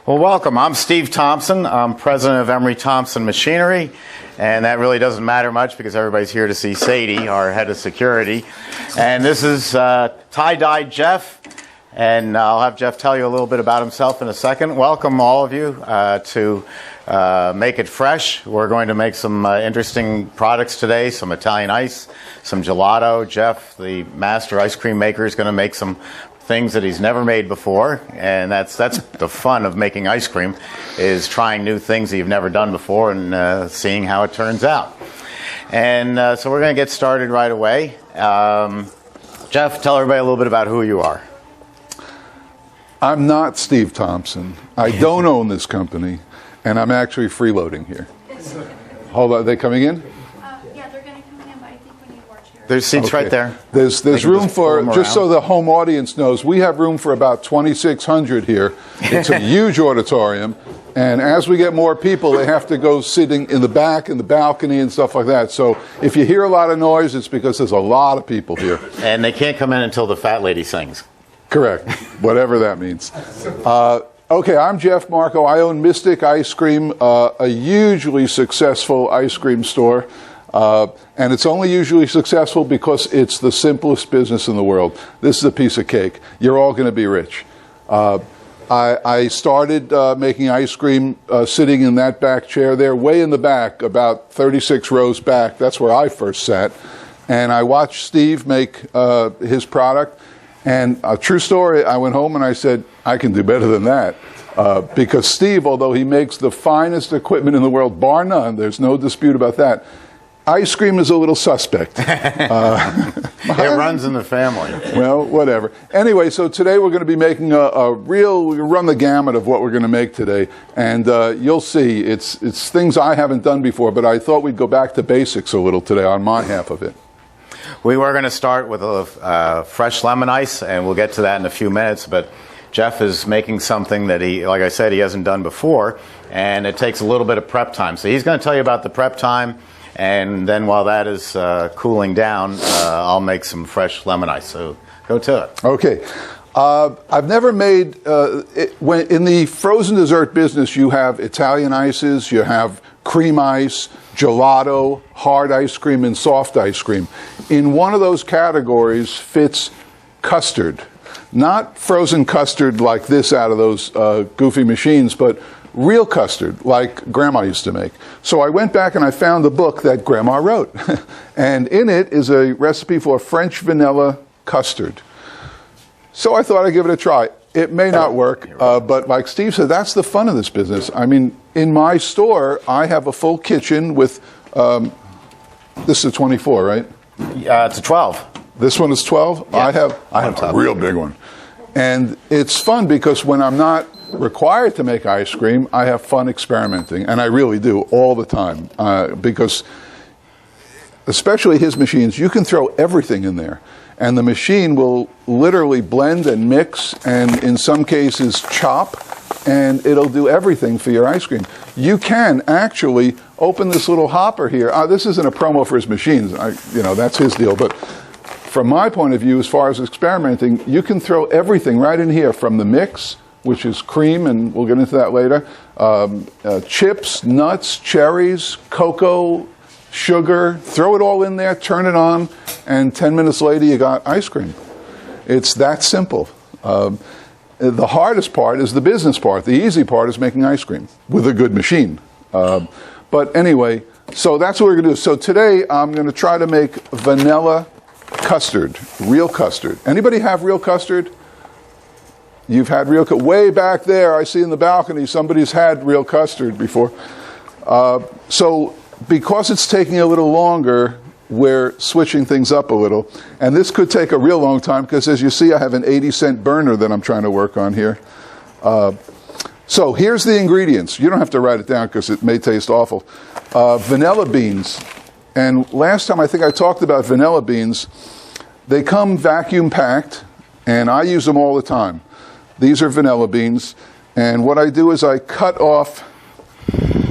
Well, welcome. I'm Steve Thompson. I'm president of Emery Thompson Machinery, and that really doesn't matter much because everybody's here to see Sadie, our head of security. And this is tie-dye Jeff, and I'll have Jeff tell you a little bit about himself in a second. Welcome, all of you, to Make It Fresh. We're going to make some interesting products today, some Italian ice, some gelato. Jeff, the master ice cream maker, is going to make some things that he's never made before, and that's the fun of making ice cream, is trying new things that you've never done before and seeing how it turns out. And so we're going to get started right away. Jeff, tell everybody a little bit about who you are. I'm not Steve Thompson. I don't own this company, and I'm actually freeloading here. Hold on, are they coming in? Yeah, they're going to come in, but I think we need more chairs. There's seats right there. There's room for, just so the home audience knows, we have room for about 2,600 here. It's a huge auditorium, and as we get more people, they have to go sitting in the back, in the balcony and stuff like that. So if you hear a lot of noise, it's because there's a lot of people here. And they can't come in until the fat lady sings. Correct, whatever that means. Okay, I'm Jeff Markow. I own Mystic Ice Cream, a hugely successful ice cream store. And it's only usually successful because it's the simplest business in the world. This is a piece of cake. You're all going to be rich. I started making ice cream sitting in that back chair there, way in the back, about 36 rows back. That's where I first sat. And I watched Steve make his product. And a true story, I went home and I said, I can do better than that. Because Steve, although he makes the finest equipment in the world, bar none, there's no dispute about that, ice cream is a little suspect. It runs in the family. Well, whatever. Anyway, so today we're going to be making we'll run the gamut of what we're going to make today. And you'll see, it's things I haven't done before, but I thought we'd go back to basics a little today on my half of it. We were going to start with a fresh lemon ice, and we'll get to that in a few minutes, but Jeff is making something that he, like I said, he hasn't done before, and it takes a little bit of prep time. So he's going to tell you about the prep time, and then while that is cooling down, I'll make some fresh lemon ice. So go to it. Okay. I've never made, in the frozen dessert business, you have Italian ices, you have cream ice, gelato, hard ice cream, and soft ice cream. In one of those categories fits custard. Not frozen custard like this out of those goofy machines, but real custard like Grandma used to make. So I went back and I found the book that Grandma wrote. And in it is a recipe for French vanilla custard. So I thought I'd give it a try. It may not work, but like Steve said, that's the fun of this business. I mean, in my store, I have a full kitchen with, this is a 24, right? It's a 12. This one is 12? Yeah. I have a real big one. And it's fun because when I'm not required to make ice cream, I have fun experimenting. And I really do all the time. Because especially his machines, you can throw everything in there. And the machine will literally blend and mix and in some cases chop, and it'll do everything for your ice cream. You can actually open this little hopper here. This isn't a promo for his machines. That's his deal. But from my point of view, as far as experimenting, you can throw everything right in here, from the mix, which is cream, and we'll get into that later, chips, nuts, cherries, cocoa, sugar, throw it all in there, turn it on, and 10 minutes later you got ice cream. It's that simple. The hardest part is the business part. The easy part is making ice cream with a good machine. But anyway, so that's what we're going to do. So today I'm going to try to make vanilla custard, real custard. Anybody have real custard? You've had real custard? Way back there, I see in the balcony, somebody's had real custard before. So because it's taking a little longer, we're switching things up a little. And this could take a real long time because, as you see, I have an 80-cent burner that I'm trying to work on here. So here's the ingredients. You don't have to write it down because it may taste awful. Vanilla beans. And last time I think I talked about vanilla beans. They come vacuum packed, and I use them all the time. These are vanilla beans. And what I do is I cut off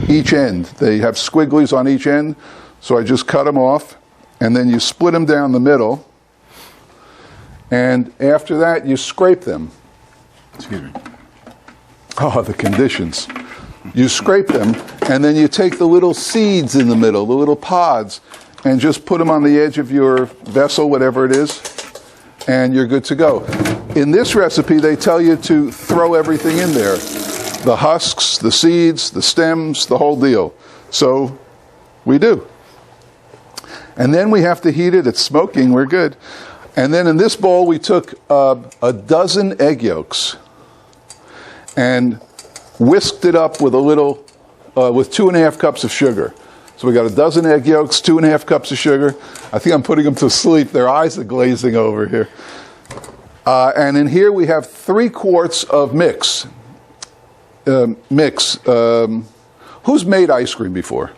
each end. They have squigglies on each end, so I just cut them off, and then you split them down the middle, and after that you scrape them. Excuse me. Oh, the conditions. You scrape them, and then you take the little seeds in the middle, the little pods, and just put them on the edge of your vessel, whatever it is, and you're good to go. In this recipe, they tell you to throw everything in there. The husks, the seeds, the stems, the whole deal. So we do. And then we have to heat it. It's smoking. We're good. And then in this bowl, we took a dozen egg yolks and whisked it up with with 2.5 cups of sugar. So we got a dozen egg yolks, 2.5 cups of sugar. I think I'm putting them to sleep. Their eyes are glazing over here. And in here we have 3 quarts of mix. Who's made ice cream before?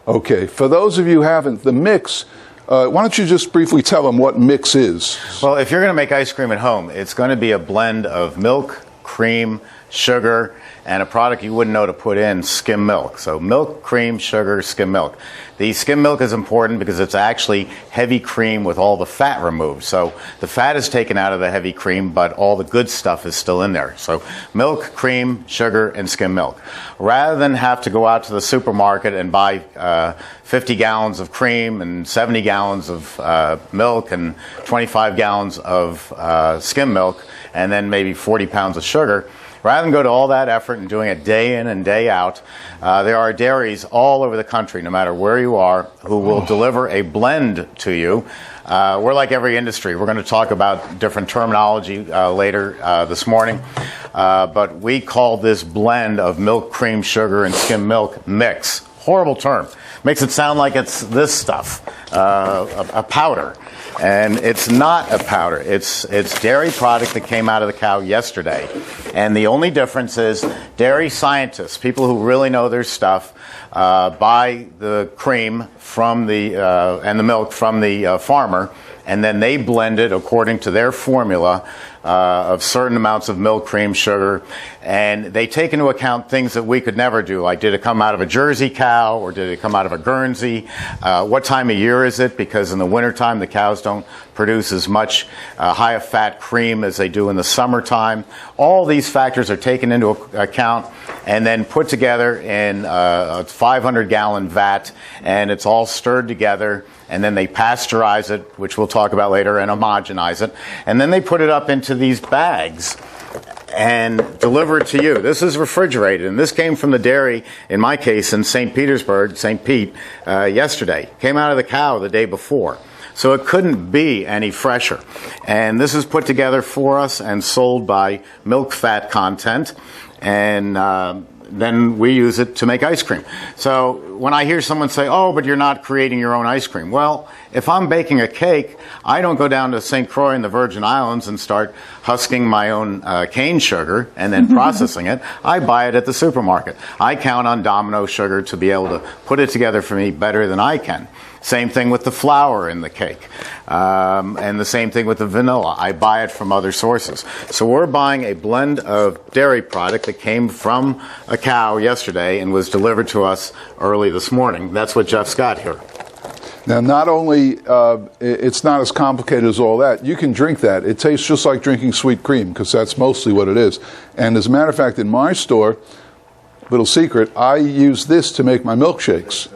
Okay, for those of you who haven't, the mix, why don't you just briefly tell them what mix is? Well, if you're going to make ice cream at home, it's going to be a blend of milk, cream, sugar, and a product you wouldn't know to put in, skim milk. So milk, cream, sugar, skim milk. The skim milk is important because it's actually heavy cream with all the fat removed. So the fat is taken out of the heavy cream, but all the good stuff is still in there. So milk, cream, sugar, and skim milk. Rather than have to go out to the supermarket and buy 50 gallons of cream and 70 gallons of milk and 25 gallons of skim milk and then maybe 40 pounds of sugar, rather than go to all that effort and doing it day in and day out, there are dairies all over the country, no matter where you are, who will deliver a blend to you. We're like every industry. We're going to talk about different terminology later this morning. But we call this blend of milk, cream, sugar, and skim milk mix. Horrible term. Makes it sound like it's this stuff, a powder. And it's not a powder. It's dairy product that came out of the cow yesterday. And the only difference is dairy scientists, people who really know their stuff, buy the cream from and the milk from the farmer, and then they blend it according to their formula of certain amounts of milk, cream, sugar, and they take into account things that we could never do, like did it come out of a Jersey cow or did it come out of a Guernsey? What time of year is it? Because in the wintertime the cows don't produce as much high fat cream as they do in the summertime. All these factors are taken into account and then put together in a 500-gallon vat, and it's all stirred together. And then they pasteurize it, which we'll talk about later, and homogenize it. And then they put it up into these bags and deliver it to you. This is refrigerated, and this came from the dairy, in my case, in St. Petersburg, St. Pete, yesterday. Came out of the cow the day before. So it couldn't be any fresher. And this is put together for us and sold by Milk Fat Content. And then we use it to make ice cream. So when I hear someone say, oh, but you're not creating your own ice cream. Well, if I'm baking a cake, I don't go down to St. Croix in the Virgin Islands and start husking my own cane sugar and then processing it. I buy it at the supermarket. I count on Domino sugar to be able to put it together for me better than I can. Same thing with the flour in the cake. And the same thing with the vanilla. I buy it from other sources. So we're buying a blend of dairy product that came from a cow yesterday and was delivered to us early this morning. That's what Jeff's got here. Now, not only, it's not as complicated as all that. You can drink that. It tastes just like drinking sweet cream, because that's mostly what it is. And as a matter of fact, in my store, little secret, I use this to make my milkshakes.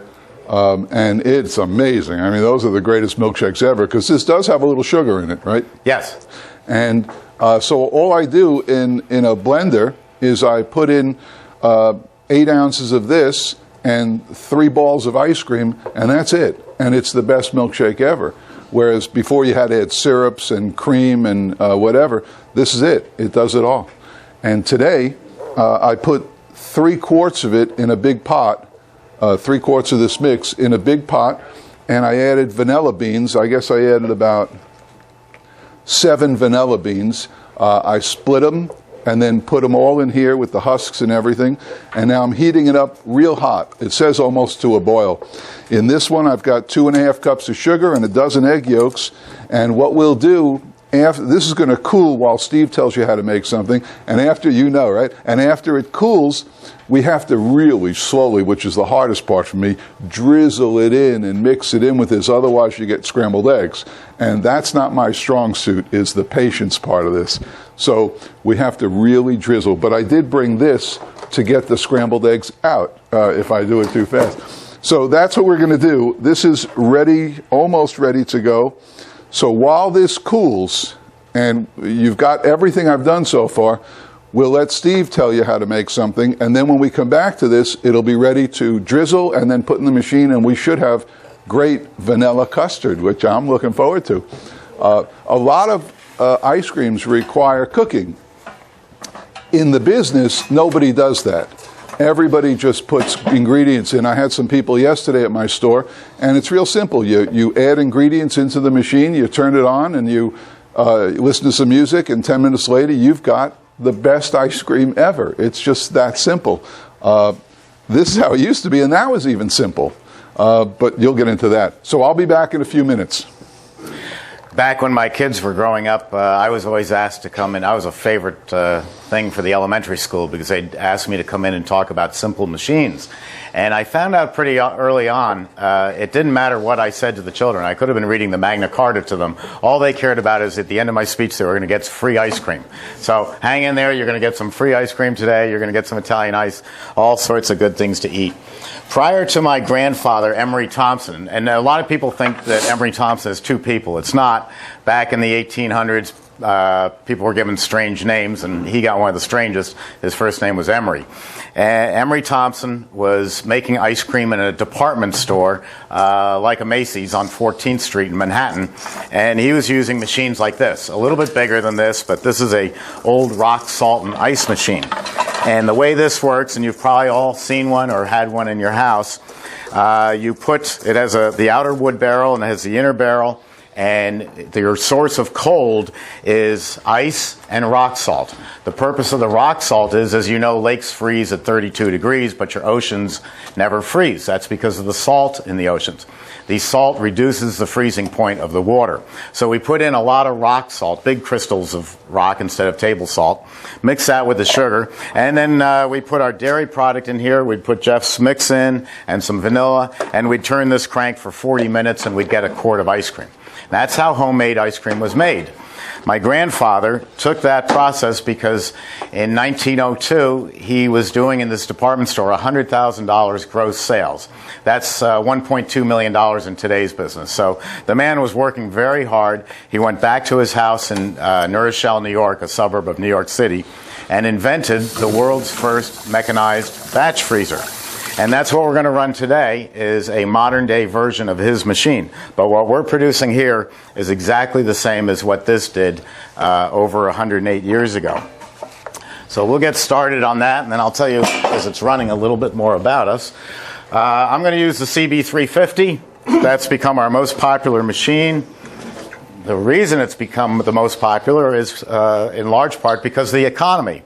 And it's amazing. I mean, those are the greatest milkshakes ever, because this does have a little sugar in it, right? Yes. And so all I do in a blender is I put in 8 ounces of this and 3 balls of ice cream, and that's it. And it's the best milkshake ever. Whereas before you had to add syrups and cream and whatever, this is it. It does it all. And today, I put 3 quarts of it in a big pot, 3 quarts of this mix in a big pot, and I added vanilla beans. I guess I added about 7 vanilla beans. I split them and then put them all in here with the husks and everything. And now I'm heating it up real hot. It says almost to a boil. In this one, I've got 2.5 cups of sugar and a dozen egg yolks. And what we'll do this is going to cool while Steve tells you how to make something, and after right? And after it cools, we have to really slowly, which is the hardest part for me, drizzle it in and mix it in with this. Otherwise, you get scrambled eggs. And that's not my strong suit, is the patience part of this. So we have to really drizzle. But I did bring this to get the scrambled eggs out if I do it too fast. So that's what we're going to do. This is ready, almost ready to go. So while this cools, and you've got everything I've done so far, we'll let Steve tell you how to make something, and then when we come back to this, it'll be ready to drizzle and then put in the machine, and we should have great vanilla custard, which I'm looking forward to. A lot of ice creams require cooking. In the business, nobody does that. Everybody just puts ingredients in. I had some people yesterday at my store, and it's real simple. You add ingredients into the machine, you turn it on, and you listen to some music, and 10 minutes later, you've got the best ice cream ever. It's just that simple. This is how it used to be, and that was even simple. But you'll get into that. So I'll be back in a few minutes. Back when my kids were growing up, I was always asked to come in. I was a favorite thing for the elementary school because they'd ask me to come in and talk about simple machines. And I found out pretty early on, it didn't matter what I said to the children. I could have been reading the Magna Carta to them. All they cared about is at the end of my speech, they were going to get free ice cream. So hang in there. You're going to get some free ice cream today. You're going to get some Italian ice, all sorts of good things to eat. Prior to my grandfather, Emery Thompson, and a lot of people think that Emery Thompson is two people. It's not. Back in the 1800s, people were given strange names, and he got one of the strangest. His first name was Emery. Emery Thompson was making ice cream in a department store like a Macy's on 14th Street in Manhattan, and he was using machines like this, a little bit bigger than this, but this is a old rock salt and ice machine. And the way this works, and you've probably all seen one or had one in your house, it has the outer wood barrel and it has the inner barrel, and your source of cold is ice and rock salt. The purpose of the rock salt is, as you know, lakes freeze at 32 degrees, but your oceans never freeze. That's because of the salt in the oceans. The salt reduces the freezing point of the water. So we put in a lot of rock salt, big crystals of rock instead of table salt, mix that with the sugar, and then we put our dairy product in here. We'd put Jeff's mix in and some vanilla, and we'd turn this crank for 40 minutes, and we'd get a quart of ice cream. That's how homemade ice cream was made. My grandfather took that process because in 1902, he was doing in this department store $100,000 gross sales. That's $1.2 million in today's business. So the man was working very hard. He went back to his house in New Rochelle, New York, a suburb of New York City, and invented the world's first mechanized batch freezer. And that's what we're going to run today, is a modern-day version of his machine. But what we're producing here is exactly the same as what this did over 108 years ago. So we'll get started on that, and then I'll tell you, as it's running, a little bit more about us. I'm going to use the CB350. That's become our most popular machine. The reason it's become the most popular is in large part because of the economy.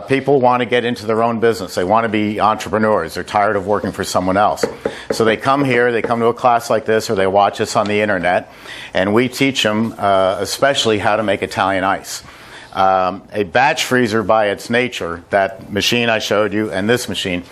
People want to get into their own business. They want to be entrepreneurs. They're tired of working for someone else. So they come here, they come to a class like this, or they watch us on the internet, and we teach them especially how to make Italian ice. A batch freezer by its nature, that machine I showed you and this machine,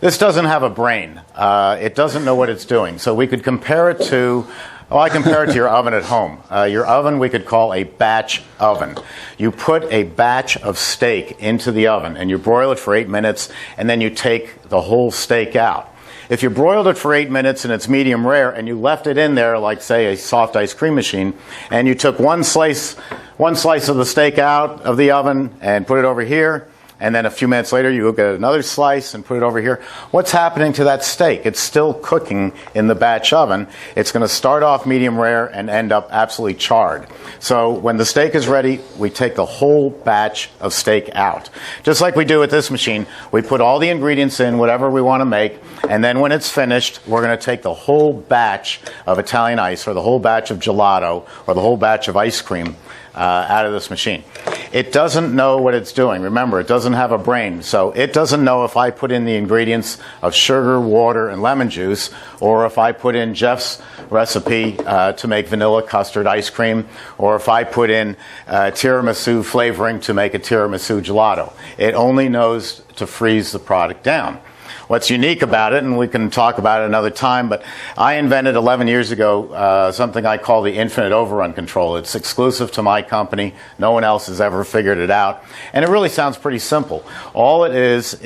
this doesn't have a brain. It doesn't know what it's doing. So we could compare it to, I compare it to your oven at home. Your oven we could call a batch oven. You put a batch of steak into the oven and you broil it for 8 minutes, and then you take the whole steak out. If you broiled it for 8 minutes and it's medium rare and you left it in there like, say, a soft ice cream machine, and you took one slice of the steak out of the oven and put it over here, and then a few minutes later you go get another slice and put it over here, what's happening to that steak? It's still cooking in the batch oven. It's going to start off medium rare and end up absolutely charred. So when the steak is ready, we take the whole batch of steak out. Just like we do with this machine, we put all the ingredients in, whatever we want to make, and then when it's finished, we're going to take the whole batch of Italian ice, or the whole batch of gelato, or the whole batch of ice cream, out of this machine. It doesn't know what it's doing. Remember, it doesn't have a brain, so it doesn't know if I put in the ingredients of sugar, water, and lemon juice, or if I put in Jeff's recipe to make vanilla custard ice cream, or if I put in tiramisu flavoring to make a tiramisu gelato. It only knows to freeze the product down. What's unique about it, and we can talk about it another time, but I invented 11 years ago something I call the infinite overrun control. It's exclusive to my company. No one else has ever figured it out. And it really sounds pretty simple. All it is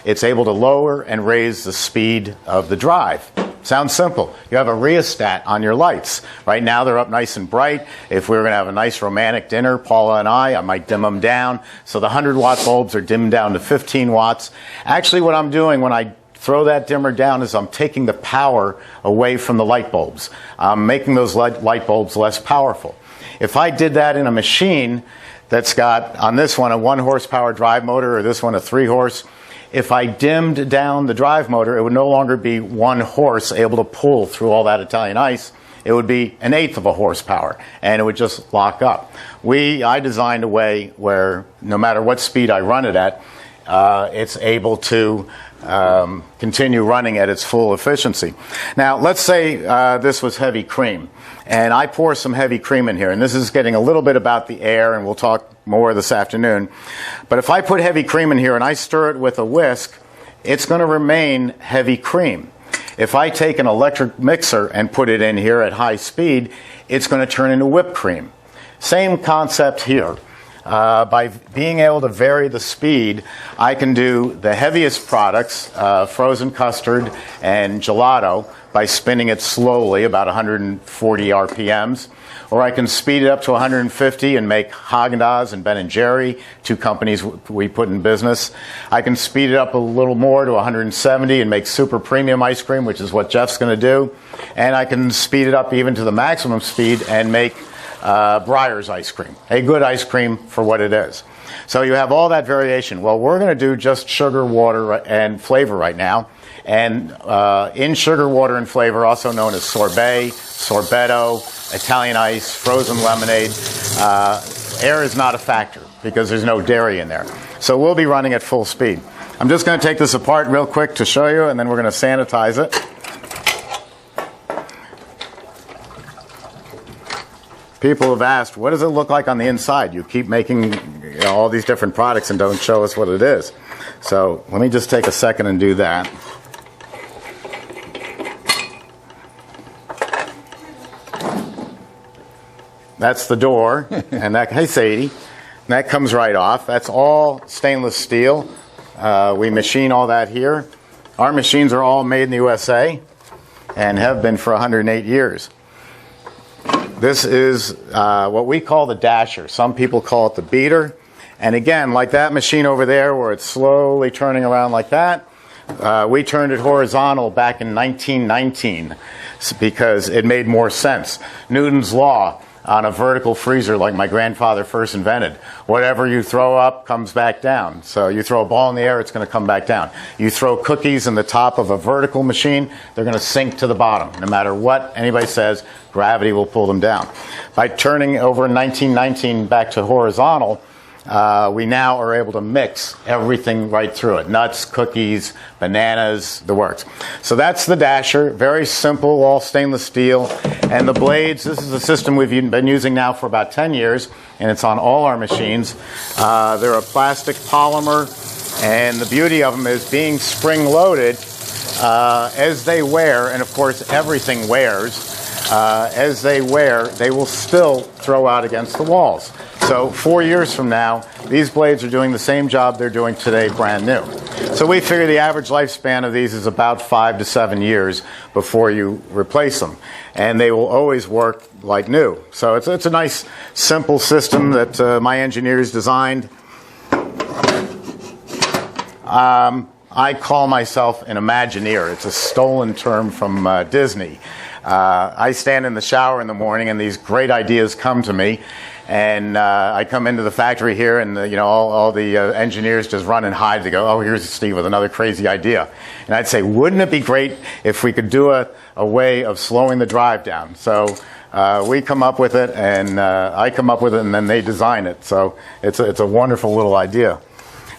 it's able to lower and raise the speed of the drive. Sounds simple. You have a rheostat on your lights. Right now they're up nice and bright. If we were going to have a nice romantic dinner, Paula and I might dim them down. So the 100-watt bulbs are dimmed down to 15 watts. Actually, what I'm doing when I throw that dimmer down is I'm taking the power away from the light bulbs. I'm making those light bulbs less powerful. If I did that in a machine that's got, on this one, a 1-horsepower drive motor, or this one, a 3-horse, if I dimmed down the drive motor, it would no longer be 1 horse able to pull through all that Italian ice. It would be 1/8 of a horsepower, and it would just lock up. I designed a way where no matter what speed I run it at, it's able to continue running at its full efficiency. Now, let's say this was heavy cream, and I pour some heavy cream in here, and this is getting a little bit about the air, and we'll talk more this afternoon. But if I put heavy cream in here and I stir it with a whisk, it's going to remain heavy cream. If I take an electric mixer and put it in here at high speed, it's going to turn into whipped cream. Same concept here. By being able to vary the speed, I can do the heaviest products, frozen custard and gelato, by spinning it slowly, about 140 RPMs. Or I can speed it up to 150 and make Haagen-Dazs and Ben & Jerry, 2 companies we put in business. I can speed it up a little more to 170 and make super premium ice cream, which is what Jeff's going to do. And I can speed it up even to the maximum speed and make Breyer's ice cream, a good ice cream for what it is. So you have all that variation. Well, we're going to do just sugar, water, and flavor right now. And in sugar, water, and flavor, also known as sorbet, sorbetto, Italian ice, frozen lemonade, air is not a factor because there's no dairy in there. So we'll be running at full speed. I'm just going to take this apart real quick to show you, and then we're going to sanitize it. People have asked, what does it look like on the inside? You keep making all these different products and don't show us what it is. So let me just take a second and do that. That's the door, and that, hey Sadie, and that comes right off. That's all stainless steel. We machine all that here. Our machines are all made in the USA and have been for 108 years. This is what we call the dasher. Some people call it the beater. And again, like that machine over there where it's slowly turning around like that, we turned it horizontal back in 1919 because it made more sense. Newton's law on a vertical freezer like my grandfather first invented. Whatever you throw up comes back down. So you throw a ball in the air, it's going to come back down. You throw cookies in the top of a vertical machine, they're going to sink to the bottom. No matter what anybody says, gravity will pull them down. By turning over in 1919 back to horizontal, we now are able to mix everything right through it. Nuts, cookies, bananas, the works. So that's the dasher. Very simple, all stainless steel. And the blades, this is a system we've been using now for about 10 years, and it's on all our machines. They're a plastic polymer, and the beauty of them is being spring-loaded as they wear, and of course everything wears. As they wear, they will still throw out against the walls. So 4 years from now, these blades are doing the same job they're doing today, brand new. So we figure the average lifespan of these is about 5 to 7 years before you replace them. And they will always work like new. So it's a nice, simple system that my engineers designed. I call myself an Imagineer. It's a stolen term from Disney. I stand in the shower in the morning and these great ideas come to me. And I come into the factory here, and all the engineers just run and hide. They go, "Oh, here's Steve with another crazy idea." And I'd say, "Wouldn't it be great if we could do a way of slowing the drive down?" So We come up with it, and I come up with it, and then they design it. So it's a wonderful little idea.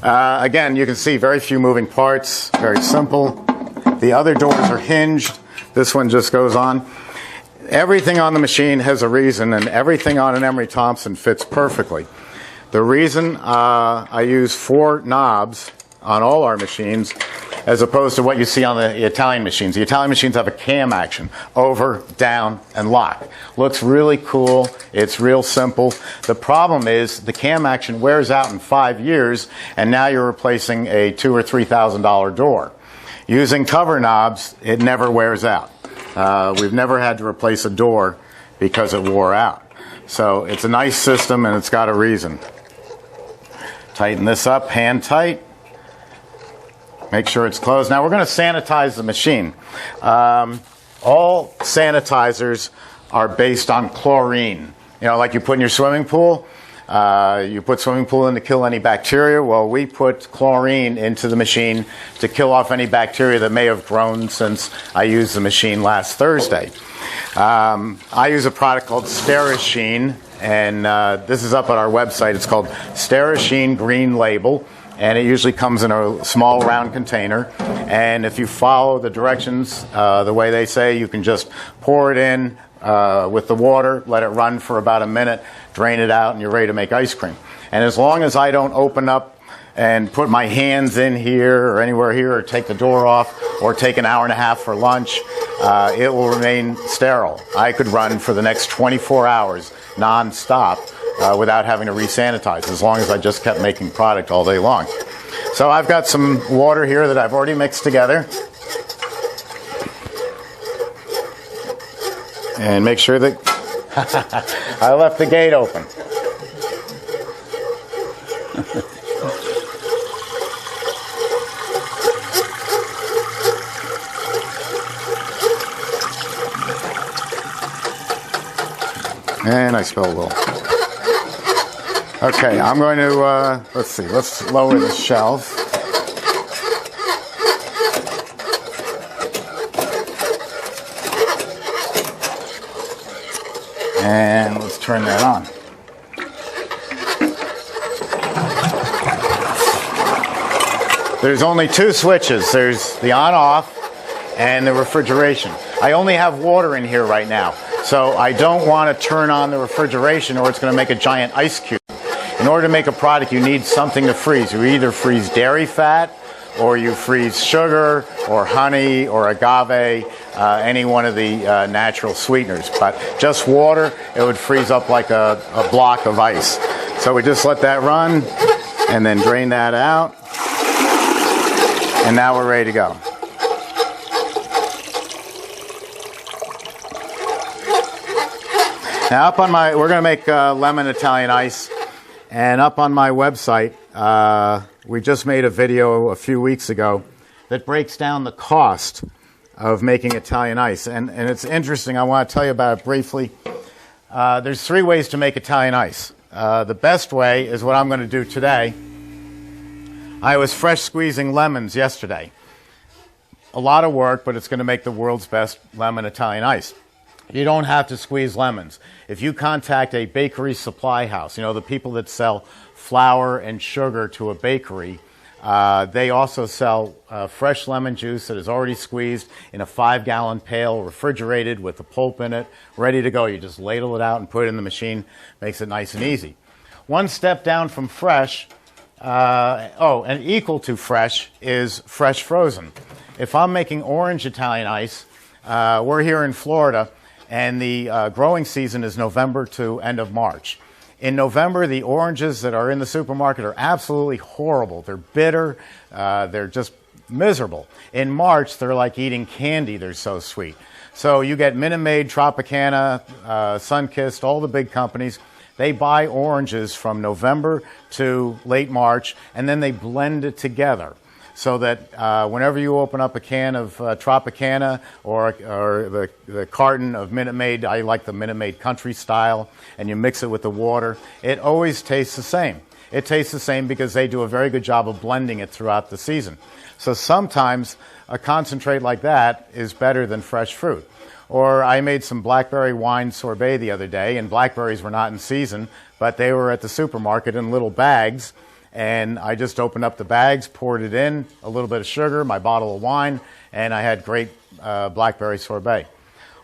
Again, you can see very few moving parts, very simple. The other doors are hinged. This one just goes on. Everything on the machine has a reason, and everything on an Emery Thompson fits perfectly. The reason I use 4 knobs on all our machines, as opposed to what you see on the Italian machines. The Italian machines have a cam action, over, down, and lock. Looks really cool. It's real simple. The problem is the cam action wears out in 5 years, and now you're replacing a $2,000 or $3,000 door. Using cover knobs, it never wears out. We've never had to replace a door because it wore out. So it's a nice system, and it's got a reason. Tighten this up, hand tight. Make sure it's closed. Now we're going to sanitize the machine. All sanitizers are based on chlorine. You know, like you put in your swimming pool. You put swimming pool in to kill any bacteria. Well, we put chlorine into the machine to kill off any bacteria that may have grown since I used the machine last Thursday. I use a product called Sterasheen, and this is up on our website. It's called Sterasheen Green Label, and it usually comes in a small round container. And if you follow the directions the way they say, you can just pour it in with the water, let it run for about a minute, drain it out, and you're ready to make ice cream. And as long as I don't open up and put my hands in here or anywhere here, or take the door off, or take an hour and a half for lunch, it will remain sterile. I could run for the next 24 hours non-stop without having to re-sanitize, as long as I just kept making product all day long. So I've got some water here that I've already mixed together. And make sure that I left the gate open. And I spilled a little. Okay, I'm going to, let's lower the shelf. And let's turn that on. There's only 2 switches. There's the on-off and the refrigeration. I only have water in here right now, so I don't want to turn on the refrigeration or it's going to make a giant ice cube. In order to make a product, you need something to freeze. You either freeze dairy fat, or you freeze sugar, or honey, or agave, any one of the natural sweeteners. But just water, it would freeze up like a block of ice. So we just let that run, and then drain that out. And now we're ready to go. Now up on we're going to make lemon Italian ice. And up on my website, we just made a video a few weeks ago that breaks down the cost of making Italian ice. And it's interesting. I want to tell you about it briefly. There's 3 ways to make Italian ice. The best way is what I'm going to do today. I was fresh squeezing lemons yesterday. A lot of work, but it's going to make the world's best lemon Italian ice. You don't have to squeeze lemons. If you contact a bakery supply house, you know, the people that sell flour and sugar to a bakery, they also sell fresh lemon juice that is already squeezed in a 5-gallon pail, refrigerated with the pulp in it, ready to go. You just ladle it out and put it in the machine. Makes it nice and easy. One step down from fresh, and equal to fresh, is fresh frozen. If I'm making orange Italian ice, we're here in Florida, and the growing season is November to end of March. In November, the oranges that are in the supermarket are absolutely horrible. They're bitter. They're just miserable. In March, they're like eating candy. They're so sweet. So you get Minute Maid, Tropicana, Sunkist, all the big companies. They buy oranges from November to late March, and then they blend it together. So that whenever you open up a can of Tropicana or the carton of Minute Maid, I like the Minute Maid country style, and you mix it with the water, it always tastes the same. It tastes the same because they do a very good job of blending it throughout the season. So sometimes a concentrate like that is better than fresh fruit. Or I made some blackberry wine sorbet the other day, and blackberries were not in season, but they were at the supermarket in little bags. And I just opened up the bags, poured it in, a little bit of sugar, my bottle of wine, and I had great blackberry sorbet.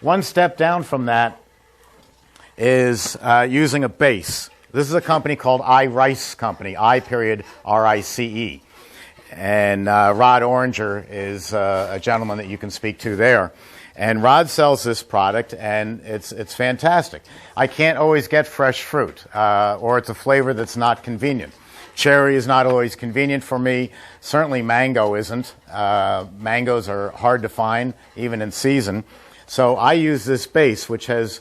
One step down from that is using a base. This is a company called iRice Company, I-R-I-C-E. And Rod Oranger is a gentleman that you can speak to there. And Rod sells this product, and it's fantastic. I can't always get fresh fruit, or it's a flavor that's not convenient. Cherry is not always convenient for me. Certainly mango isn't. Mangoes are hard to find, even in season. So I use this base, which has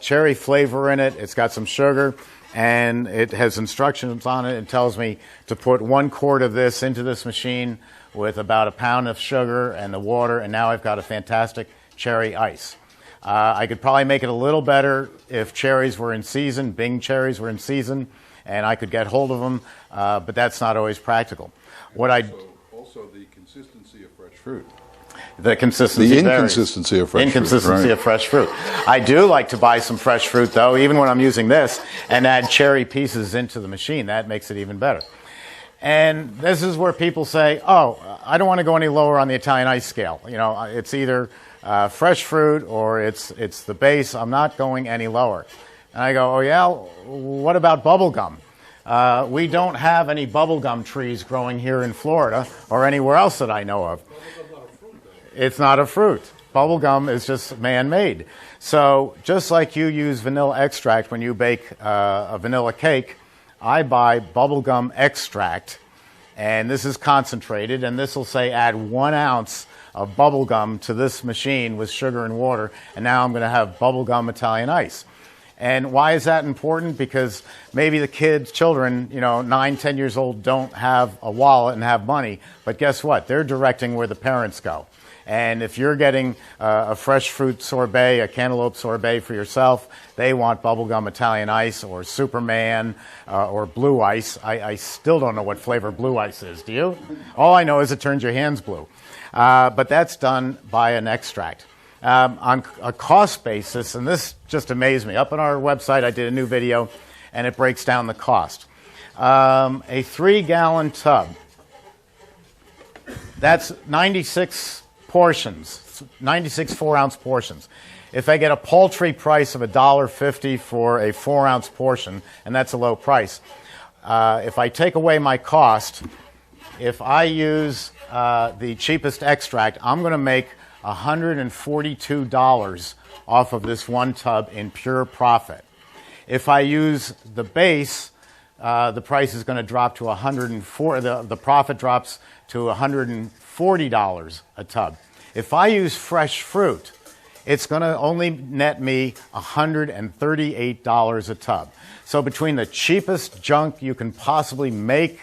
cherry flavor in it. It's got some sugar, and it has instructions on it. It tells me to put 1 quart of this into this machine with about 1 pound of sugar and the water, and now I've got a fantastic cherry ice. I could probably make it a little better if cherries were in season, Bing cherries were in season, and I could get hold of them, but that's not always practical. Also the consistency of fresh fruit. The consistency The varies. inconsistency of fresh fruit. Inconsistency right. of fresh fruit. I do like to buy some fresh fruit, though, even when I'm using this, and add cherry pieces into the machine. That makes it even better. And this is where people say, oh, I don't want to go any lower on the Italian ice scale. You know, it's either fresh fruit or it's the base. I'm not going any lower. And I go, oh, yeah, what about bubble gum? We don't have any bubble gum trees growing here in Florida or anywhere else that I know of. It's not a fruit. Bubble gum is just man-made. So just like you use vanilla extract when you bake a vanilla cake, I buy bubble gum extract, and this is concentrated, and this will say add 1 ounce of bubble gum to this machine with sugar and water, and now I'm going to have bubble gum Italian ice. And why is that important? Because maybe the children, 9, 10 years old, don't have a wallet and have money, but guess what? They're directing where the parents go. And if you're getting a fresh fruit sorbet, a cantaloupe sorbet for yourself, they want bubblegum Italian ice or Superman or blue ice. I still don't know what flavor blue ice is. Do you? All I know is it turns your hands blue. But that's done by an extract. On a cost basis, and this just amazed me. Up on our website, I did a new video, and it breaks down the cost. A 3-gallon tub, that's 96 portions, 96 4-ounce portions. If I get a paltry price of $1.50 for a 4-ounce portion, and that's a low price, if I take away my cost, if I use the cheapest extract, I'm going to make $142 off of this 1 tub in pure profit. If I use the base, the price is going to drop to $104. The profit drops to $140 a tub. If I use fresh fruit, it's going to only net me $138 a tub. So between the cheapest junk you can possibly make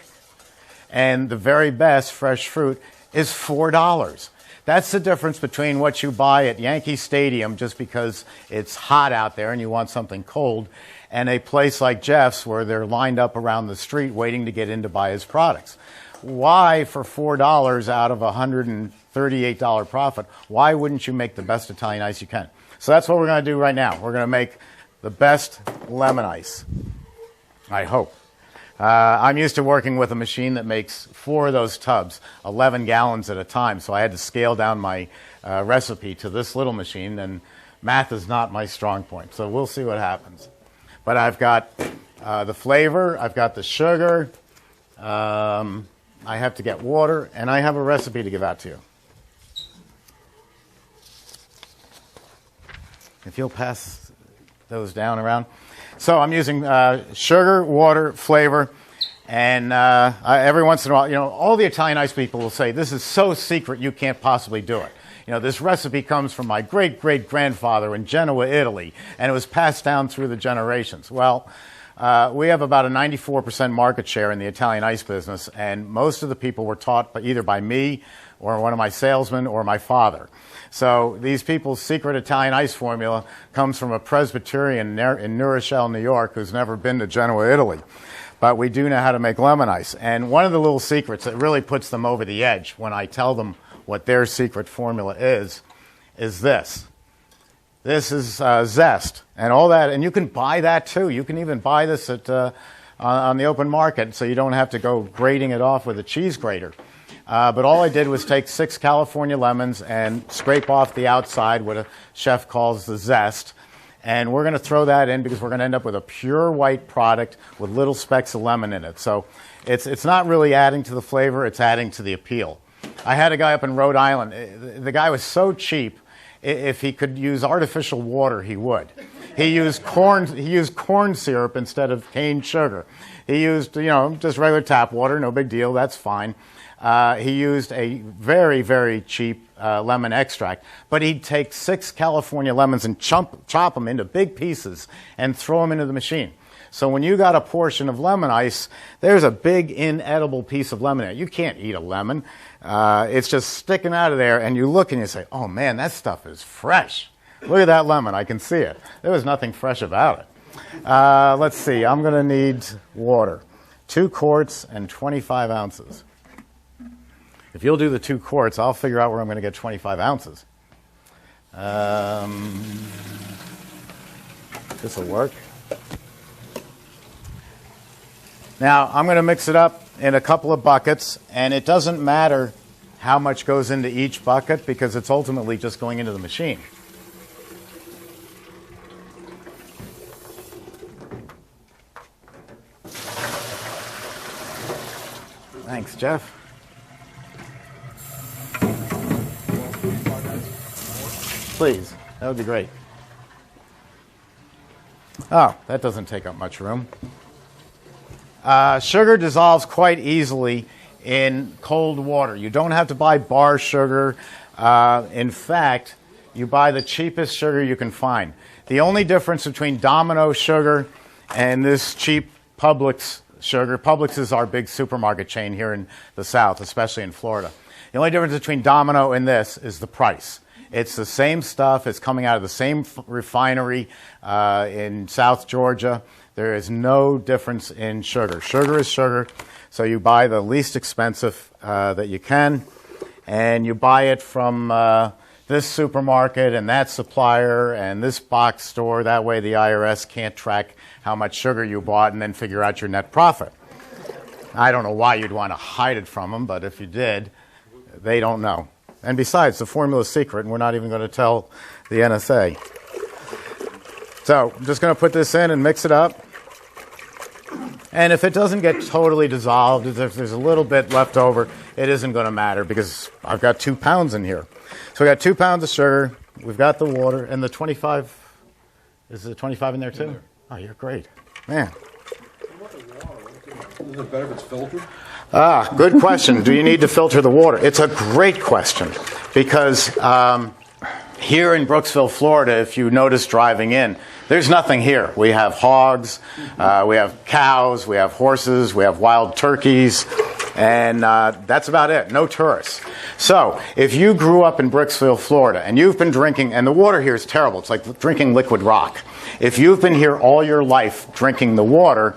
and the very best fresh fruit is $4. That's the difference between what you buy at Yankee Stadium just because it's hot out there and you want something cold, and a place like Jeff's where they're lined up around the street waiting to get in to buy his products. Why, for $4 out of $138 profit, why wouldn't you make the best Italian ice you can? So that's what we're going to do right now. We're going to make the best lemon ice, I hope. I'm used to working with a machine that makes 4 of those tubs, 11 gallons at a time, so I had to scale down my recipe to this little machine, and math is not my strong point, so we'll see what happens. But I've got the flavor, I've got the sugar, I have to get water, and I have a recipe to give out to you. If you'll pass those down around. So I'm using sugar, water, flavor, and every once in a while, all the Italian ice people will say, this is so secret you can't possibly do it. This recipe comes from my great-great-grandfather in Genoa, Italy, and it was passed down through the generations. Well, we have about a 94% market share in the Italian ice business, and most of the people were taught either by me or one of my salesmen or my father. So these people's secret Italian ice formula comes from a Presbyterian in New Rochelle, New York, who's never been to Genoa, Italy. But we do know how to make lemon ice. And one of the little secrets that really puts them over the edge when I tell them what their secret formula is this. This is zest and all that, and you can buy that too. You can even buy this at on the open market, so you don't have to go grating it off with a cheese grater. But all I did was take 6 California lemons and scrape off the outside, what a chef calls the zest. And we're going to throw that in because we're going to end up with a pure white product with little specks of lemon in it. So it's not really adding to the flavor, it's adding to the appeal. I had a guy up in Rhode Island. The guy was so cheap, if he could use artificial water, he would. He used corn syrup instead of cane sugar. He used, just regular tap water, no big deal, that's fine. He used a very, very cheap lemon extract, but he'd take 6 California lemons and chop them into big pieces and throw them into the machine. So when you got a portion of lemon ice, there's a big inedible piece of lemon in it. You can't eat a lemon. It's just sticking out of there, and you look and you say, oh man, that stuff is fresh. Look at that lemon, I can see it. There was nothing fresh about it. Let's see, I'm going to need water. 2 quarts and 25 ounces. If you'll do the 2 quarts, I'll figure out where I'm going to get 25 ounces. This will work. Now, I'm going to mix it up in a couple of buckets, and it doesn't matter how much goes into each bucket because it's ultimately just going into the machine. Thanks, Jeff. Please, that would be great. Oh, that doesn't take up much room. Sugar dissolves quite easily in cold water. You don't have to buy bar sugar. In fact, you buy the cheapest sugar you can find. The only difference between Domino sugar and this cheap Publix sugar, Publix is our big supermarket chain here in the South, especially in Florida. The only difference between Domino and this is the price. It's the same stuff. It's coming out of the same refinery in South Georgia. There is no difference in sugar. Sugar is sugar, so you buy the least expensive that you can, and you buy it from this supermarket and that supplier and this box store. That way the IRS can't track how much sugar you bought and then figure out your net profit. I don't know why you'd want to hide it from them, but if you did, they don't know. And besides, the formula's secret, and we're not even going to tell the NSA. So I'm just going to put this in and mix it up. And if it doesn't get totally dissolved, if there's a little bit left over, it isn't going to matter because I've got 2 pounds in here. So we got 2 pounds of sugar. We've got the water and the 25. Is the 25 in there too? Oh, you're great, man. Is it better if it's filtered? Good question. Do you need to filter the water? It's a great question because here in Brooksville, Florida, if you notice driving in, there's nothing here. We have hogs, we have cows, we have horses, we have wild turkeys, and that's about it. No tourists. So if you grew up in Brooksville, Florida, and you've been drinking, and the water here is terrible. It's like drinking liquid rock. If you've been here all your life drinking the water,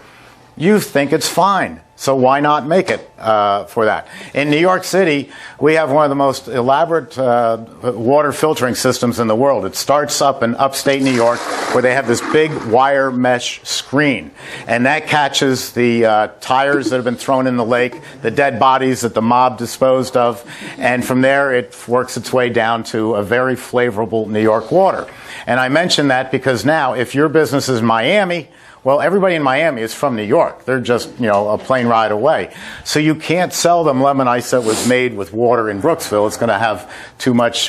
you think it's fine. So why not make it for that? In New York City, we have one of the most elaborate water filtering systems in the world. It starts up in upstate New York where they have this big wire mesh screen. And that catches the tires that have been thrown in the lake, the dead bodies that the mob disposed of. And from there, it works its way down to a very flavorful New York water. And I mention that because now, if your business is in Miami, well, everybody in Miami is from New York. They're just, a plane ride away. So you can't sell them lemon ice that was made with water in Brooksville. It's going to have too much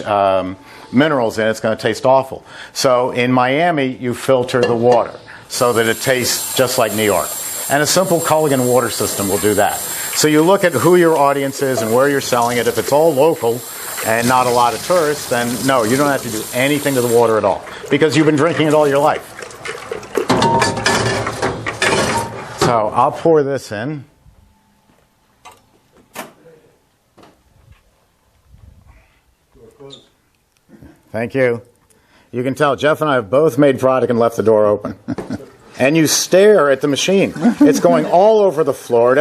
minerals in it. It's going to taste awful. So in Miami, you filter the water so that it tastes just like New York. And a simple Culligan water system will do that. So you look at who your audience is and where you're selling it. If it's all local and not a lot of tourists, then no, you don't have to do anything to the water at all because you've been drinking it all your life. So I'll pour this in. Thank you. You can tell Jeff and I have both made product and left the door open. And you stare at the machine. It's going all over the floor.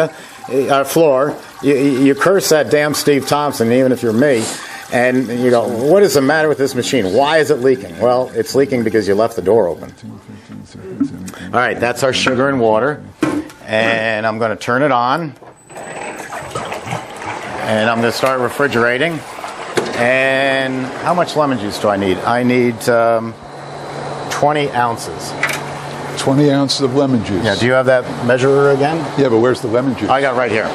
You curse that damn Steve Thompson, even if you're me. And you go, what is the matter with this machine? Why is it leaking? Well, it's leaking because you left the door open. All right, that's our sugar and water. And I'm going to turn it on. And I'm going to start refrigerating. And how much lemon juice do I need? I need 20 ounces. 20 ounces of lemon juice. Yeah, do you have that measurer again? Yeah, but where's the lemon juice? I got it right here.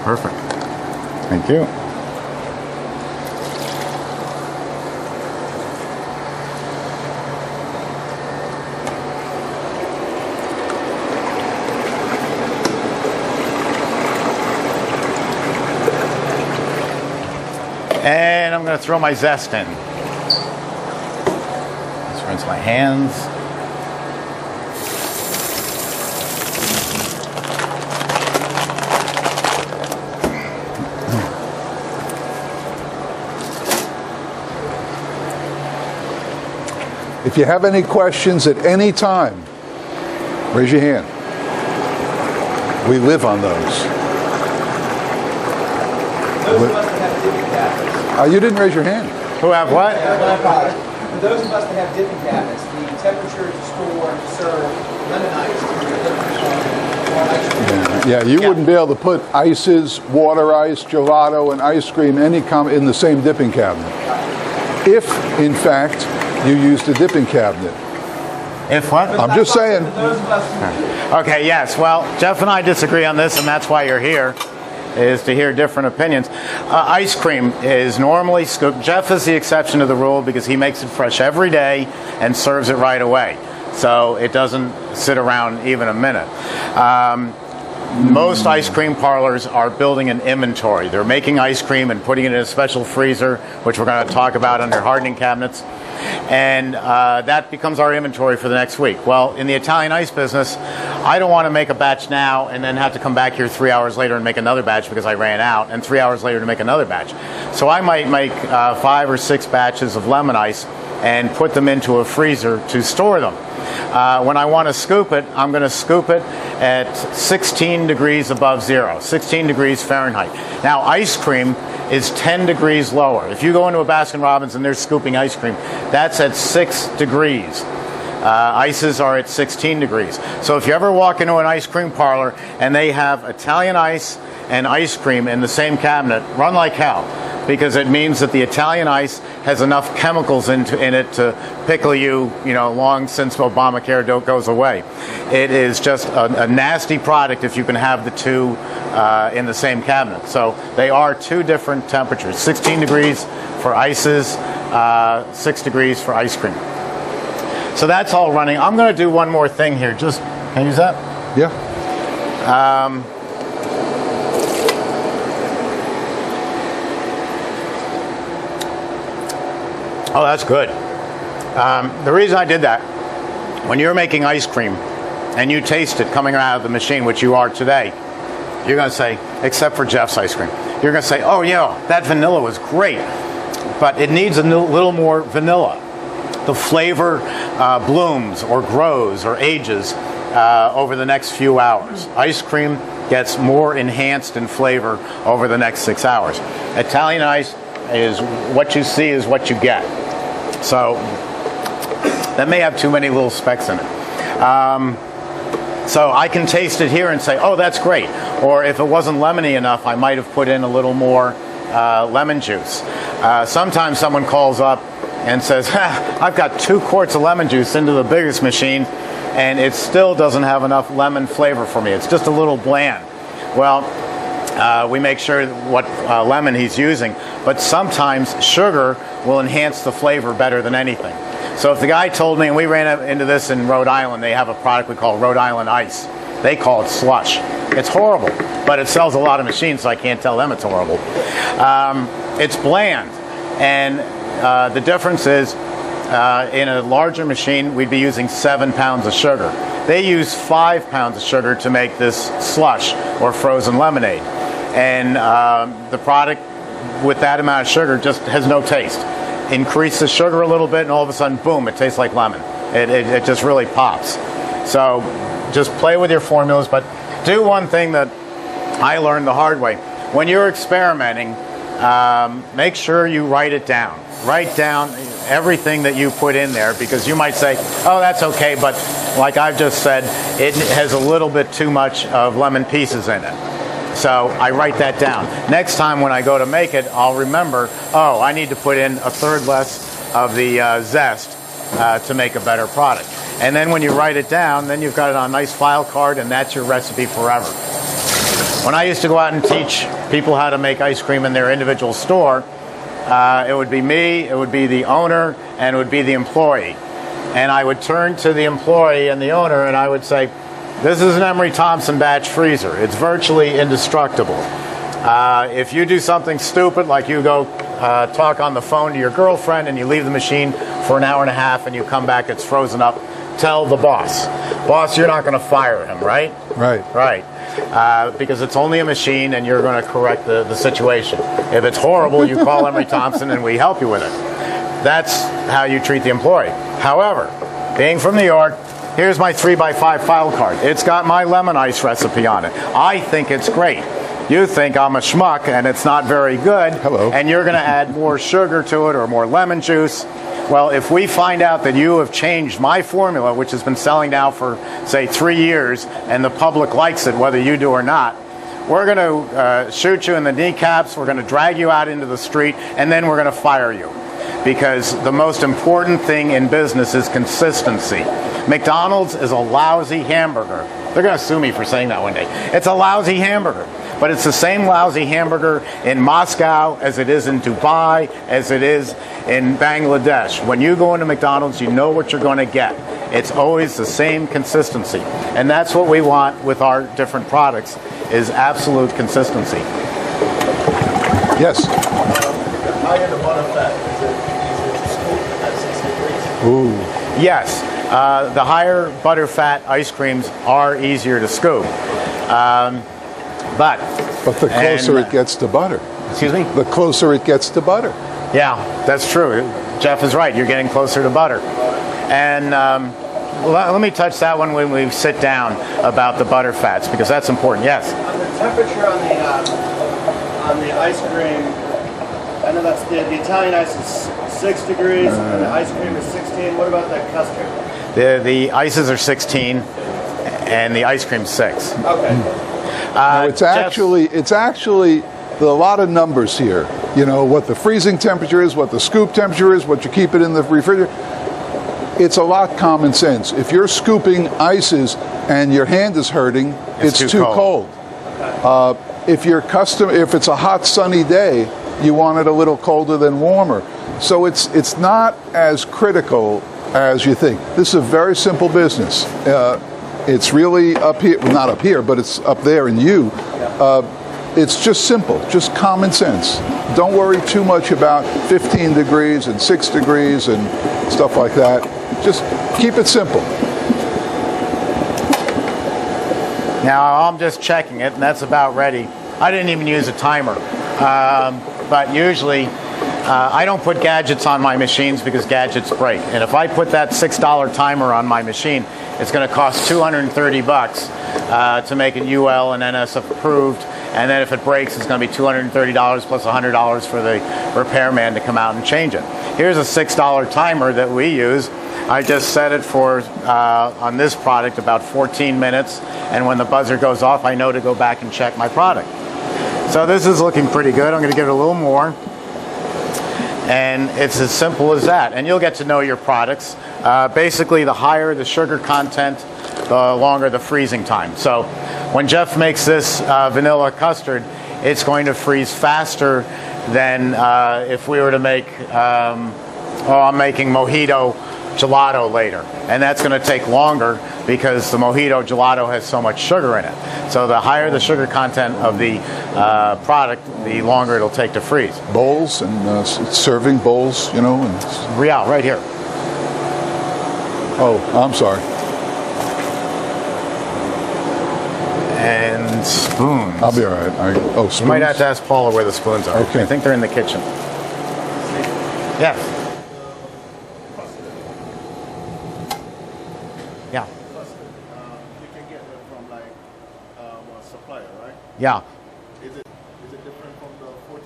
Perfect. Thank you. And I'm going to throw my zest in. Let's rinse my hands. If you have any questions at any time, raise your hand. We live on those. Those of us that have dipping cabinets. You didn't raise your hand. Who have what? For those of us that have dipping cabinets, the temperature to store and to serve lemon ice is different from ice cream. Yeah, you wouldn't be able to put ices, water ice, gelato, and ice cream in the same dipping cabinet. If, in fact, you used a dipping cabinet. If what? I'm just saying. For those of us who Okay, yes. Well, Jeff and I disagree on this, and that's why you're here, is to hear different opinions. Ice cream is normally scooped. Jeff is the exception to the rule because he makes it fresh every day and serves it right away. So it doesn't sit around even a minute. Most ice cream parlors are building an inventory. They're making ice cream and putting it in a special freezer, which we're going to talk about under hardening cabinets. And that becomes our inventory for the next week. Well, in the Italian ice business, I don't want to make a batch now and then have to come back here 3 hours later and make another batch because I ran out, and 3 hours later to make another batch. So I might make 5 or 6 batches of lemon ice and put them into a freezer to store them. When I want to scoop it, I'm going to scoop it at 16 degrees above zero, 16 degrees Fahrenheit. Now, ice cream is 10 degrees lower. If you go into a Baskin-Robbins and they're scooping ice cream, that's at 6 degrees. Ices are at 16 degrees. So if you ever walk into an ice cream parlor and they have Italian ice and ice cream in the same cabinet, run like hell, because it means that the Italian ice has enough chemicals in it to pickle you, long since Obamacare goes away. It is just a nasty product if you can have the two in the same cabinet. So they are two different temperatures, 16 degrees for ices, 6 degrees for ice cream. So that's all running. I'm going to do one more thing here. Can I use that? Yeah. Oh, that's good. The reason I did that, when you're making ice cream and you taste it coming out of the machine, which you are today, you're going to say, except for Jeff's ice cream, you're going to say, oh, yeah, that vanilla was great, but it needs a little more vanilla. The flavor blooms or grows or ages over the next few hours. Ice cream gets more enhanced in flavor over the next 6 hours. Italian ice is what you see is what you get. So that may have too many little specks in it. So I can taste it here and say, oh, that's great. Or if it wasn't lemony enough, I might have put in a little more lemon juice. Sometimes someone calls up and says, I've got 2 quarts of lemon juice into the biggest machine, and it still doesn't have enough lemon flavor for me. It's just a little bland. Well, we make sure what lemon he's using, but sometimes sugar will enhance the flavor better than anything. So if the guy told me, and we ran into this in Rhode Island, they have a product we call Rhode Island Ice. They call it slush. It's horrible, but it sells a lot of machines, so I can't tell them it's horrible. It's bland, and the difference is in a larger machine, we'd be using 7 pounds of sugar. They use 5 pounds of sugar to make this slush or frozen lemonade. And the product with that amount of sugar just has no taste. Increase the sugar a little bit and all of a sudden, boom, it tastes like lemon. It just really pops. So just play with your formulas, but do one thing that I learned the hard way. When you're experimenting, make sure you write it down. Write down everything that you put in there, because you might say, oh, that's okay, but like I've just said, it has a little bit too much of lemon pieces in it. So I write that down. Next time when I go to make it, I'll remember, oh, I need to put in a third less of the zest to make a better product. And then when you write it down, then you've got it on a nice file card, and that's your recipe forever. When I used to go out and teach people how to make ice cream in their individual store, it would be me, it would be the owner, and it would be the employee. And I would turn to the employee and the owner, and I would say, this is an Emery Thompson batch freezer. It's virtually indestructible. If you do something stupid, like you go talk on the phone to your girlfriend and you leave the machine for an hour and a half and you come back, it's frozen up, tell the boss. Boss, you're not going to fire him, right? Right. Right. Because it's only a machine and you're going to correct the situation. If it's horrible, you call Emery Thompson and we help you with it. That's how you treat the employee. However, being from New York, here's my 3x5 file card. It's got my lemon ice recipe on it. I think it's great. You think I'm a schmuck and it's not very good. Hello. And you're going to add more sugar to it or more lemon juice. Well, if we find out that you have changed my formula, which has been selling now for, say, 3 years, and the public likes it, whether you do or not, we're going to shoot you in the kneecaps, we're going to drag you out into the street, and then we're going to fire you. Because the most important thing in business is consistency. McDonald's is a lousy hamburger. They're going to sue me for saying that one day. It's a lousy hamburger. But it's the same lousy hamburger in Moscow as it is in Dubai, as it is in Bangladesh. When you go into McDonald's, you know what you're going to get. It's always the same consistency. And that's what we want with our different products, is absolute consistency. Yes. How in the butter fat? Is it Ooh. Yes. The higher butter fat ice creams are easier to scoop. But the closer it gets to butter. Excuse me? The closer it gets to butter. Yeah, that's true. Jeff is right. You're getting closer to butter. And let me touch that one when we sit down about the butter fats, because that's important. Yes? On the temperature on the ice cream, I know that's the Italian ice is 6 degrees and the ice cream is 16. What about the custard? The ices are 16 and the ice cream's 6. Okay. No, it's actually a lot of numbers here. You know, what the freezing temperature is, what the scoop temperature is, what you keep it in the refrigerator. It's a lot common sense. If you're scooping ices and your hand is hurting, it's too cold. If it's a hot sunny day, you want it a little colder than warmer. So it's not as critical as you think. This is a very simple business. It's really up here, well, not up here, but it's up there in you. It's just simple, just common sense. Don't worry too much about 15 degrees and 6 degrees and stuff like that. Just keep it simple. Now I'm just checking it, and that's about ready. I didn't even use a timer, but usually I don't put gadgets on my machines because gadgets break. And if I put that $6 timer on my machine, it's going to cost $230 to make it UL and NSF approved. And then if it breaks, it's going to be $230 plus $100 for the repairman to come out and change it. Here's a $6 timer that we use. I just set it for, on this product, about 14 minutes. And when the buzzer goes off, I know to go back and check my product. So this is looking pretty good. I'm going to give it a little more. And it's as simple as that. And you'll get to know your products. Basically, the higher the sugar content, the longer the freezing time. So when Jeff makes this vanilla custard, it's going to freeze faster than if we were to make, I'm making Mojito gelato later. And that's going to take longer because the Mojito gelato has so much sugar in it. So the higher the sugar content of the product, the longer it'll take to freeze. Bowls and serving bowls, you know. And Real, right here. Oh, I'm sorry. And spoons. I'll be all right. Spoons? You might have to ask Paula where the spoons are. Okay. I think they're in the kitchen. Yes. Yeah. Yeah. Is it different from the 40%?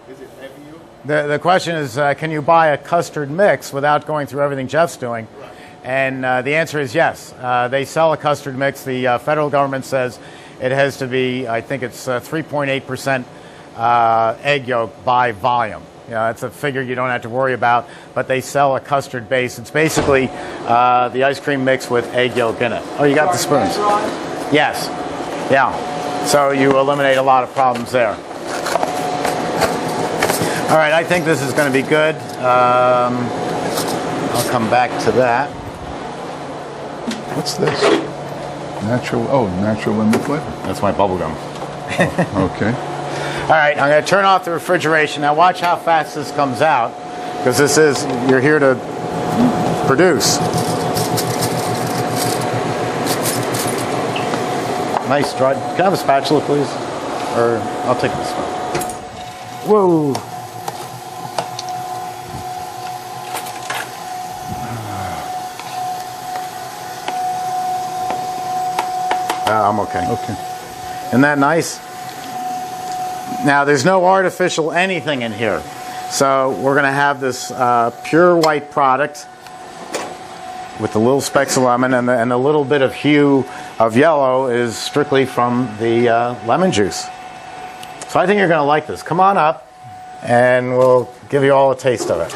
Is it heavier? The question is, can you buy a custard mix without going through everything Jeff's doing? Right. And the answer is yes. They sell a custard mix. The federal government says it has to be, I think it's 3.8% egg yolk by volume. It's a figure you don't have to worry about, but they sell a custard base. It's basically the ice cream mix with egg yolk in it. Oh, you got the spoons? Yes. Yeah. So you eliminate a lot of problems there. All right, I think this is going to be good. I'll come back to that. What's this? Natural lemon flavor. That's my bubble gum. Okay. All right, I'm going to turn off the refrigeration. Now watch how fast this comes out, because you're here to produce. Nice dry. Can I have a spatula, please? Or I'll take this one. Whoa. I'm okay. Okay. Isn't that nice? Now, there's no artificial anything in here. So we're going to have this pure white product with the little specks of lemon, and the little bit of hue of yellow is strictly from the lemon juice. So I think you're going to like this. Come on up, and we'll give you all a taste of it.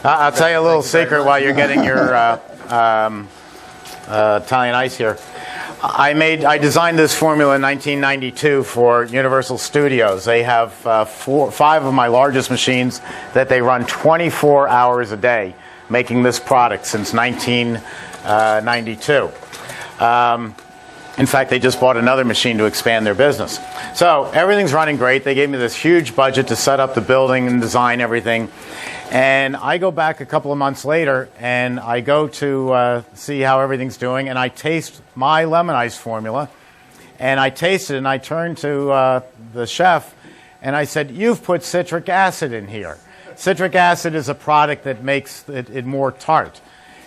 I'll tell you a little secret while you're getting your Italian ice here. I designed this formula in 1992 for Universal Studios. They have 5 of my largest machines that they run 24 hours a day making this product since 1992. In fact, they just bought another machine to expand their business. So everything's running great. They gave me this huge budget to set up the building and design everything. And I go back a couple of months later, and I go to see how everything's doing, and I taste my lemon ice formula. And I taste it, and I turn to the chef, and I said, "You've put citric acid in here." Citric acid is a product that makes it more tart.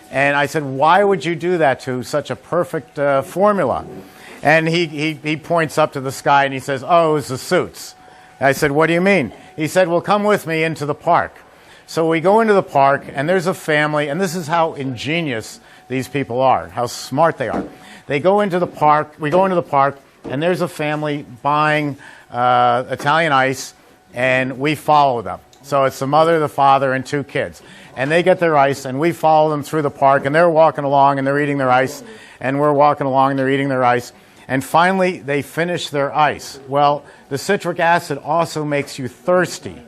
And I said, "Why would you do that to such a perfect formula?" And he points up to the sky, and he says, "Oh, it's the suits." And I said, "What do you mean?" He said, "Well, come with me into the park." So we go into the park, and there's a family, and this is how ingenious these people are, how smart they are. They go into the park, we go into the park, and there's a family buying Italian ice, and we follow them. So it's the mother, the father, and 2 kids. And they get their ice, and we follow them through the park, and they're walking along, and they're eating their ice, and we're walking along, and they're eating their ice. And finally, they finish their ice. Well, the citric acid also makes you thirsty.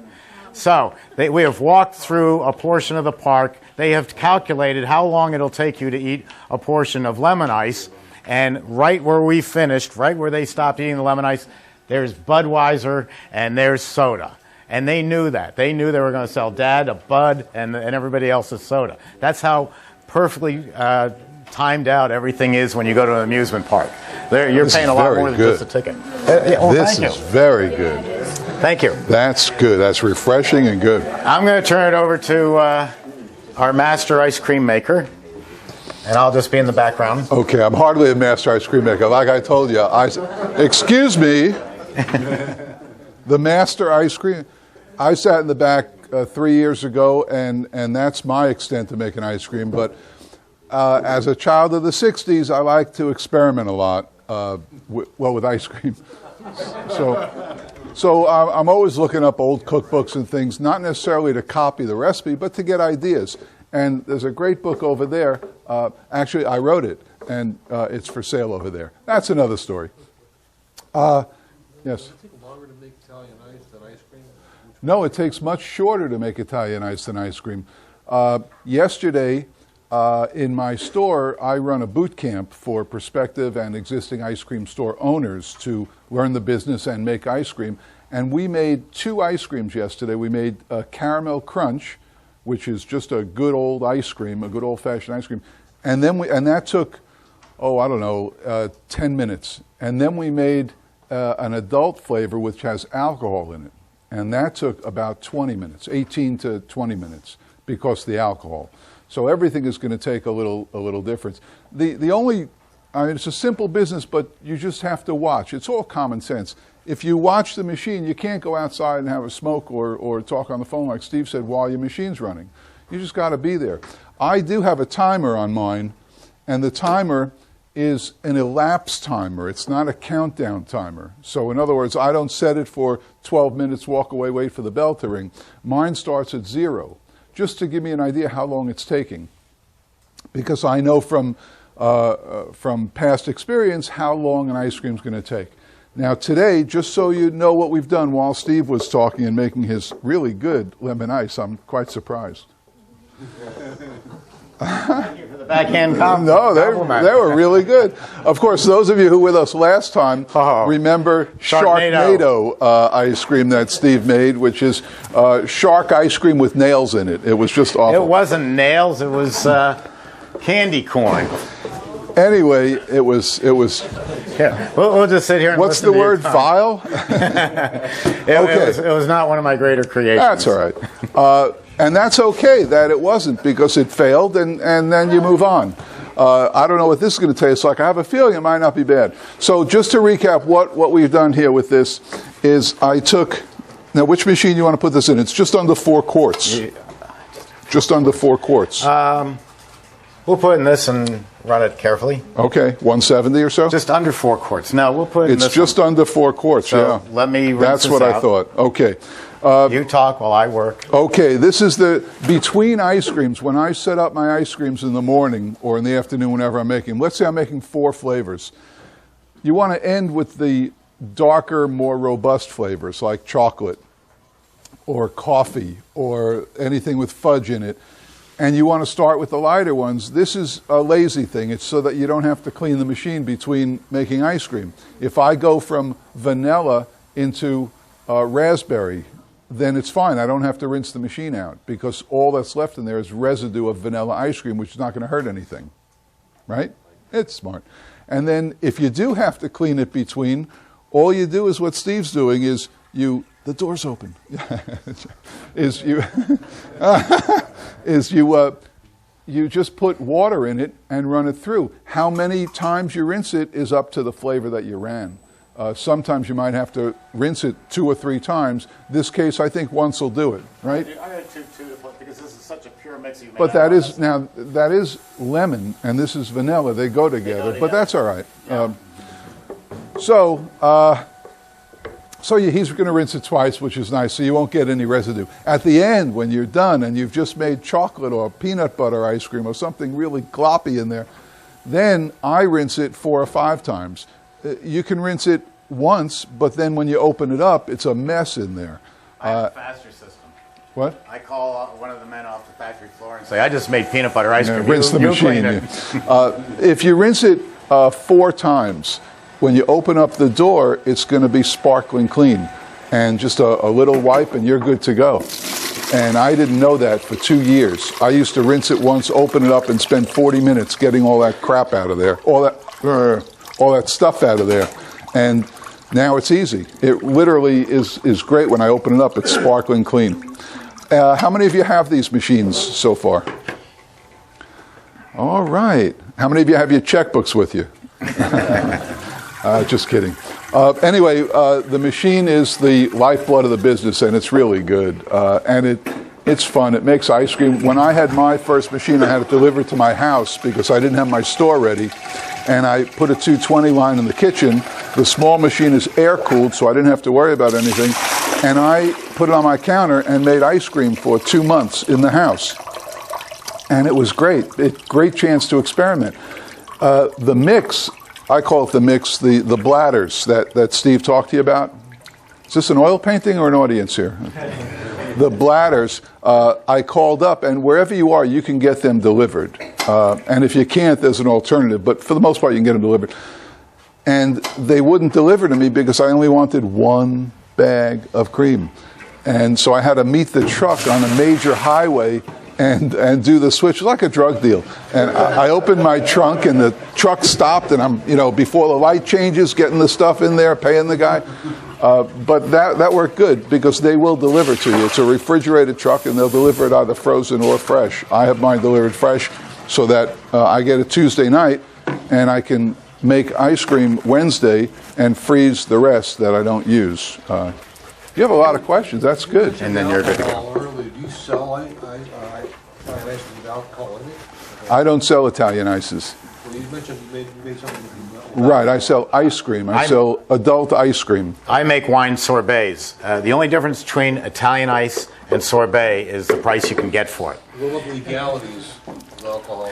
So we have walked through a portion of the park. They have calculated how long it'll take you to eat a portion of lemon ice. And right where we finished, right where they stopped eating the lemon ice, there's Budweiser and there's soda. And they knew that. They knew they were going to sell Dad a Bud and everybody else's soda. That's how perfectly timed out everything is when you go to an amusement park. You're paying a lot more than just a ticket. This is very good. Thank you. That's good. That's refreshing and good. I'm going to turn it over to our master ice cream maker, and I'll just be in the background. Okay, I'm hardly a master ice cream maker. Like I told you, excuse me, the master ice cream. I sat in the back 3 years ago, and that's my extent to making ice cream. But as a child of the 60s, I like to experiment a lot, with ice cream. So I'm always looking up old cookbooks and things, not necessarily to copy the recipe, but to get ideas. And there's a great book over there. Actually, I wrote it, and it's for sale over there. That's another story. Yes? Does it take longer to make Italian ice than ice cream? No, it takes much shorter to make Italian ice than ice cream. Yesterday, in my store, I run a boot camp for prospective and existing ice cream store owners to learn the business and make ice cream. And we made 2 ice creams yesterday. We made a caramel crunch, which is just a good old ice cream, a good old-fashioned ice cream. And then that took, 10 minutes. And then we made an adult flavor which has alcohol in it. And that took about 20 minutes, 18 to 20 minutes, because of the alcohol. So everything is going to take a little difference. The only, I mean, it's a simple business, but you just have to watch. It's all common sense. If you watch the machine, you can't go outside and have a smoke or talk on the phone, like Steve said, while your machine's running. You just got to be there. I do have a timer on mine, and the timer is an elapsed timer. It's not a countdown timer. So in other words, I don't set it for 12 minutes, walk away, wait for the bell to ring. Mine starts at 0, just to give me an idea how long it's taking. Because I know from past experience how long an ice cream is going to take. Now today, just so you know what we've done while Steve was talking and making his really good lemon ice, I'm quite surprised. Thank you for the backhand compliment. No, they were really good. Of course, those of you who were with us last time remember Sharknado ice cream that Steve made, which is shark ice cream with nails in it. It was just awful. It wasn't nails, it was candy corn. Anyway, it was. Yeah, we'll just sit here and What's listen the to word? Vile? It was not one of my greater creations. That's all right. And that's okay that it wasn't, because it failed, and then you move on. I don't know what this is going to taste like. I have a feeling it might not be bad. So just to recap, what we've done here with this is I took... Now, which machine you want to put this in? It's just under 4 quarts. Yeah. Just under 4 quarts. We'll put in this and run it carefully. Okay, 170 or so? Just under 4 quarts. No, we'll put it in this. It's just under 4 quarts, so yeah. Let me rinse That's this what out. I thought. Okay. You talk while I work. Okay, this is the between ice creams. When I set up my ice creams in the morning or in the afternoon, whenever I'm making them, let's say I'm making 4 flavors. You want to end with the darker, more robust flavors like chocolate or coffee or anything with fudge in it. And you want to start with the lighter ones. This is a lazy thing. It's so that you don't have to clean the machine between making ice cream. If I go from vanilla into raspberry, then it's fine. I don't have to rinse the machine out, because all that's left in there is residue of vanilla ice cream, which is not going to hurt anything. Right? It's smart. And then if you do have to clean it between, all you do is what Steve's doing is the door's open. You just put water in it and run it through. How many times you rinse it is up to the flavor that you ran. Sometimes you might have to rinse it 2 or 3 times. This case, I think once will do it, right? I had two because this is such a pure mix. But that is lemon and this is vanilla. They go together, but that's all right. Yeah. So he's going to rinse it twice, which is nice, so you won't get any residue. At the end, when you're done and you've just made chocolate or peanut butter ice cream or something really gloppy in there, then I rinse it 4 or 5 times. You can rinse it once, but then when you open it up, it's a mess in there. I have a faster system. What? I call one of the men off the factory floor and say, I just made peanut butter ice cream. Rinse the machine. If you rinse it 4 times, when you open up the door, it's going to be sparkling clean. And just a little wipe and you're good to go. And I didn't know that for 2 years. I used to rinse it once, open it up, and spend 40 minutes getting all that crap out of there, all that stuff out of there. And now it's easy. It literally is great when I open it up. It's sparkling clean. How many of you have these machines so far? All right. How many of you have your checkbooks with you? Just kidding. Anyway, the machine is the lifeblood of the business, and it's really good. And it's fun. It makes ice cream. When I had my first machine, I had it delivered to my house because I didn't have my store ready. And I put a 220 line in the kitchen. The small machine is air-cooled, so I didn't have to worry about anything. And I put it on my counter and made ice cream for 2 months in the house. And it was great. Great chance to experiment. The mix... I call it the mix, the bladders that Steve talked to you about. Is this an oil painting or an audience here? The bladders, I called up, and wherever you are, you can get them delivered. And if you can't, there's an alternative. But for the most part, you can get them delivered. And they wouldn't deliver to me because I only wanted 1 bag of cream. And so I had to meet the truck on a major highway and do the switch like a drug deal. And I opened my trunk, and the truck stopped, and I'm, before the light changes, getting the stuff in there, paying the guy. But that worked good because they will deliver to you. It's a refrigerated truck, and they'll deliver it either frozen or fresh. I have mine delivered fresh so that I get it Tuesday night, and I can make ice cream Wednesday and freeze the rest that I don't use. You have a lot of questions. That's good. And then you're good to go. Alcohol earlier. Do you sell Italian ice with alcohol in it? I don't sell Italian ices. Well, you mentioned you made something. Right, I sell ice cream. I sell adult ice cream. I make wine sorbets. The only difference between Italian ice and sorbet is the price you can get for it. What about legalities of alcohol?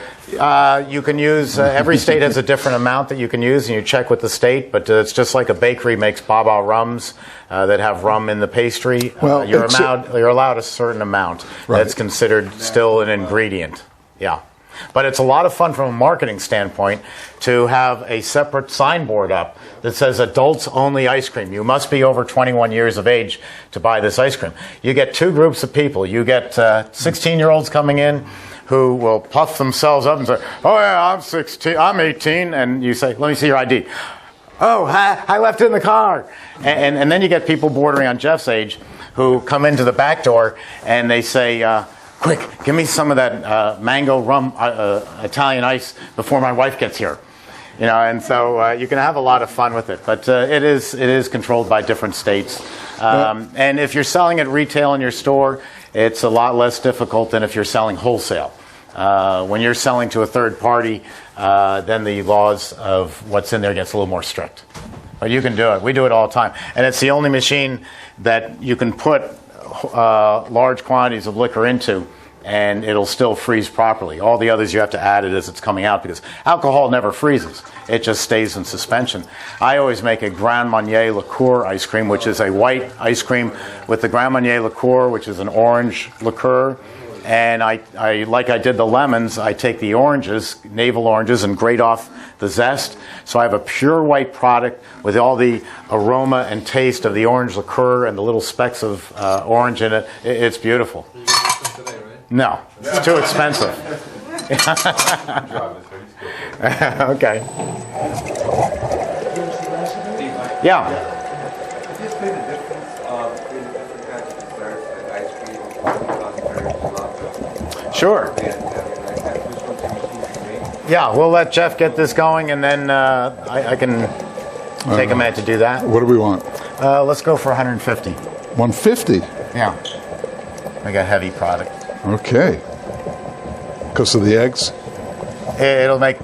You can use, every state has a different amount that you can use, and you check with the state, but it's just like a bakery makes baba rums that have rum in the pastry. Well, you're allowed a certain amount that's considered still an ingredient. Yeah. But it's a lot of fun from a marketing standpoint to have a separate signboard up that says adults only ice cream. You must be over 21 years of age to buy this ice cream. You get two groups of people. You get 16-year-olds coming in who will puff themselves up and say, oh yeah, I'm 16, I'm 18, and you say, let me see your ID. Oh, I left it in the car. And then you get people bordering on Jeff's age who come into the back door and they say, quick, give me some of that mango rum Italian ice before my wife gets here. You know, and so you can have a lot of fun with it. But it is controlled by different states. And if you're selling at retail in your store, it's a lot less difficult than if you're selling wholesale. When you're selling to a third party, then the laws of what's in there gets a little more strict. But you can do it. We do it all the time. And it's the only machine that you can put large quantities of liquor into, and it'll still freeze properly. All the others you have to add it as it's coming out because alcohol never freezes. It just stays in suspension. I always make a Grand Marnier liqueur ice cream, which is a white ice cream with the Grand Marnier liqueur, which is an orange liqueur. And I like I did the lemons, I take the oranges, navel oranges, and grate off the zest. So I have a pure white product with all the aroma and taste of the orange liqueur and the little specks of orange in it. It's beautiful. No, it's too expensive. Okay. Yeah. Sure. Yeah, we'll let Jeff get this going, and then I can take a minute to do that. What do we want? Let's go for 150. 150? Yeah. I got heavy product. Okay. Because of the eggs? It'll make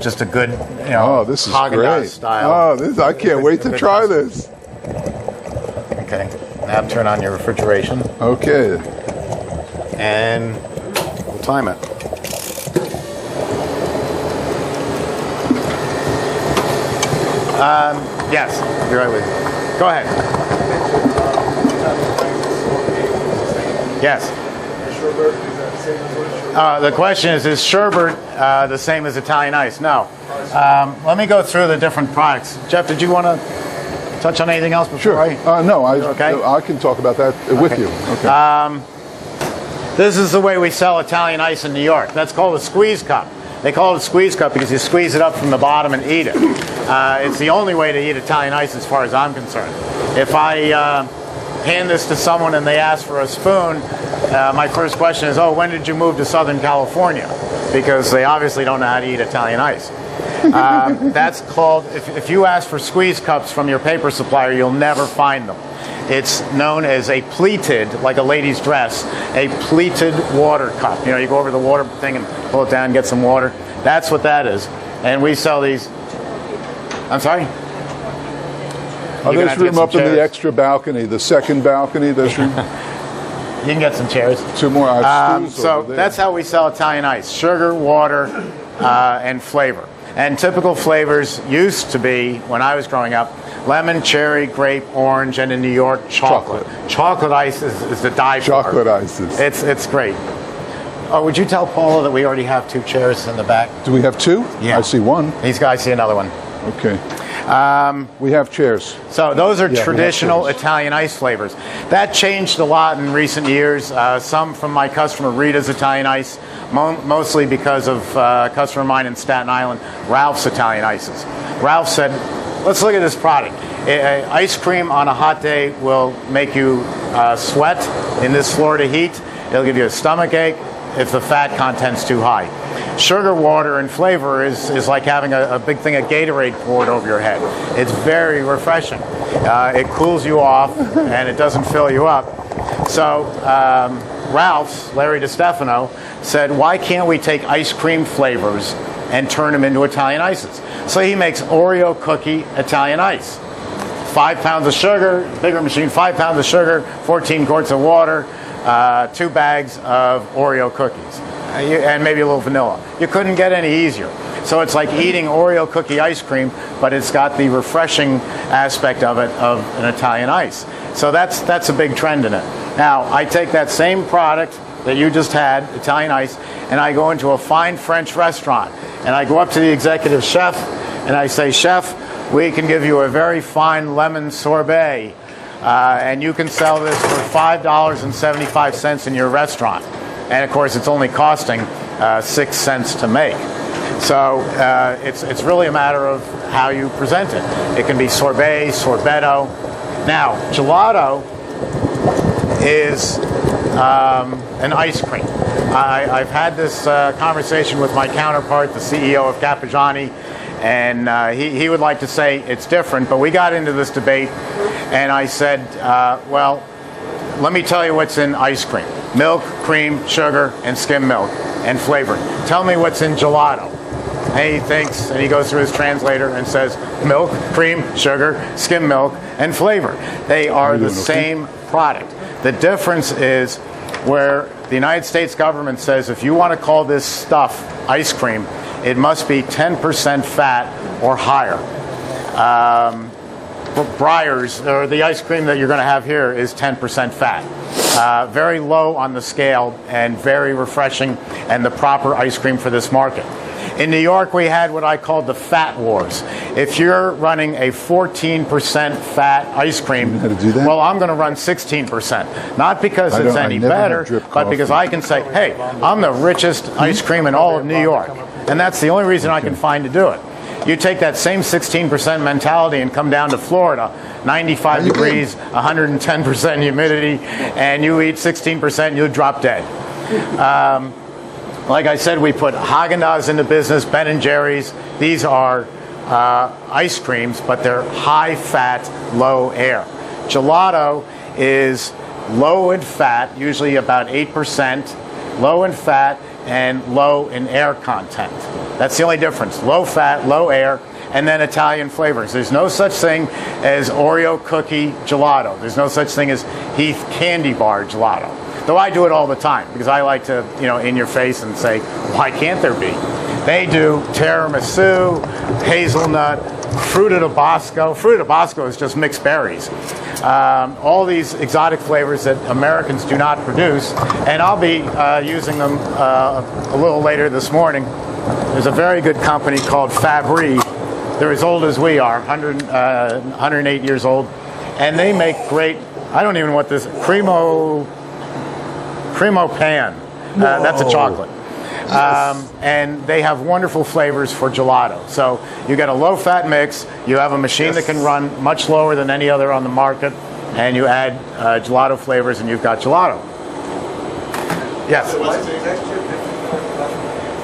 just a good, oh, this is great. Style. Oh, I can't wait to try this. Okay. Now turn on your refrigeration. Okay. And we'll time it. Yes, you're right with you. Go ahead. Yes. The question is sherbet the same as Italian ice? No. Let me go through the different products. Jeff, did you want to touch on anything else before Sure. No, I can talk about that with you. Okay. This is the way we sell Italian ice in New York. That's called a squeeze cup. They call it a squeeze cup because you squeeze it up from the bottom and eat it. It's the only way to eat Italian ice as far as I'm concerned. If I hand this to someone and they ask for a spoon, my first question is, oh, when did you move to Southern California? Because they obviously don't know how to eat Italian ice. That's called, if you ask for squeeze cups from your paper supplier, you'll never find them. It's known as a pleated, like a lady's dress, a pleated water cup. You know, you go over the water thing and pull it down and get some water. That's what that is. And we sell these. I'm sorry? Oh, there's room up in the extra balcony, the second balcony. There's room. You can get some chairs. Two more. So that's how we sell Italian ice: sugar, water, and flavor. And typical flavors used to be, when I was growing up, lemon, cherry, grape, orange, and in New York, chocolate. Chocolate ice is the die for. Chocolate ices. It's great. Oh, would you tell Paula that we already have two chairs in the back? Do we have two? Yeah. I see one. I see another one. Okay. We have chairs. So those are traditional Italian ice flavors. That changed a lot in recent years. Some from my customer Rita's Italian ice, mostly because of a customer of mine in Staten Island, Ralph's Italian ices. Ralph said, let's look at this product. Ice cream on a hot day will make you sweat in this Florida heat. It'll give you a stomach ache if the fat content's too high. Sugar water and flavor is like having a big thing of Gatorade poured over your head. It's very refreshing. It cools you off and it doesn't fill you up. So Ralph's, Larry DiStefano, said, why can't we take ice cream flavors and turn them into Italian ices? So he makes Oreo cookie Italian ice. 5 pounds of sugar, bigger machine, 5 pounds of sugar, 14 quarts of water, 2 bags of Oreo cookies, and maybe a little vanilla. You couldn't get any easier. So it's like eating Oreo cookie ice cream, but it's got the refreshing aspect of it of an Italian ice. So that's a big trend in it. Now, I take that same product that you just had, Italian ice, and I go into a fine French restaurant, and I go up to the executive chef, and I say, Chef, we can give you a very fine lemon sorbet, and you can sell this for $5.75 in your restaurant. And of course, it's only costing 6 cents to make. So it's really a matter of how you present it. It can be sorbet, sorbetto. Now, gelato is an ice cream. I've had this conversation with my counterpart, the CEO of Cappigiani, and he would like to say it's different, but we got into this debate, and I said, well, let me tell you what's in ice cream. Milk, cream, sugar, and skim milk, and flavoring. Tell me what's in gelato. And he thinks, and he goes through his translator and says, milk, cream, sugar, skim milk, and flavor. They are the same product. The difference is where the United States government says if you want to call this stuff ice cream, it must be 10% fat or higher. Breyers, or the ice cream that you're going to have here, is 10% fat. Very low on the scale and very refreshing and the proper ice cream for this market. In New York, we had what I called the fat wars. If you're running a 14% fat ice cream, well, I'm going to run 16%. Not because it's any better, but because I can say, hey, I'm the richest ice cream in all of New York. And that's the only reason I can find to do it. You take that same 16% mentality and come down to Florida, 95 degrees, 110% humidity, and you eat 16%, you'll drop dead. Like I said, we put Haagen-Dazs into business, Ben & Jerry's. These are ice creams, but they're high fat, low air. Gelato is low in fat, usually about 8%, low in fat, and low in air content. That's the only difference. Low fat, low air, and then Italian flavors. There's no such thing as Oreo cookie gelato. There's no such thing as Heath candy bar gelato. Though I do it all the time because I like to, in your face and say, why can't there be? They do tiramisu, hazelnut, fruit of Tabasco. Fruit of Tabasco is just mixed berries. All these exotic flavors that Americans do not produce, and I'll be using them a little later this morning. There's a very good company called Fabry. They're as old as we are, 108 years old, and they make great, I don't even know what this, Cremo pan. That's a chocolate. Yes. And they have wonderful flavors for gelato. So you get a low-fat mix. You have a machine that can run much lower than any other on the market, and you add gelato flavors, and you've got gelato. Yes.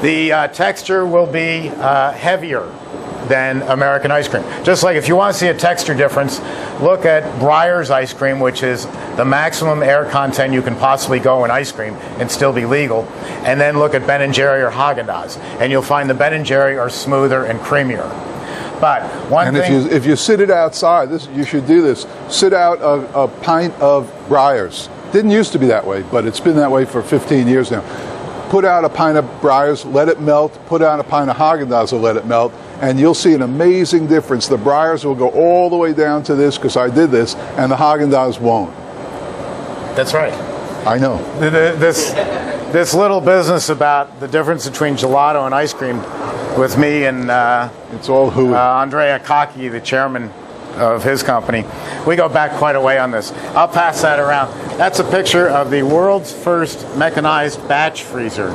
The texture will be heavier than American ice cream. Just like if you want to see a texture difference, look at Breyer's ice cream, which is the maximum air content you can possibly go in ice cream and still be legal, and then look at Ben & Jerry or Haagen-Dazs, and you'll find the Ben & Jerry are smoother and creamier. But one thing... if you sit it outside, you should do this. Sit out a pint of Breyers. Didn't used to be that way, but it's been that way for 15 years now. Put out a pint of Breyers, let it melt. Put out a pint of Haagen-Dazs and let it melt. And you'll see an amazing difference. The Breyers will go all the way down to this because I did this, and the Haagen-Dazs won't. That's right. I know. This little business about the difference between gelato and ice cream with me and it's all hooey. Andrea Kaki, the chairman of his company, we go back quite a way on this. I'll pass that around. That's a picture of the world's first mechanized batch freezer.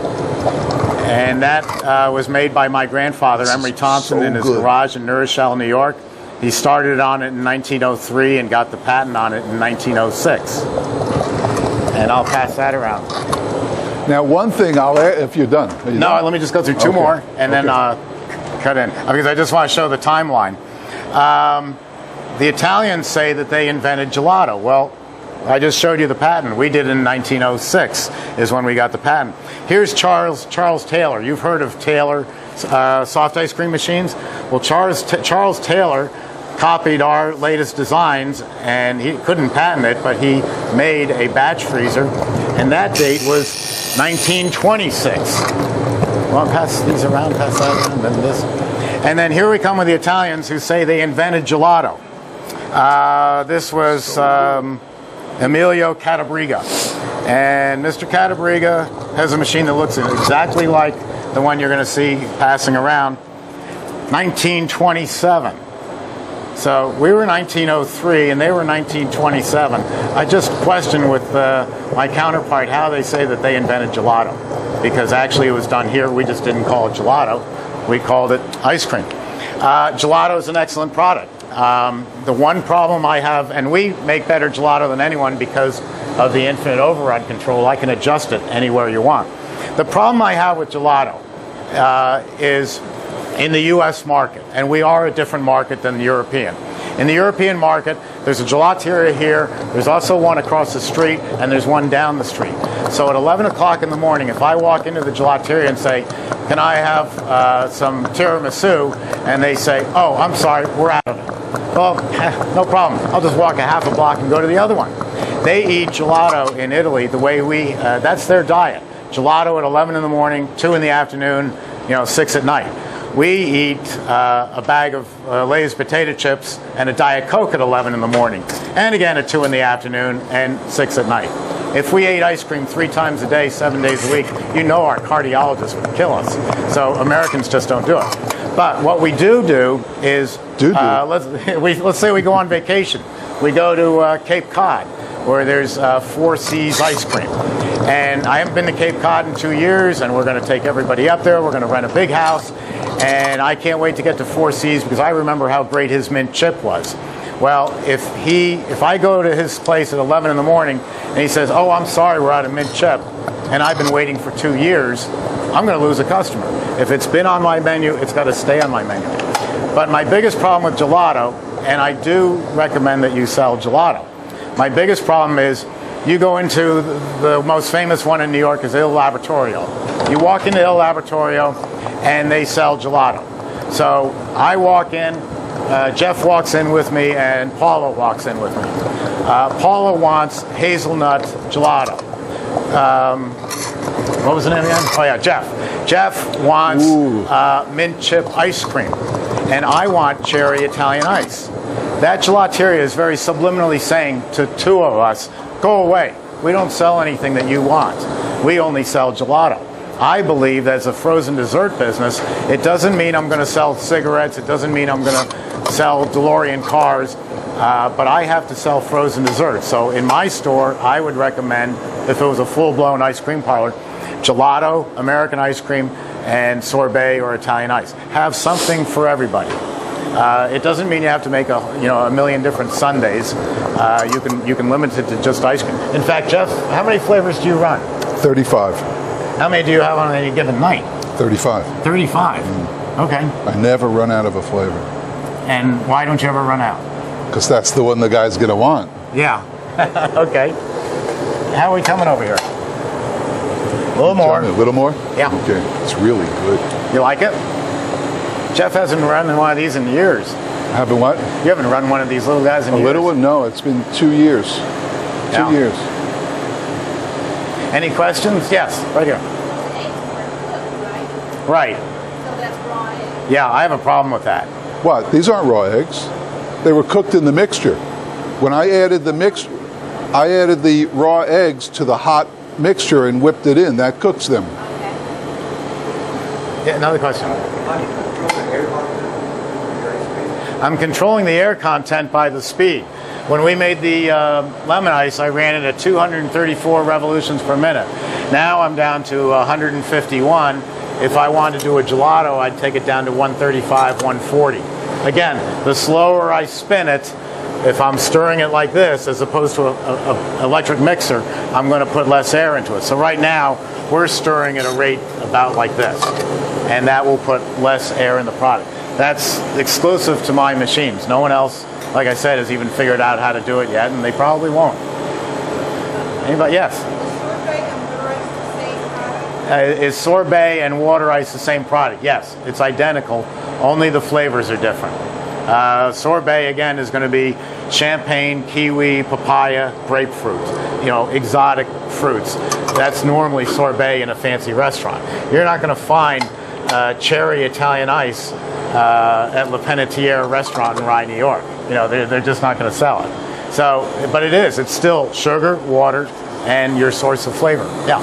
And that was made by my grandfather, Emery Thompson, in his garage in New Rochelle, New York. He started on it in 1903 and got the patent on it in 1906. And I'll pass that around. Now, one thing I'll add, if you're done. Are you No, done? let me just go through two Okay. more and then cut in. Because I just want to show the timeline. The Italians say that they invented gelato. Well, I just showed you the patent. We did it in 1906 is when we got the patent. Here's Charles Taylor. You've heard of Taylor soft ice cream machines? Well, Charles Taylor copied our latest designs, and he couldn't patent it, but he made a batch freezer, and that date was 1926. Well, pass these around, pass that around, then this. And then here we come with the Italians who say they invented gelato. This was Emilio Catabriga. And Mr. Catabriga has a machine that looks exactly like the one you're going to see passing around. 1927. So we were 1903 and they were 1927. I just questioned with my counterpart how they say that they invented gelato. Because actually it was done here. We just didn't call it gelato. We called it ice cream. Gelato is an excellent product. The one problem I have, and we make better gelato than anyone because of the infinite overrun control. I can adjust it anywhere you want. The problem I have with gelato is in the U.S. market, and we are a different market than the European. In the European market, there's a gelateria here, there's also one across the street, and there's one down the street. So at 11 o'clock in the morning, if I walk into the gelateria and say, can I have some tiramisu? And they say, oh, I'm sorry, we're out of it. Well, no problem. I'll just walk a half a block and go to the other one. They eat gelato in Italy the way that's their diet. Gelato at 11 in the morning, 2 in the afternoon, 6 at night. We eat a bag of Lay's potato chips and a Diet Coke at 11 in the morning, and again at 2 in the afternoon and 6 at night. If we ate ice cream 3 times a day, 7 days a week, our cardiologist would kill us. So Americans just don't do it. But what we do is, let's say we go on vacation. We go to Cape Cod, where there's 4 Seas ice cream. And I haven't been to Cape Cod in 2 years, and we're going to take everybody up there. We're going to rent a big house. And I can't wait to get to 4 Seas because I remember how great his mint chip was. Well, if I go to his place at 11 in the morning and he says, oh, I'm sorry, we're out of mint chip, and I've been waiting for 2 years, I'm going to lose a customer. If it's been on my menu, it's got to stay on my menu. But my biggest problem with gelato, and I do recommend that you sell gelato, my biggest problem is you go into the most famous one in New York is Il Laboratorio. You walk into Il Laboratorio and they sell gelato. So I walk in, Jeff walks in with me, and Paula walks in with me. Paula wants hazelnut gelato. What was the name again? Oh yeah, Jeff. Jeff wants mint chip ice cream, and I want cherry Italian ice. That gelateria is very subliminally saying to 2 of us, go away. We don't sell anything that you want. We only sell gelato. I believe that as a frozen dessert business, it doesn't mean I'm going to sell cigarettes. It doesn't mean I'm going to sell DeLorean cars. But I have to sell frozen desserts. So in my store, I would recommend, if it was a full-blown ice cream parlor, gelato, American ice cream, and sorbet or Italian ice. Have something for everybody. It doesn't mean you have to make a million different sundaes. You can limit it to just ice cream. In fact, Jeff, how many flavors do you run? 35. How many do you have on any given night? 35. 35. Okay. I never run out of a flavor. And why don't you ever run out? Because that's the one the guy's going to want. Yeah. Okay. How are we coming over here? A little more. A little more? Yeah. Okay. It's really good. You like it? Jeff hasn't run one of these in years. Having what? You haven't run one of these little guys in A years. little one? No, it's been 2 years. Yeah. 2 years. Any questions? Yes, right here. Right. So that's raw egg. Yeah, I have a problem with that. What? These aren't raw eggs. They were cooked in the mixture. When I added I added the raw eggs to the hot mixture and whipped it in. That cooks them. Okay. Yeah, another question. How do you control the air content of your ice cream? I'm controlling the air content by the speed. When we made the lemon ice, I ran it at 234 revolutions per minute. Now I'm down to 151. If I wanted to do a gelato, I'd take it down to 135, 140. Again, the slower I spin it, if I'm stirring it like this, as opposed to an electric mixer, I'm going to put less air into it. So right now, we're stirring at a rate about like this, and that will put less air in the product. That's exclusive to my machines. No one else, like I said, has even figured out how to do it yet, and they probably won't. Anybody? Yes? Is sorbet and water ice the same product? Yes, it's identical, only the flavors are different. Sorbet, again, is going to be champagne, kiwi, papaya, grapefruit, exotic fruits. That's normally sorbet in a fancy restaurant. You're not going to find cherry Italian ice at Le Penetier restaurant in Rye, New York. They're just not going to sell it. So, but it's still sugar, water, and your source of flavor. Yeah.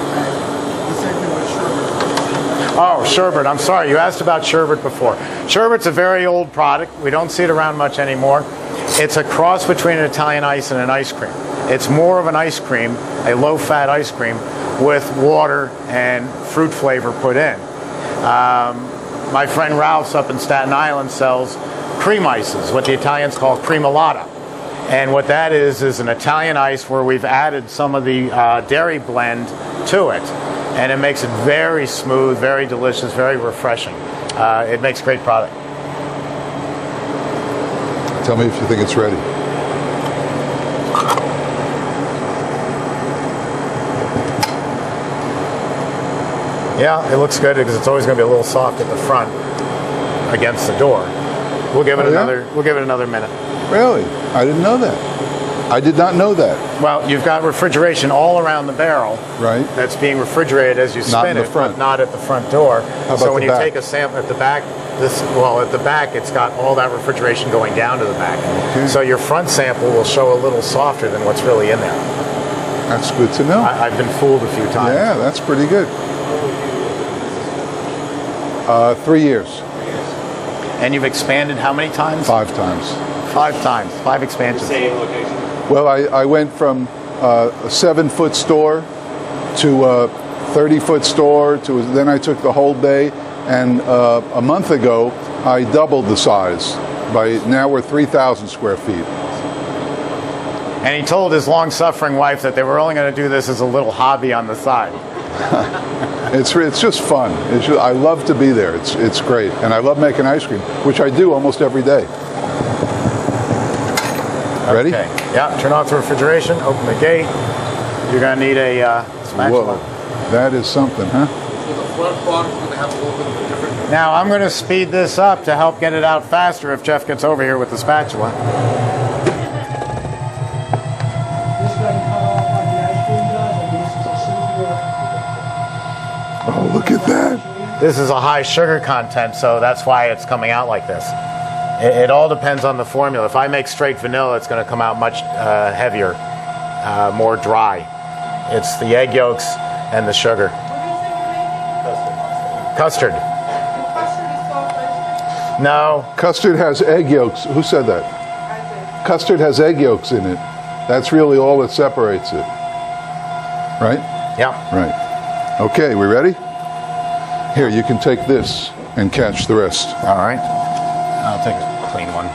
Oh, sherbet. I'm sorry. You asked about sherbet before. Sherbet's a very old product. We don't see it around much anymore. It's a cross between an Italian ice and an ice cream. It's more of an ice cream, a low-fat ice cream, with water and fruit flavor put in. My friend Ralph's up in Staten Island sells cream ices, what the Italians call cremolata. And what that is an Italian ice where we've added some of the dairy blend to it. And it makes it very smooth, very delicious, very refreshing. It makes a great product. Tell me if you think it's ready. Yeah, it looks good because it's always going to be a little soft at the front against the door. We'll give it another minute. Really? I didn't know that. I did not know that. Well, you've got refrigeration all around the barrel. Right. That's being refrigerated as you spin it, but not at the front door. So when you take a sample at the back, at the back, it's got all that refrigeration going down to the back. Okay. So your front sample will show a little softer than what's really in there. That's good to know. I've been fooled a few times. Yeah, that's pretty good. 3 years. And you've expanded how many times? 5 times. 5 times. 5 expansions. Same location. Well, I went from a 7-foot store to a 30-foot store then I took the whole bay, and a month ago I doubled the size. Now we're 3,000 square feet. And he told his long-suffering wife that they were only going to do this as a little hobby on the side. It's just fun. I love to be there. It's great, and I love making ice cream, which I do almost every day. Ready? Okay. Yeah, turn off the refrigeration, open the gate. You're going to need a spatula. Whoa, that is something, huh? So the front part is going to have a little bit of a different... Now, I'm going to speed this up to help get it out faster if Jeff gets over here with the spatula. This doesn't cut off like the ice cream does, and this is a super. Oh, look at that. This is a high sugar content, so that's why it's coming out like this. It all depends on the formula. If I make straight vanilla, it's going to come out much heavier, more dry. It's the egg yolks and the sugar. Custard. Custard is soft ice cream? No. Custard has egg yolks. Who said that? Custard has egg yolks in it. That's really all that separates it. Right? Yeah. Right. Okay, we ready? Here, you can take this and catch the rest. All right. I'll take a clean one.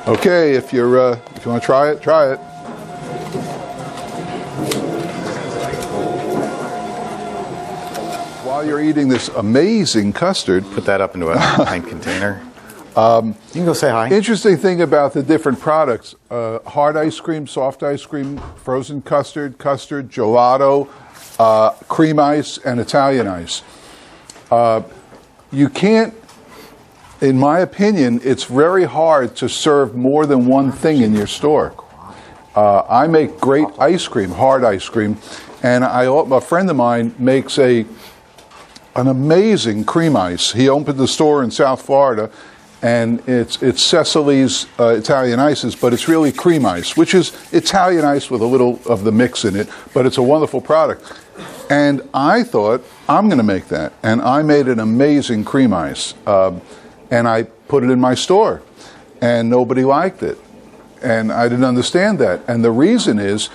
Okay, if you want to try it, try it. While you're eating this amazing custard, Put that up into a pint container. You can go say hi. interesting thing about the different products: hard ice cream, soft ice cream, frozen custard, gelato, cream ice, and Italian ice. You can't. In my opinion, it's very hard to serve more than one thing in your store. I make great ice cream, hard ice cream, and a friend of mine makes an amazing cream ice. He opened the store in South Florida, and it's Cecily's Italian ices, but it's really cream ice, which is Italian ice with a little of the mix in it, but it's a wonderful product. And I thought, I'm going to make that, and I made an amazing cream ice. And I put it in my store, and nobody liked it. And I didn't understand that. And the reason is,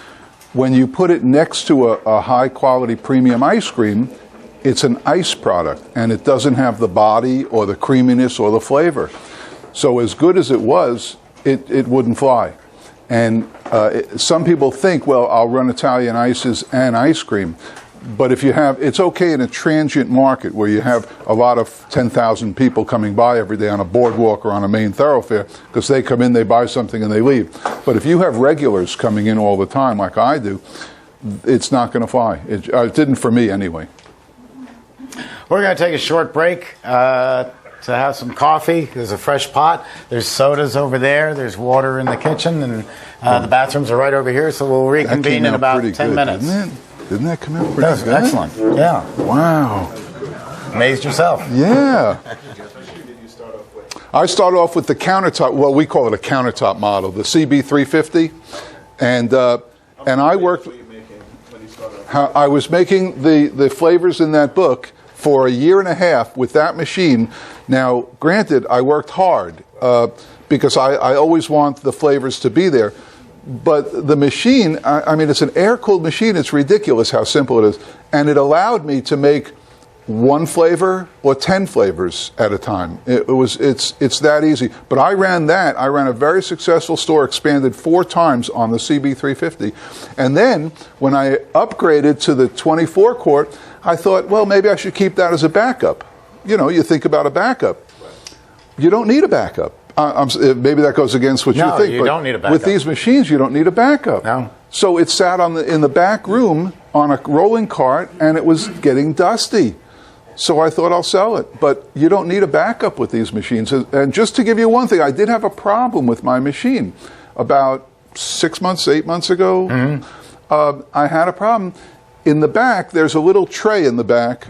when you put it next to a high-quality premium ice cream, it's an ice product, and it doesn't have the body or the creaminess or the flavor. So as good as it was, it wouldn't fly. And some people think, well, I'll run Italian ices and ice cream. But if you have, it's okay in a transient market where you have a lot of 10,000 people coming by every day on a boardwalk or on a main thoroughfare, because they come in, they buy something, and they leave. But if you have regulars coming in all the time, like I do, it's not going to fly. It didn't for me anyway. We're going to take a short break to have some coffee. There's a fresh pot. There's sodas over there. There's water in the kitchen, and the bathrooms are right over here. So we'll reconvene in about 10 minutes. Didn't that come out pretty That was good? excellent. Yeah. Wow. Amazed yourself. Yeah. I started off with the countertop. Well, we call it a countertop model, the CB350, and I worked. I was making the flavors in that book for a year and a half with that machine. Now, granted, I worked hard because I always want the flavors to be there. But the machine, I mean, it's an air-cooled machine. It's ridiculous how simple it is. And it allowed me to make one flavor or 10 flavors at a time. It's that easy. But I ran a very successful store, expanded 4 times on the CB350. And then when I upgraded to the 24 quart, I thought, well, maybe I should keep that as a backup. You know, you think about a backup. You don't need a backup. Maybe that goes against what you think. No, you but don't need a backup. with these machines, you don't need a backup. No. So it sat in the back room on a rolling cart, and it was getting dusty. So I thought I'll sell it. But you don't need a backup with these machines. And just to give you one thing, I did have a problem with my machine. About 8 months ago, I had a problem. In the back, there's a little tray in the back.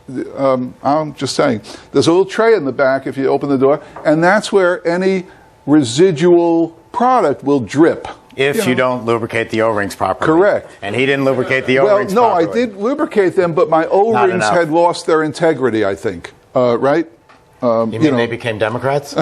I'm just saying, there's a little tray in the back if you open the door, and that's where any residual product will drip. If you don't lubricate the O-rings properly. Correct. And he didn't lubricate the O-rings Well, no, properly. I did lubricate them, but my O-rings had lost their integrity, I think. Right? You mean they became Democrats?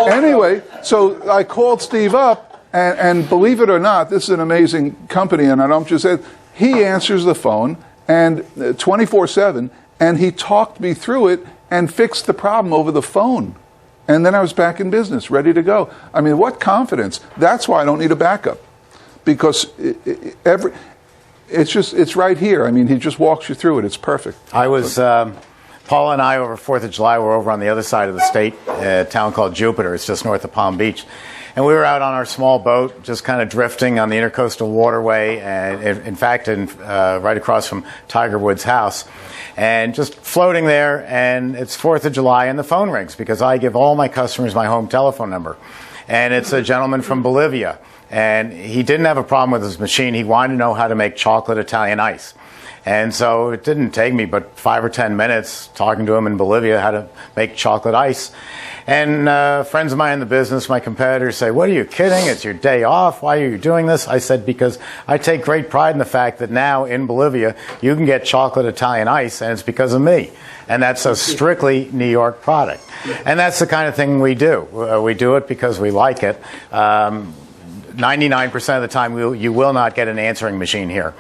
Anyway, so I called Steve up, and believe it or not, this is an amazing company, and I don't just say, he answers the phone and 24/7, and he talked me through it and fixed the problem over the phone. And then I was back in business, ready to go. I mean, what confidence. That's why I don't need a backup. Because it's right here. I mean, he just walks you through it. It's perfect. I was, Paula and I over 4th of July were over on the other side of the state, a town called Jupiter. It's just north of Palm Beach. And we were out on our small boat, just kind of drifting on the intercoastal waterway, and in fact, right across from Tiger Woods' house, and just floating there. And it's 4th of July, and the phone rings because I give all my customers my home telephone number, and it's a gentleman from Bolivia, and he didn't have a problem with his machine. He wanted to know how to make chocolate Italian ice. And so it didn't take me but 5 or 10 minutes talking to him in Bolivia how to make chocolate ice. And friends of mine in the business, my competitors, say, "What, are you kidding? It's your day off. Why are you doing this?" I said, because I take great pride in the fact that now in Bolivia you can get chocolate Italian ice, and it's because of me. And that's a strictly New York product. And that's the kind of thing we do. We do it because we like it. 99% of the time you will not get an answering machine here.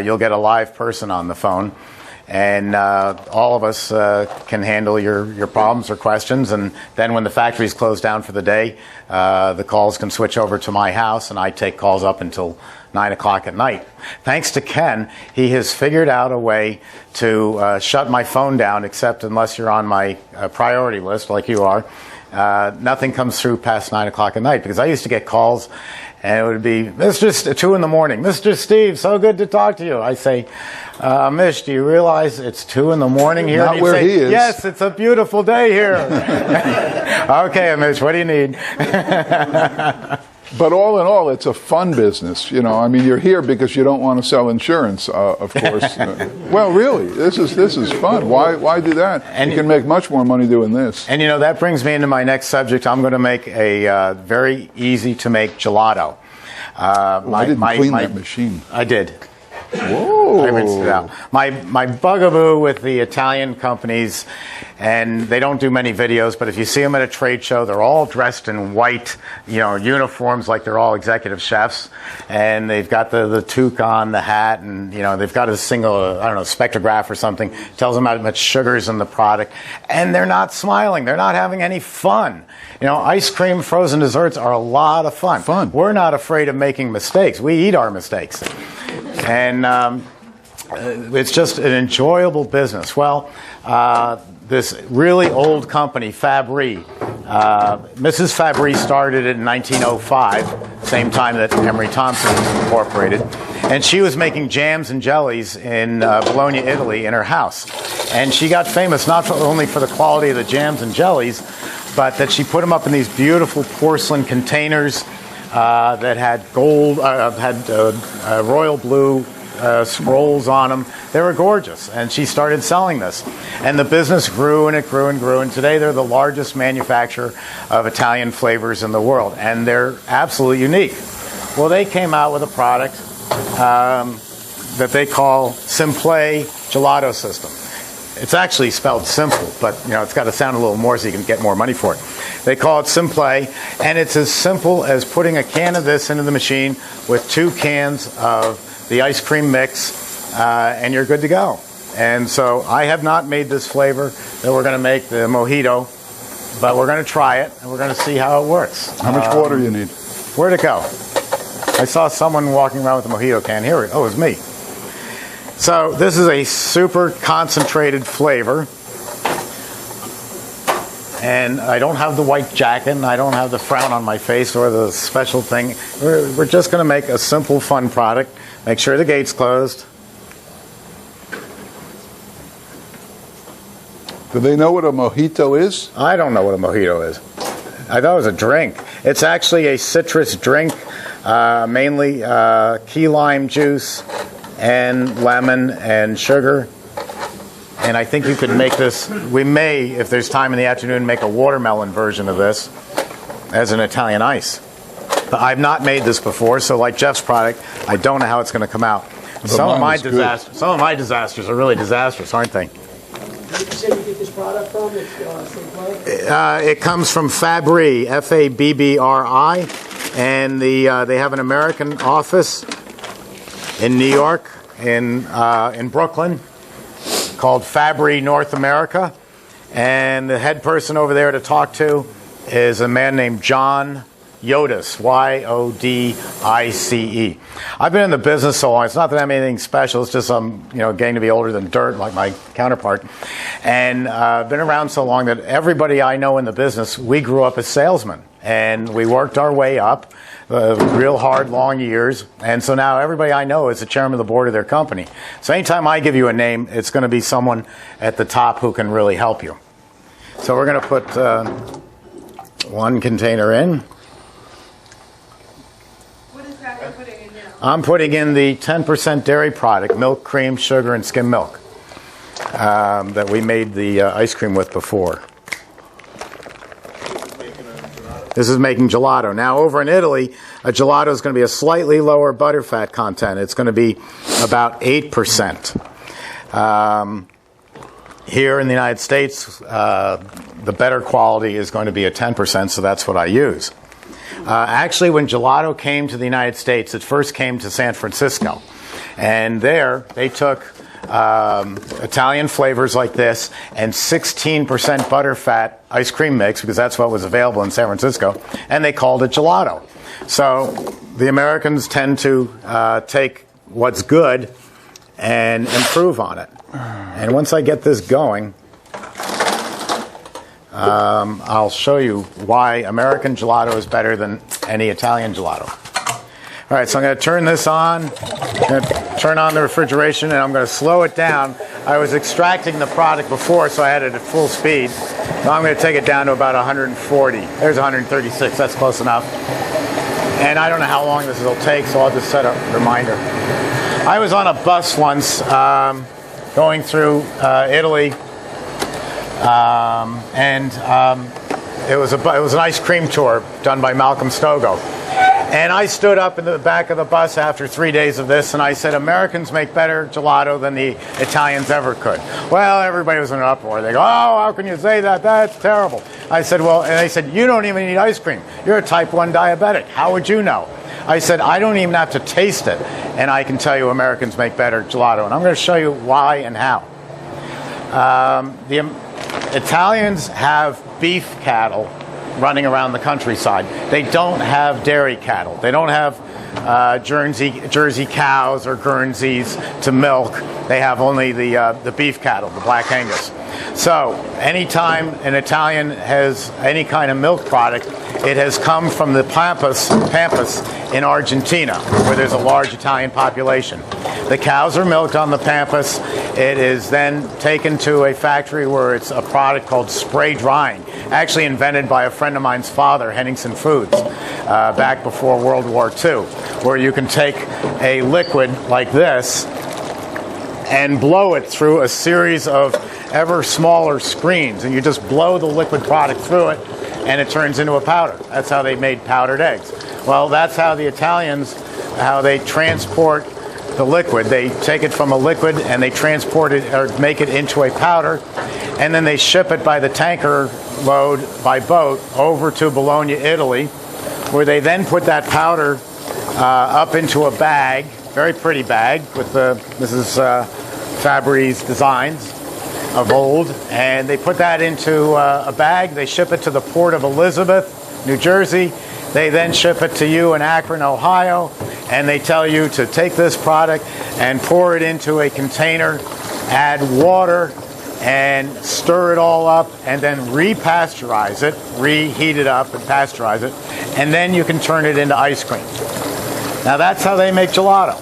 You'll get a live person on the phone. And all of us can handle your problems or questions. And then when the factory's closed down for the day, the calls can switch over to my house, and I take calls up until 9 o'clock at night. Thanks to Ken, he has figured out a way to shut my phone down, except unless you're on my priority list like you are. Nothing comes through past 9 o'clock at night, because I used to get calls and it would be, Mr. 2 in the morning, Mr. Steve, so good to talk to you. I say, Mish, do you realize it's 2 in the morning here? Not where he is. Yes, it's a beautiful day here. Okay, Mish, what do you need? But all in all, it's a fun business. You know, I mean, you're here because you don't want to sell insurance, of course. Well, really, this is fun. Why do that? And you can make much more money doing this. And you know, that brings me into my next subject. I'm going to make a very easy to make gelato. I didn't clean that machine. I did. Whoa. I rinsed it out. My bugaboo with the Italian companies, and they don't do many videos, but if you see them at a trade show, they're all dressed in white, uniforms like they're all executive chefs, and they've got the toque on, the hat, and they've got a single, spectrograph or something, tells them how much sugar's in the product, and they're not smiling. They're not having any fun. Ice cream, frozen desserts are a lot of fun. We're not afraid of making mistakes. We eat our mistakes. And it's just an enjoyable business. Well, this really old company, Fabry, Mrs. Fabry started it in 1905, same time that Emery Thompson was incorporated. And she was making jams and jellies in Bologna, Italy, in her house. And she got famous not only for the quality of the jams and jellies, but that she put them up in these beautiful porcelain containers that had gold, royal blue scrolls on them. They were gorgeous, and she started selling this. And the business grew, and it grew and grew, and today they're the largest manufacturer of Italian flavors in the world, and they're absolutely unique. Well, they came out with a product that they call Simple Gelato System. It's actually spelled simple, but it's got to sound a little more so you can get more money for it. They call it Simple, and it's as simple as putting a can of this into the machine with 2 cans of the ice cream mix, and you're good to go. And so I have not made this flavor that we're going to make, the Mojito, but we're going to try it, and we're going to see how it works. How much water do you need? Where'd it go? I saw someone walking around with a Mojito can. Here it is. Oh, it was me. So this is a super concentrated flavor, and I don't have the white jacket, and I don't have the frown on my face or the special thing. We're just going to make a simple, fun product. Make sure the gate's closed. Do they know what a mojito is? I don't know what a mojito is. I thought it was a drink. It's actually a citrus drink, mainly key lime juice and lemon and sugar. And I think you could make this, we may, if there's time in the afternoon, make a watermelon version of this as an Italian ice. But I've not made this before, so like Jeff's product, I don't know how it's going to come out. Some of my disasters are really disastrous, aren't they? Where did you say you get this product from? It's Simple? It comes from Fabry, Fabri, and they have an American office in New York, in Brooklyn, called Fabry North America, and the head person over there to talk to is a man named John Yodice, Yodice. I've been in the business so long. It's not that I'm anything special. It's just I'm, getting to be older than dirt, like my counterpart, and been around so long that everybody I know in the business, we grew up as salesmen, and we worked our way up. Real hard, long years, and so now everybody I know is the chairman of the board of their company. So anytime I give you a name, it's going to be someone at the top who can really help you. So we're going to put one container in. What is that you're putting in now? I'm putting in the 10% dairy product, milk, cream, sugar, and skim milk that we made the ice cream with before. This is making gelato. Now, over in Italy, a gelato is going to be a slightly lower butterfat content. It's going to be about 8%. Here in the United States, the better quality is going to be a 10%, so that's what I use. Actually, when gelato came to the United States, it first came to San Francisco. And there, they took Italian flavors like this and 16% butterfat ice cream mix, because that's what was available in San Francisco, and they called it gelato. So the Americans tend to take what's good and improve on it. And once I get this going, I'll show you why American gelato is better than any Italian gelato. All right, so I'm going to turn this on. I'm going to turn on the refrigeration, and I'm going to slow it down. I was extracting the product before, so I had it at full speed. Now I'm going to take it down to about 140. There's 136. That's close enough. And I don't know how long this will take, so I'll just set a reminder. I was on a bus once going through Italy, and it was an ice cream tour done by Malcolm Stogo. And I stood up in the back of the bus after 3 days of this, and I said, Americans make better gelato than the Italians ever could. Well, everybody was in an uproar. They go, oh, how can you say that? That's terrible. I said, well, and they said, you don't even eat ice cream. You're a type 1 diabetic. How would you know? I said, I don't even have to taste it, and I can tell you Americans make better gelato. And I'm going to show you why and how. The Italians have beef cattle running around the countryside. They don't have dairy cattle. They don't have Jersey cows or Guernseys to milk. They have only the beef cattle, the Black Angus. So anytime an Italian has any kind of milk product, it has come from the Pampas in Argentina, where there's a large Italian population. The cows are milked on the Pampas. It is then taken to a factory where it's a product called spray drying, actually invented by a friend of mine's father, Henningsen Foods, back before World War II, where you can take a liquid like this and blow it through a series of ever smaller screens, and you just blow the liquid product through it, and it turns into a powder. That's how they made powdered eggs. Well, that's how the Italians, how they transport the liquid. They take it from a liquid and they transport it or make it into a powder, and then they ship it by the tanker load by boat over to Bologna, Italy, where they then put that powder up into a bag, very pretty bag with this is Fabri's designs of old, and they put that into a bag. They ship it to the port of Elizabeth, New Jersey. They then ship it to you in Akron, Ohio, and they tell you to take this product and pour it into a container, add water, and stir it all up, and then repasteurize it, reheat it up and pasteurize it, and then you can turn it into ice cream. Now that's how they make gelato.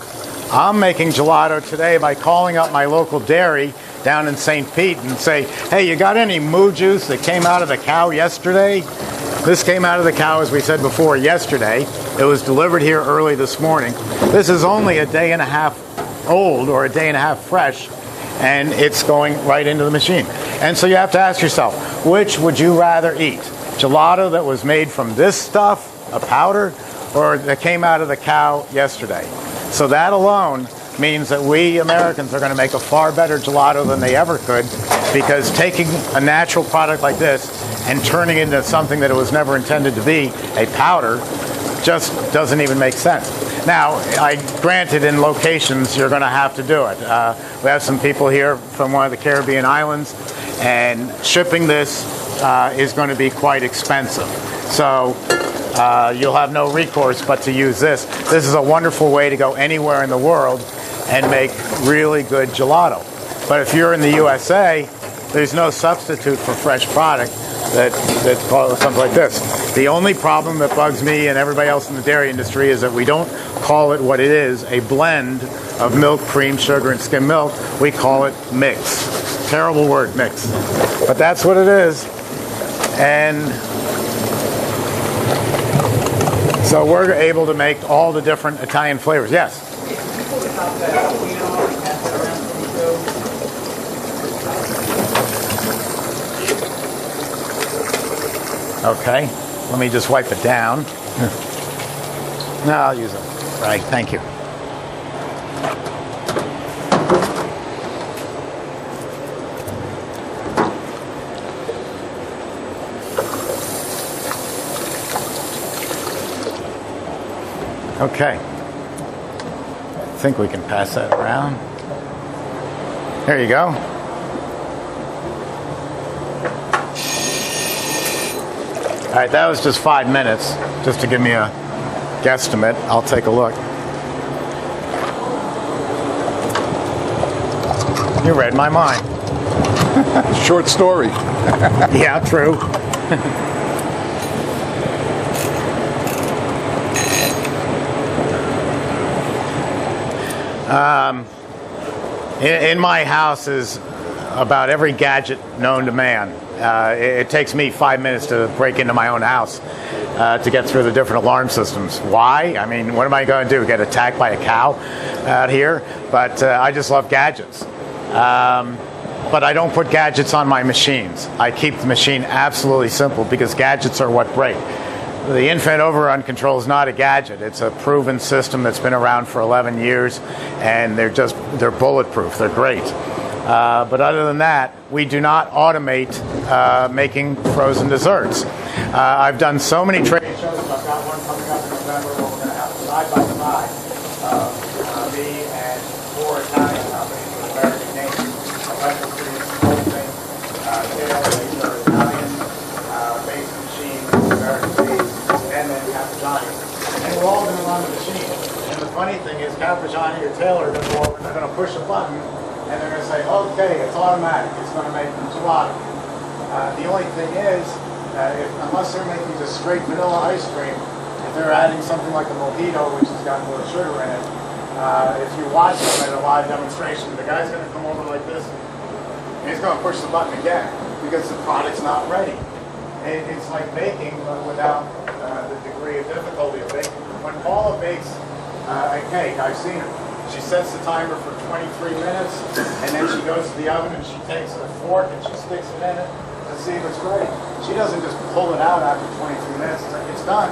I'm making gelato today by calling up my local dairy down in St. Pete and say, hey, you got any moo juice that came out of the cow yesterday? This came out of the cow, as we said before, yesterday. It was delivered here early this morning. This is only a day and a half old or a day and a half fresh, and it's going right into the machine. And so you have to ask yourself, which would you rather eat? Gelato that was made from this stuff, a powder, or that came out of the cow yesterday? So that alone means that we Americans are going to make a far better gelato than they ever could, because taking a natural product like this and turning it into something that it was never intended to be, a powder, just doesn't even make sense. Now, granted, in locations, you're going to have to do it. We have some people here from one of the Caribbean islands, and shipping this is going to be quite expensive. So you'll have no recourse but to use this. This is a wonderful way to go anywhere in the world and make really good gelato. But if you're in the USA, there's no substitute for fresh product that's called something like this. The only problem that bugs me and everybody else in the dairy industry is that we don't call it what it is, a blend of milk, cream, sugar, and skim milk. We call it mix. Terrible word, mix. But that's what it is. And so we're able to make all the different Italian flavors. Yes? Okay, let me just wipe it down. No, I'll use it. Right, thank you. Okay. I think we can pass that around. There you go. All right, that was just 5 minutes, just to give me a guesstimate. I'll take a look. You read my mind. Short story. Yeah, true. In my house is about every gadget known to man. It takes me 5 minutes to break into my own house to get through the different alarm systems. Why? I mean, what am I going to do? Get attacked by a cow out here? But I just love gadgets. But I don't put gadgets on my machines. I keep the machine absolutely simple because gadgets are what break. The infant overrun control is not a gadget. It's a proven system that's been around for 11 years, and they're bulletproof. They're great. But other than that, we do not automate making frozen desserts. I've done so many trade shows. I've got one coming up in November where we're going to have side by side me and 4 Italian companies with American names. Electric Consulting, Taylor, these are Italian based machines, American made, and then Caprigiani. And we're all going to run the machine. And the funny thing is, Caprigiani or Taylor are going to go over and they're going to push a button, and they're going to say, okay, it's automatic. It's going to make them gelato. The only thing is, unless they're making just straight vanilla ice cream, if they're adding something like a Mojito, which has got more sugar in it, if you watch them at a live demonstration, the guy's going to come over like this, and he's going to push the button again because the product's not ready. It's like baking, but without the degree of difficulty of baking. When Paula bakes a cake, I've seen her. She sets the timer for 23 minutes, and then she goes to the oven and she takes a fork and she sticks it in it to see if it's ready. She doesn't just pull it out after 23 minutes. It's done,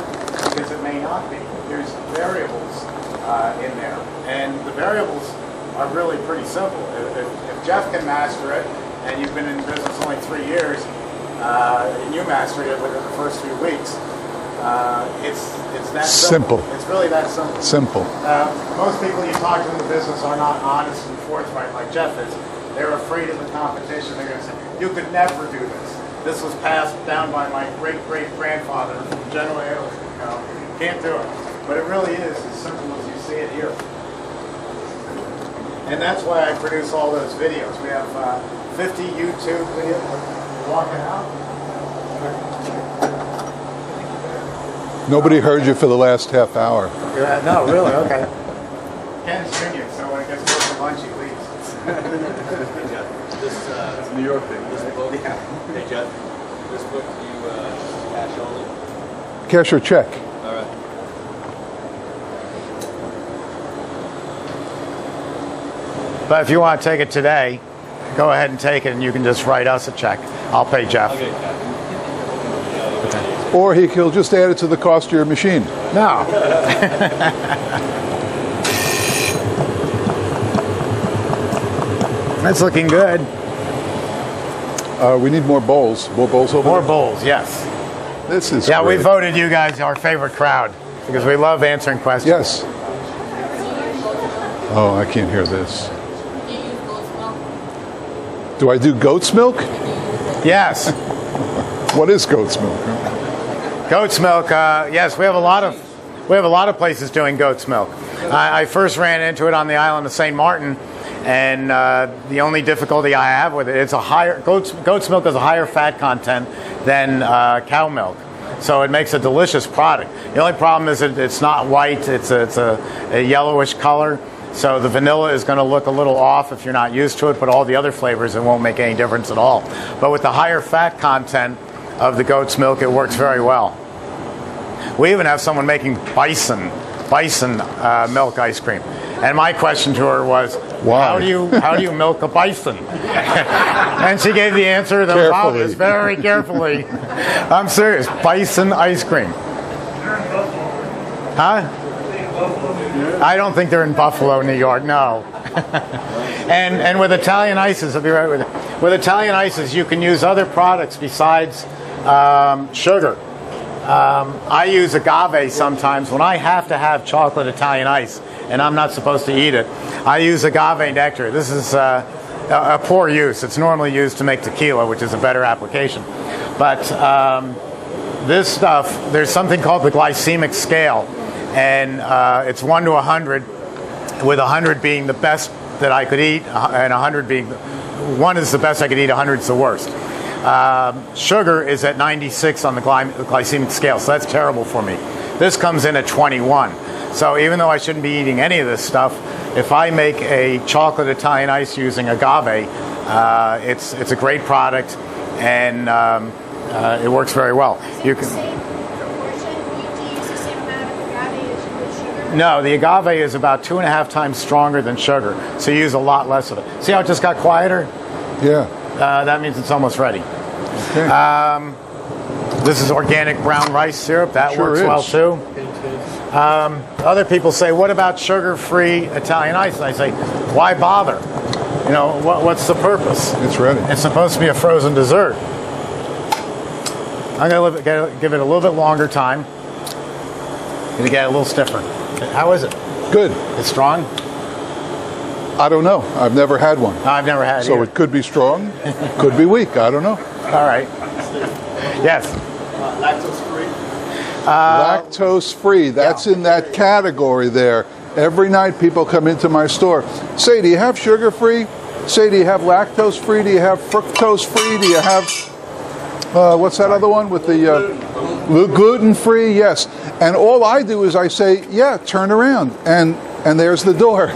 because it may not be. There's variables in there, and the variables are really pretty simple. If Jeff can master it, and you've been in business only 3 years, and you mastered it within the first few weeks, it's that simple. It's really that simple. Simple. Most people you talk to in the business are not honest and forthright like Jeff is. They're afraid of the competition. They're going to say, you could never do this. This was passed down by my great-great-grandfather from Genoa, Italy. You know, can't do it. But it really is as simple as you see it here. And that's why I produce all those videos. We have 50 YouTube videos. Walking out. Nobody heard you for the last half hour. No, really? Okay. Ken's Junior, so when it gets close to lunch, he leaves. This New York thing. This book. Yeah. Hey Jeff, this book you cash only. Cash or check? All right. But if you want to take it today, go ahead and take it, and you can just write us a check. I'll pay Jeff. Okay, Or he'll just add it to the cost of your machine. No. That's looking good. We need more bowls. More bowls over More there? bowls, yes. This is Yeah, great. we voted you guys our favorite crowd because we love answering questions. Yes. Oh, I can't hear this. Do I do goat's milk? Yes. What is goat's milk? Goat's milk. Yes, we have a lot of places doing goat's milk. I first ran into it on the island of St. Martin, and the only difficulty I have with it, it's a higher goat's milk has a higher fat content than cow milk, so it makes a delicious product. The only problem is it's not white; it's a yellowish color. So the vanilla is going to look a little off if you're not used to it, but all the other flavors, it won't make any difference at all. But with the higher fat content of the goat's milk, it works very well. We even have someone making bison milk ice cream. And my question to her was, why? How do you milk a bison? And she gave the answer that was obvious very carefully. I'm serious, bison ice cream. Huh? I don't think they're in Buffalo, New York. No. and with Italian ices, I'll be right with you. With Italian ices, you can use other products besides sugar. I use agave sometimes when I have to have chocolate Italian ice, and I'm not supposed to eat it. I use agave nectar. This is a poor use. It's normally used to make tequila, which is a better application. But this stuff, there's something called the glycemic scale. And it's 1 to 100, with 100 being the best that I could eat, and 100 being 1 is the best I could eat, 100 is the worst. Sugar is at 96 on the glycemic scale, so that's terrible for me. This comes in at 21. So even though I shouldn't be eating any of this stuff, if I make a chocolate Italian ice using agave, it's a great product, and it works very well. You can. No, the agave is about 2.5 times stronger than sugar, so you use a lot less of it. See how it just got quieter? Yeah. That means it's almost ready. Okay. This is organic brown rice syrup. That Sure works is. well too. Other people say, what about sugar-free Italian ice? And I say, why bother? You know, what's the purpose? It's ready. It's supposed to be a frozen dessert. I'm going to give it a little bit longer time. Going to get it a little stiffer. How is it? Good. It's strong? I don't know. I've never had one. I've never had it. So either. it could be strong, could be weak. I don't know. All right. Yes. Lactose free? Lactose free. That's in that category there. Every night people come into my store. Say, do you have sugar free? Say, do you have lactose free? Do you have fructose free? Do you have what's that other one with the gluten free? Yes. And all I do is I say, yeah, turn around, and there's the door.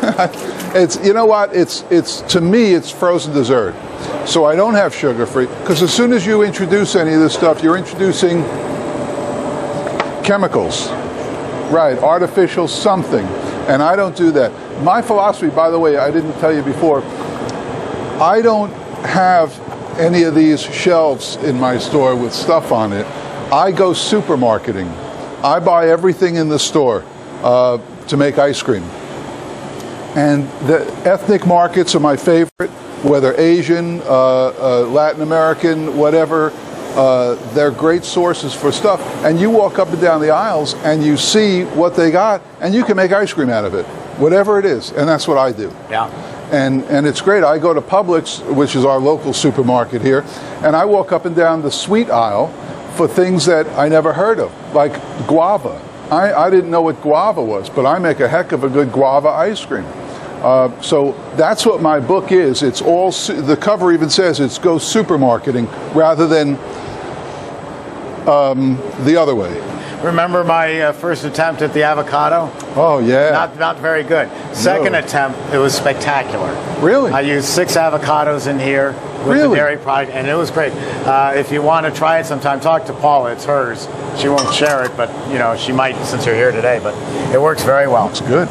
It's, you know what? It's to me it's frozen dessert. So I don't have sugar free, because as soon as you introduce any of this stuff, you're introducing chemicals, right? Artificial something, and I don't do that. My philosophy, by the way, I didn't tell you before. I don't have any of these shelves in my store with stuff on it. I go supermarketing. I buy everything in the store to make ice cream. And the ethnic markets are my favorite, whether Asian, Latin American, whatever. They're great sources for stuff. And you walk up and down the aisles and you see what they got, and you can make ice cream out of it, whatever it is. And that's what I do. Yeah. And it's great. I go to Publix, which is our local supermarket here, and I walk up and down the sweet aisle for things that I never heard of, like guava. I didn't know what guava was, but I make a heck of a good guava ice cream. So that's what my book is. It's all, the cover even says it's go supermarketing rather than the other way. Remember my first attempt at the avocado? Oh, yeah. Not very good. Second attempt, it was spectacular. Really? I used 6 avocados in here with the dairy product, and it was great. If you want to try it sometime, talk to Paula. It's hers. She won't share it, but you know she might since you're here today. But it works very well. It's good.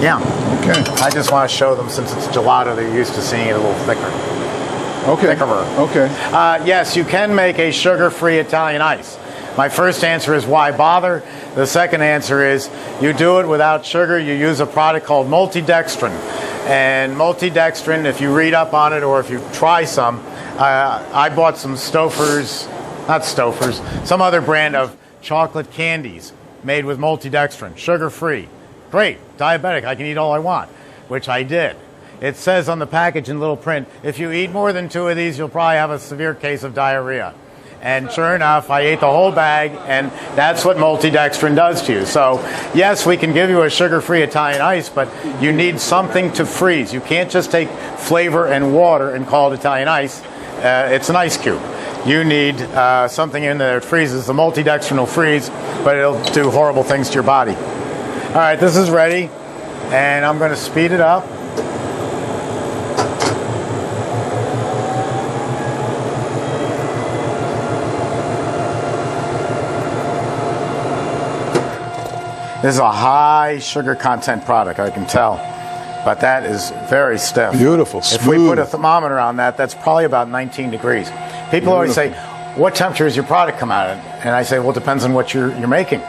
Yeah. Okay. I just want to show them, since it's gelato, they're used to seeing it a little thicker. Okay. Thickerer. Okay. Yes, you can make a sugar-free Italian ice. My first answer is why bother? The second answer is you do it without sugar. You use a product called multidextrin. And multidextrin, if you read up on it or if you try some, I bought some some other brand of chocolate candies made with multidextrin, sugar-free. Great, diabetic, I can eat all I want, which I did. It says on the package in little print, if you eat more than 2 of these, you'll probably have a severe case of diarrhea. And sure enough, I ate the whole bag, and that's what multidextrin does to you. So, yes, we can give you a sugar-free Italian ice, but you need something to freeze. You can't just take flavor and water and call it Italian ice. It's an ice cube. You need something in there that freezes. The multidextrin will freeze, but it'll do horrible things to your body. All right, this is ready, and I'm going to speed it up. This is a high sugar content product, I can tell, but that is very stiff. Beautiful, If we smooth. put a thermometer on that, that's probably about 19 degrees. People always say, what temperature does your product come out at? And I say, well, it depends on what you're making.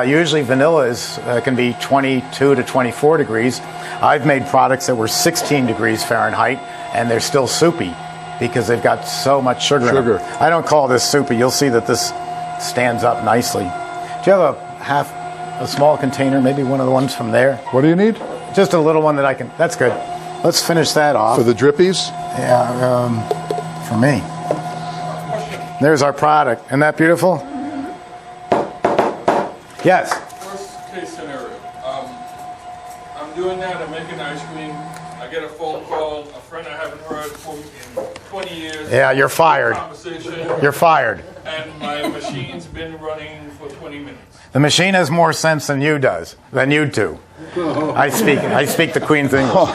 Usually vanilla can be 22 to 24 degrees. I've made products that were 16 degrees Fahrenheit, and they're still soupy because they've got so much sugar in them. I don't call this soupy. You'll see that this stands up nicely. Do you have a small container, maybe one of the ones from there? What do you need? Just a little one that I can, that's good. Let's finish that off. For the drippies? Yeah, for me. There's our product. Isn't that beautiful? Yes. Worst case scenario. I'm doing that, I'm making ice cream. I get a phone call, a friend I haven't heard from in 20 years. Yeah, you're fired. Conversation, You're fired. and my machine's been running for 20 minutes. The machine has more sense than you do. I speak the Queen's English.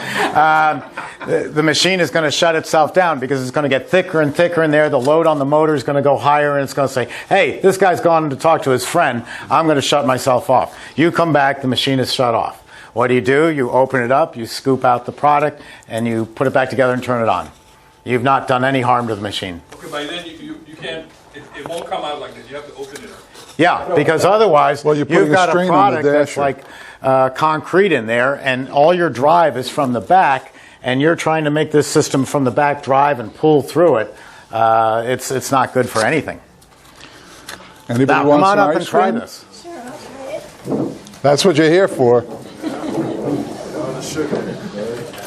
The machine is going to shut itself down because it's going to get thicker and thicker in there. The load on the motor is going to go higher, and it's going to say, hey, this guy's gone to talk to his friend. I'm going to shut myself off. You come back, the machine is shut off. What do? You open it up, you scoop out the product, and you put it back together and turn it on. You've not done any harm to the machine. Okay, by then you can't it won't come out like this. You have to open it up. Yeah, because otherwise Well, you're putting you've a got a strain on the product that's dasher. like concrete in there, and all your drive is from the back, and you're trying to make this system from the back drive and pull through it. It's not good for anything. Anybody Now, want come on some up ice and try cream? this. That's what you're here for.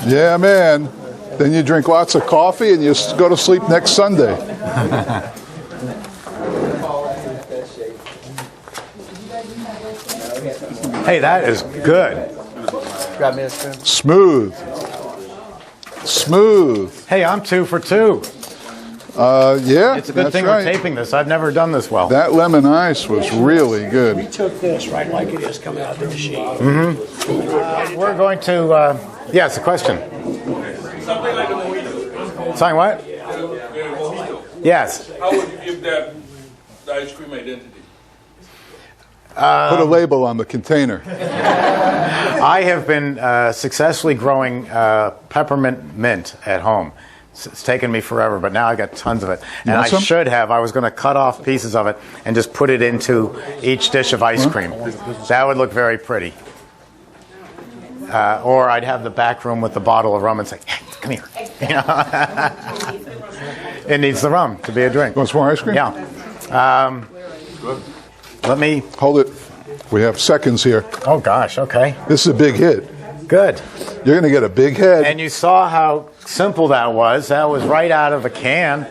Yeah, man. Then you drink lots of coffee and you go to sleep next Sunday. Hey, that is good. Grab me a spoon. Smooth. Smooth. Hey, I'm 2 for 2. Yeah, It's a good that's thing right. we're taping this. I've never done this well. That lemon ice was really good. We took this right like it is coming out of the machine. We're going to, yes, a question. Something like a mojito. Saying what? Mojito. Yes. How would you give that the ice cream identity? Put a label on the container. I have been successfully growing peppermint mint at home. It's taken me forever, but now I got tons of it. And want I some? should have. I was going to cut off pieces of it and just put it into each dish of ice cream. That would look very pretty. Or I'd have the back room with the bottle of rum and say, hey, come here. You know? It needs the rum to be a drink. Want some more ice cream? Yeah. Let me. Hold it. We have seconds here. Oh, gosh. Okay. This is a big hit. Good. You're going to get a big head. And you saw how simple that was. That was right out of a can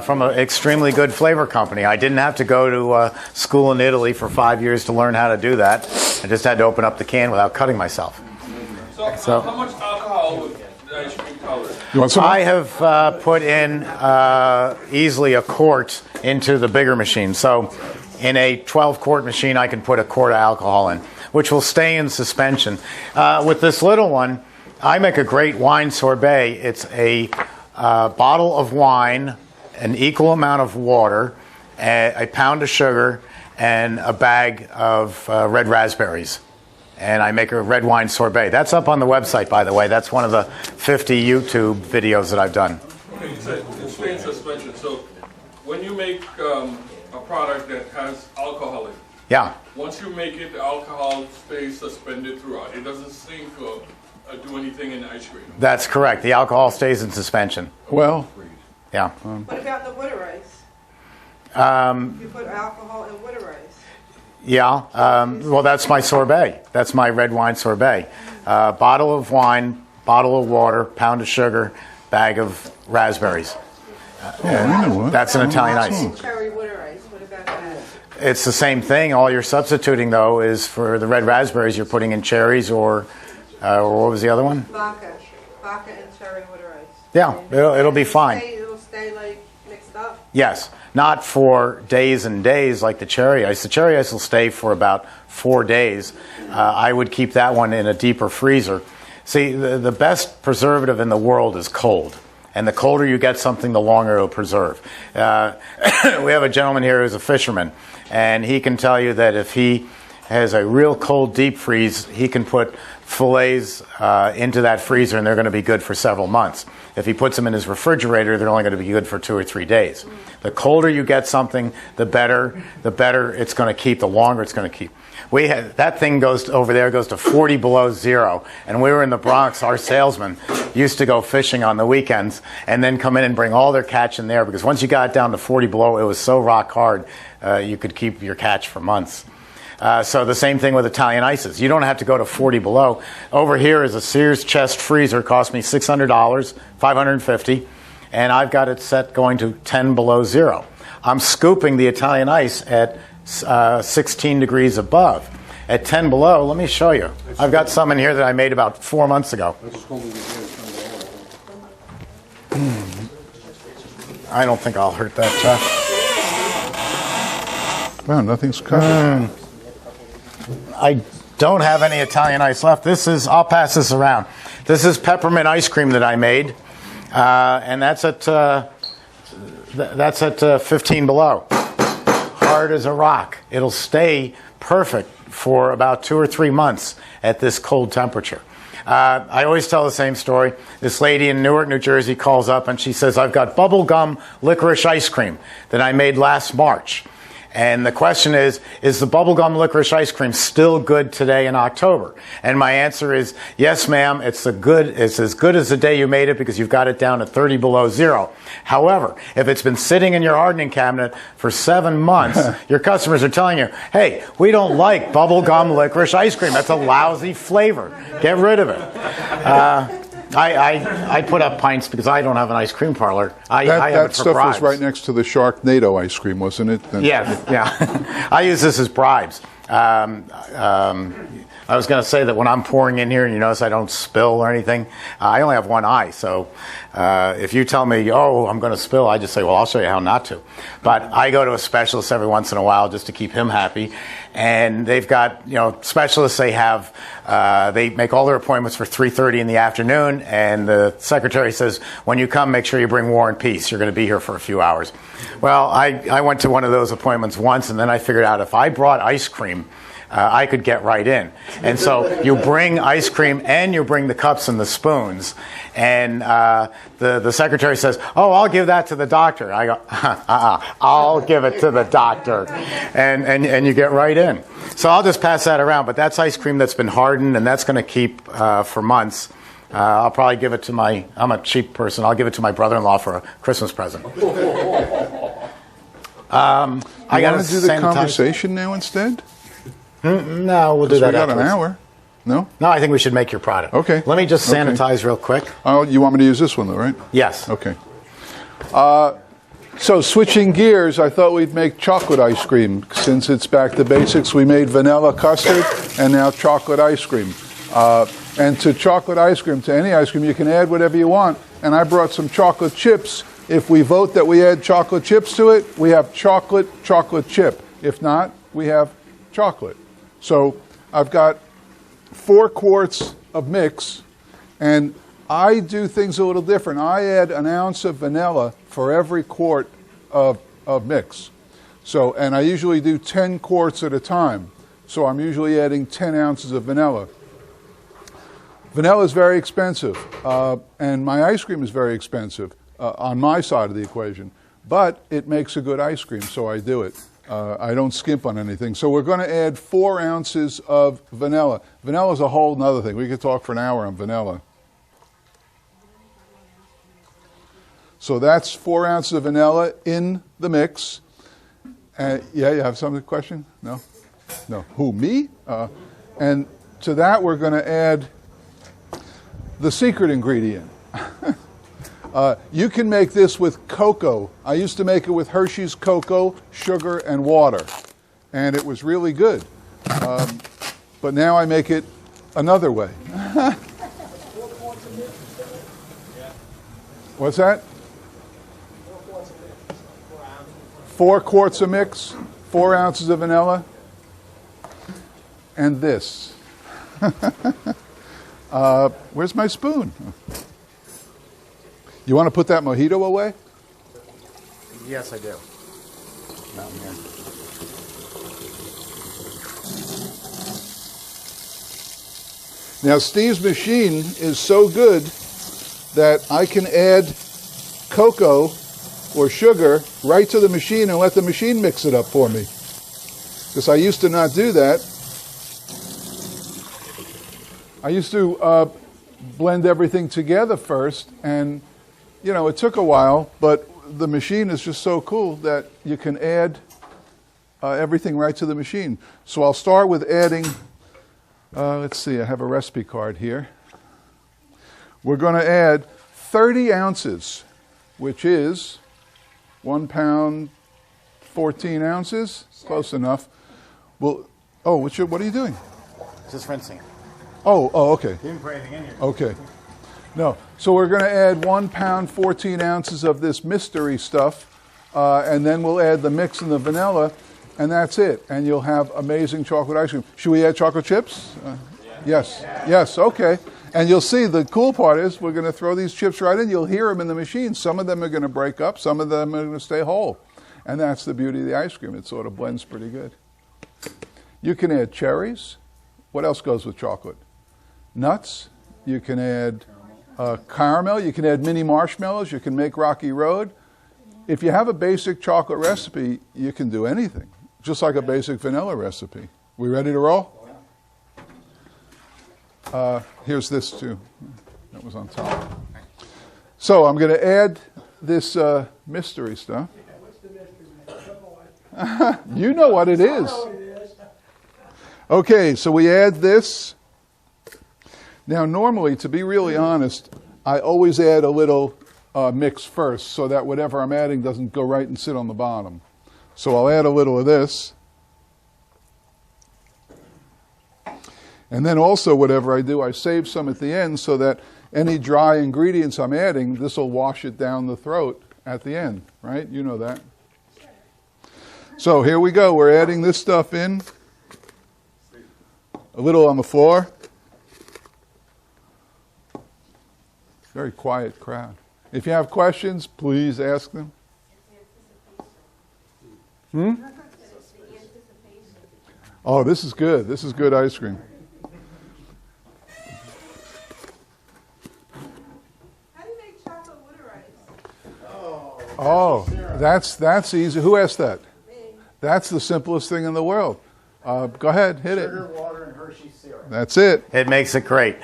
from an extremely good flavor company. I didn't have to go to school in Italy for 5 years to learn how to do that. I just had to open up the can without cutting myself. So how much alcohol would the ice cream tolerate? You want some? I have put in easily a quart into the bigger machine. So in a 12-quart machine, I can put a quart of alcohol in, which will stay in suspension. With this little one, I make a great wine sorbet. It's a bottle of wine, an equal amount of water, a pound of sugar, and a bag of red raspberries. And I make a red wine sorbet. That's up on the website, by the way. That's one of the 50 YouTube videos that I've done. Okay, you said it's stay in suspension. So when you make a product that has alcohol in it, Yeah. once you make it, the alcohol stays suspended throughout. It doesn't sink or do anything in the ice cream. That's correct. The alcohol stays in suspension. Well, Yeah. What about the water ice? You put alcohol in water ice. Yeah. Well, that's my sorbet. That's my red wine sorbet. Bottle of wine, bottle of water, pound of sugar, bag of raspberries. I know what. That's an Italian ice. Cherry water ice. What about that? It's the same thing. All you're substituting, though, is for the red raspberries, you're putting in cherries or what was the other one? Vodka. Vodka and cherry water ice. Yeah, it'll be fine. It'll stay like mixed up. Yes, not for days and days like the cherry ice. The cherry ice will stay for about 4 days. I would keep that one in a deeper freezer. See, the best preservative in the world is cold. And the colder you get something, the longer it'll preserve. We have a gentleman here who's a fisherman, and he can tell you that if he has a real cold deep freeze, he can put fillets into that freezer, and they're going to be good for several months. If he puts them in his refrigerator, they're only going to be good for 2 or 3 days. The colder you get something, the better it's going to keep, the longer it's going to keep. That thing goes to 40 below zero, and we were in the Bronx. Our salesman used to go fishing on the weekends and then come in and bring all their catch in there, because once you got down to 40 below, it was so rock hard you could keep your catch for months. So the same thing with Italian ices. You don't have to go to 40 below. Over here is a Sears chest freezer. Cost me $600, $550, and I've got it set going to 10 below zero. I'm scooping the Italian ice at 16 degrees above. At 10 below, let me show you. I've got some in here that I made about 4 months ago. I don't think I'll hurt that tough. Wow, nothing's covered. I don't have any Italian ice left. I'll pass this around. This is peppermint ice cream that I made, and that's at 15 below. Hard as a rock. It'll stay perfect for about 2 or 3 months at this cold temperature. I always tell the same story. This lady in Newark, New Jersey calls up and she says, I've got bubblegum licorice ice cream that I made last March. And the question is the bubblegum licorice ice cream still good today in October? And my answer is, yes, ma'am, it's as good as the day you made it because you've got it down to 30 below zero. However, if it's been sitting in your hardening cabinet for 7 months, your customers are telling you, hey, we don't like bubblegum licorice ice cream. That's a lousy flavor. Get rid of it. I put up pints because I don't have an ice cream parlor. I have That it for stuff bribes. was right next to the Sharknado ice cream, wasn't it? Yes, yeah. I use this as bribes. I was going to say that when I'm pouring in here, and you notice I don't spill or anything, I only have one eye. So if you tell me, oh, I'm going to spill, I just say, well, I'll show you how not to. But I go to a specialist every once in a while just to keep him happy. And they've got, specialists they have, they make all their appointments for 3:30 in the afternoon. And the secretary says, when you come, make sure you bring War and Peace. You're going to be here for a few hours. Well, I went to one of those appointments once, and then I figured out if I brought ice cream, I could get right in. And so you bring ice cream and you bring the cups and the spoons. And the secretary says, oh, I'll give that to the doctor. I go, I'll give it to the doctor. And you get right in. So I'll just pass that around. But that's ice cream that's been hardened, and that's going to keep for months. I'll probably give it to I'm a cheap person, I'll give it to my brother-in-law for a Christmas present. I got to do the conversation now instead? No, we'll do that We got afterwards. an hour. No? No, I think we should make your product. Okay. Let me just sanitize real quick. Oh, you want me to use this one though, right? Yes. Okay. So switching gears, I thought we'd make chocolate ice cream. Since it's back to basics, we made vanilla custard and now chocolate ice cream. And to chocolate ice cream, to any ice cream, you can add whatever you want. And I brought some chocolate chips. If we vote that we add chocolate chips to it, we have chocolate chip. If not, we have chocolate. So I've got 4 quarts of mix, and I do things a little different. I add an ounce of vanilla for every quart of mix. So, and I usually do 10 quarts at a time. So I'm usually adding 10 ounces of vanilla. Vanilla is very expensive, and my ice cream is very expensive on my side of the equation. But it makes a good ice cream, so I do it. I don't skimp on anything. So we're going to add 4 ounces of vanilla. Vanilla is a whole nother thing. We could talk for an hour on vanilla. So that's 4 ounces of vanilla in the mix. Yeah, you have some question? No? No. Who, me? And to that we're going to add the secret ingredient. You can make this with cocoa. I used to make it with Hershey's cocoa, sugar, and water. And it was really good. But now I make it another way. What's that? 4 quarts of mix, 4 ounces of vanilla, and this. Where's my spoon? You want to put that Mojito away? Yes, I do. Not here. Now, Steve's machine is so good that I can add cocoa or sugar right to the machine and let the machine mix it up for me. Because I used to not do that. I used to blend everything together first, and it took a while, but the machine is just so cool that you can add everything right to the machine. So I'll start with adding, let's see, I have a recipe card here. We're going to add 30 ounces, which is 1 pound, 14 ounces. Close enough. Well, oh, what are you doing? Just rinsing. Oh, okay. You didn't put anything in here. Okay. No. So we're going to add 1 pound, 14 ounces of this mystery stuff, and then we'll add the mix and the vanilla, and that's it. And you'll have amazing chocolate ice cream. Should we add chocolate chips? Yes. Yes, okay. And you'll see the cool part is we're going to throw these chips right in. You'll hear them in the machine. Some of them are going to break up. Some of them are going to stay whole. And that's the beauty of the ice cream. It sort of blends pretty good. You can add cherries. What else goes with chocolate? Nuts. You can add caramel. You can add mini marshmallows. You can make Rocky Road. If you have a basic chocolate recipe, you can do anything, just like a basic vanilla recipe. We ready to roll? Here's this too. That was on top. So I'm going to add this mystery stuff. You know what it is. Okay, so we add this. Now, normally, to be really honest, I always add a little mix first so that whatever I'm adding doesn't go right and sit on the bottom. So I'll add a little of this. And then also whatever I do, I save some at the end so that any dry ingredients I'm adding, this will wash it down the throat at the end, right? You know that. So here we go. We're adding this stuff in. A little on the floor. Very quiet crowd. If you have questions, please ask them. Oh, this is good. This is good ice cream. How do you make chocolate water ice? Oh, that's easy. Who asked that? That's the simplest thing in the world. Go ahead, hit it. Sugar, water, and Hershey's syrup. That's it. It makes it great.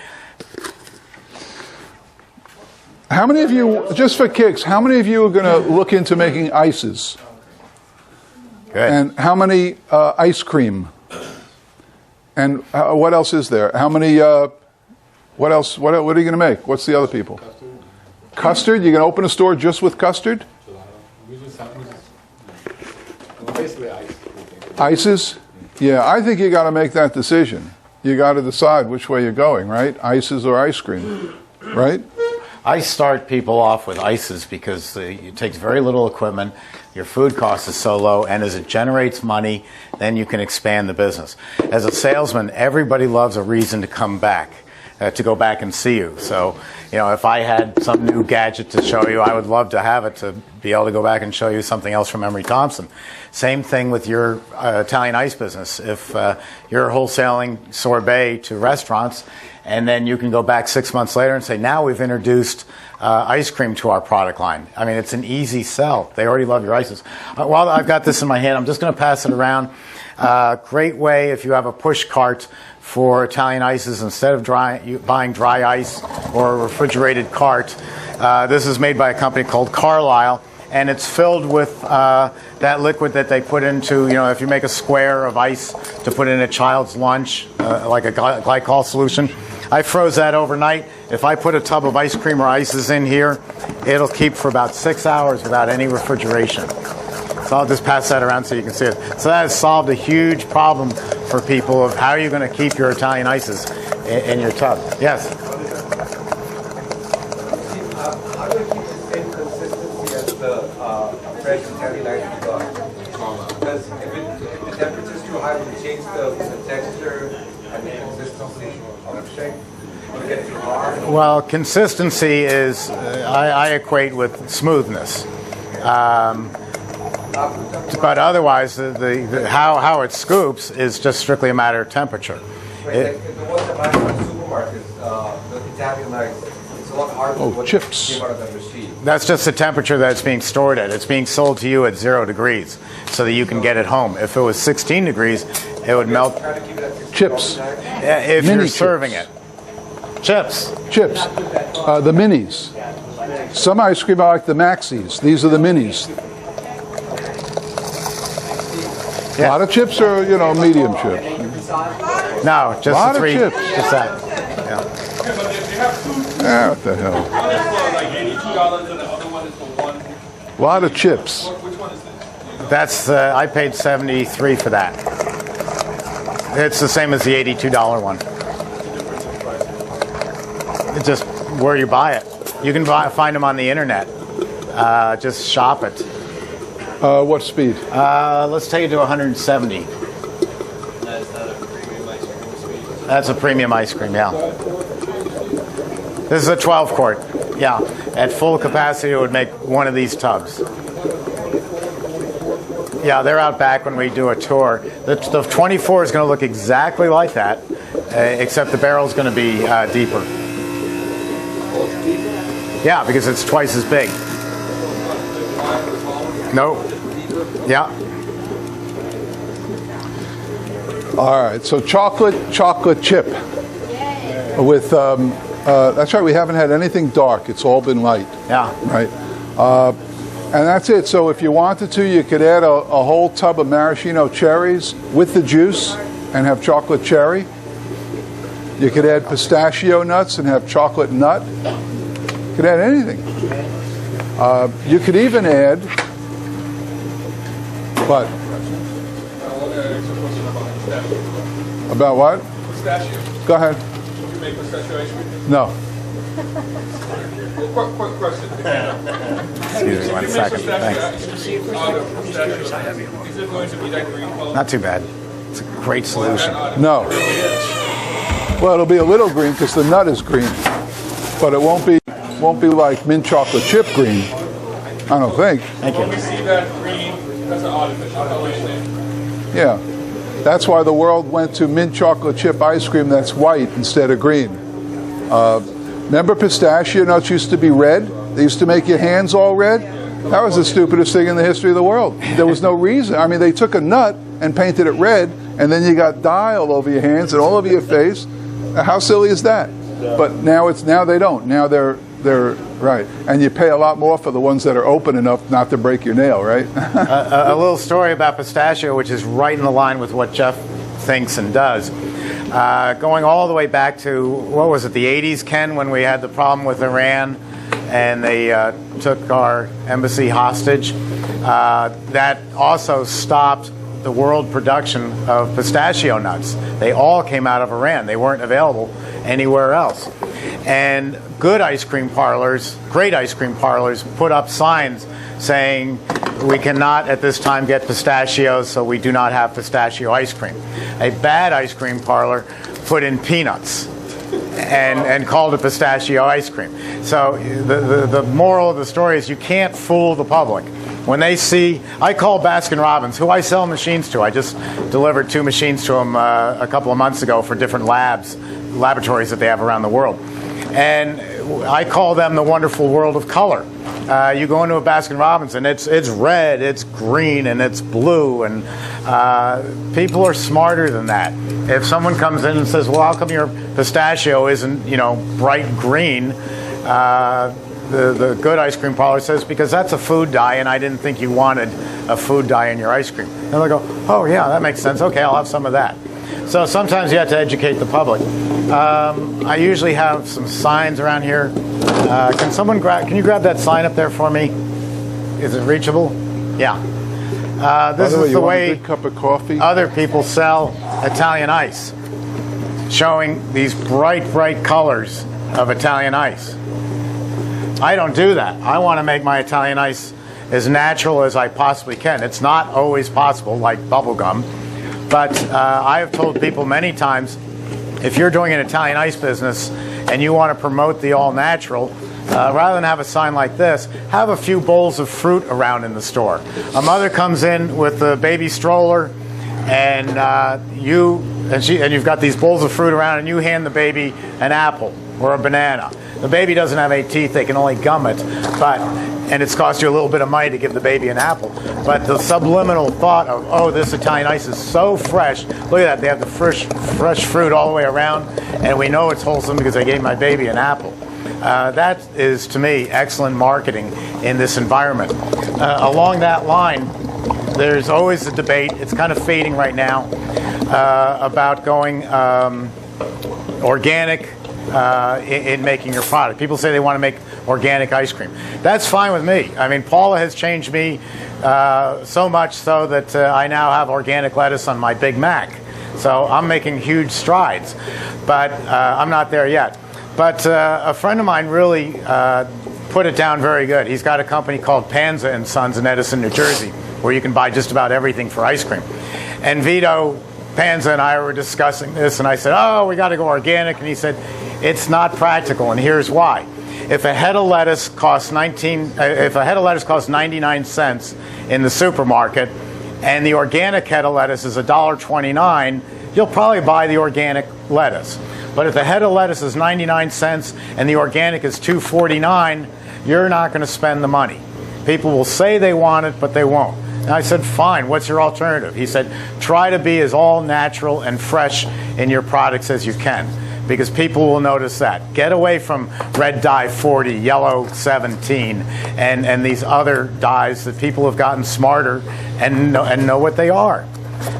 How many of you, just for kicks, how many of you are going to look into making ices? Good. And how many ice cream? And what else is there? How many, what else, what are you going to make? What's the other people? Custard? You're going to open a store just with custard? Basically ice. Ices? Yeah, I think you got to make that decision. You got to decide which way you're going, right? Ices or ice cream, right? I start people off with ices because it takes very little equipment, your food cost is so low, and as it generates money, then you can expand the business. As a salesman, everybody loves a reason to come back, to go back and see you. So, you know, if I had some new gadget to show you, I would love to have it to be able to go back and show you something else from Emery Thompson. Same thing with your Italian ice business. If you're wholesaling sorbet to restaurants, and then you can go back 6 months later and say, now we've introduced ice cream to our product line. I mean, it's an easy sell. They already love your ices. While I've got this in my hand, I'm just going to pass it around. Great way if you have a push cart for Italian ices, instead of buying dry ice or a refrigerated cart. This is made by a company called Carlisle, and it's filled with that liquid that they put into, you know, if you make a square of ice to put in a child's lunch, like a glycol solution. I froze that overnight. If I put a tub of ice cream or ices in here, it'll keep for about 6 hours without any refrigeration. So I'll just pass that around so you can see it. So that has solved a huge problem for people of how are you going to keep your Italian ices in your tub. Yes? How do you keep the same consistency as the fresh Italian ice you got? Because if the temperature is too high, will it change the texture and the consistency of the shake? Will it get too hard? Well, consistency is, I equate with smoothness. But otherwise, how it scoops is just strictly a matter of temperature. Like the ones that buy from the supermarkets, the Italian ice, it's a lot harder than what chips. came out of that machine. That's just the temperature that it's being stored at. It's being sold to you at 0 degrees so that you can get it home. If it was 16 degrees, it would melt. Try to keep it at 60 Chips. If Mini you're chips. serving it. Chips. Chips. The minis. Some ice cream are like the maxis. These are the minis. A lot of chips or, you know, medium chips? No, just Lot the of three. chips. Just that. Yeah. But if you have two, Ah, what the hell? one is for like $82 and the other one is for one. A lot of chips. Which one is this? That's I paid $73 for that. It's the same as the $82 one. It's just where you buy it. You can find them on the internet. Just shop it. What speed? Let's take it to 170. That's a premium ice cream, yeah. This is a 12 quart. Yeah. At full capacity, it would make one of these tubs. Yeah, they're out back when we do a tour. The 24 is going to look exactly like that, except the barrel is going to be deeper. Yeah, because it's twice as big. No. Yeah. All right, so chocolate chip. With, that's right, we haven't had anything dark. It's all been light. Yeah. Right? And that's it. So if you wanted to, you could add a whole tub of maraschino cherries with the juice and have chocolate cherry. You could add pistachio nuts and have chocolate nut. You could add anything. You could even add, what? About what? Pistachio. Go ahead. You make pistachio ice cream? No. Well, quick question. Excuse me 1 second. Thanks. Is it going to be that green color? Not too bad. It's a great solution. No. Well, it'll be a little green because the nut is green, but it won't be like mint chocolate chip green. I don't think. Thank you. When we see that green, that's an artificial color thing. Yeah. That's why the world went to mint chocolate chip ice cream that's white instead of green. Remember pistachio nuts used to be red? They used to make your hands all red? That was the stupidest thing in the history of the world. There was no reason. I mean, they took a nut and painted it red, and then you got dye all over your hands and all over your face. How silly is that? But now they don't. Now they're right, and you pay a lot more for the ones that are open enough not to break your nail, right? A little story about pistachio, which is right in the line with what Jeff thinks and does. Going all the way back to, what was it, the 80s, Ken, when we had the problem with Iran and they took our embassy hostage. That also stopped the world production of pistachio nuts. They all came out of Iran. They weren't available anywhere else. And good ice cream parlors, great ice cream parlors, put up signs saying, we cannot at this time get pistachios, so we do not have pistachio ice cream. A bad ice cream parlor put in peanuts and called it pistachio ice cream. So the moral of the story is you can't fool the public. When they see, I call Baskin-Robbins, who I sell machines to. I just delivered 2 machines to them a couple of months ago for different laboratories that they have around the world. And I call them the wonderful world of color. You go into a Baskin-Robbins and it's red, it's green, and it's blue, and people are smarter than that. If someone comes in and says, well, how come your pistachio isn't, bright green? The good ice cream parlor says, because that's a food dye, and I didn't think you wanted a food dye in your ice cream. And they go, oh, yeah, that makes sense. Okay, I'll have some of that. So sometimes you have to educate the public. I usually have some signs around here. Can you grab that sign up there for me? Is it reachable? Yeah. This is the way a good cup of coffee? Other people sell Italian ice, showing these bright, bright colors of Italian ice. I don't do that. I want to make my Italian ice as natural as I possibly can. It's not always possible, like bubble gum. But I have told people many times, if you're doing an Italian ice business and you want to promote the all-natural, rather than have a sign like this, have a few bowls of fruit around in the store. A mother comes in with the baby stroller, and you've got these bowls of fruit around, and you hand the baby an apple or a banana. The baby doesn't have any teeth; they can only gum it, and it's cost you a little bit of money to give the baby an apple. But the subliminal thought of, oh, this Italian ice is so fresh. Look at that; they have the fresh fruit all the way around, and we know it's wholesome because I gave my baby an apple. That is, to me, excellent marketing in this environment. Along that line, there's always a debate. It's kind of fading right now about going organic. In making your product. People say they want to make organic ice cream. That's fine with me. I mean, Paula has changed me so much so that I now have organic lettuce on my Big Mac. So I'm making huge strides, but I'm not there yet. But a friend of mine really put it down very good. He's got a company called Panza and Sons in Edison, New Jersey, where you can buy just about everything for ice cream. And Vito Panza and I were discussing this, and I said, oh, we got to go organic. And he said, it's not practical, and here's why. If a head of lettuce costs 99 cents in the supermarket, and the organic head of lettuce is $1.29, you'll probably buy the organic lettuce. But if the head of lettuce is 99 cents and the organic is $2.49, you're not going to spend the money. People will say they want it, but they won't. And I said, fine, what's your alternative? He said, try to be as all natural and fresh in your products as you can, because people will notice that. Get away from red dye 40, yellow 17, and these other dyes that people have gotten smarter and know what they are.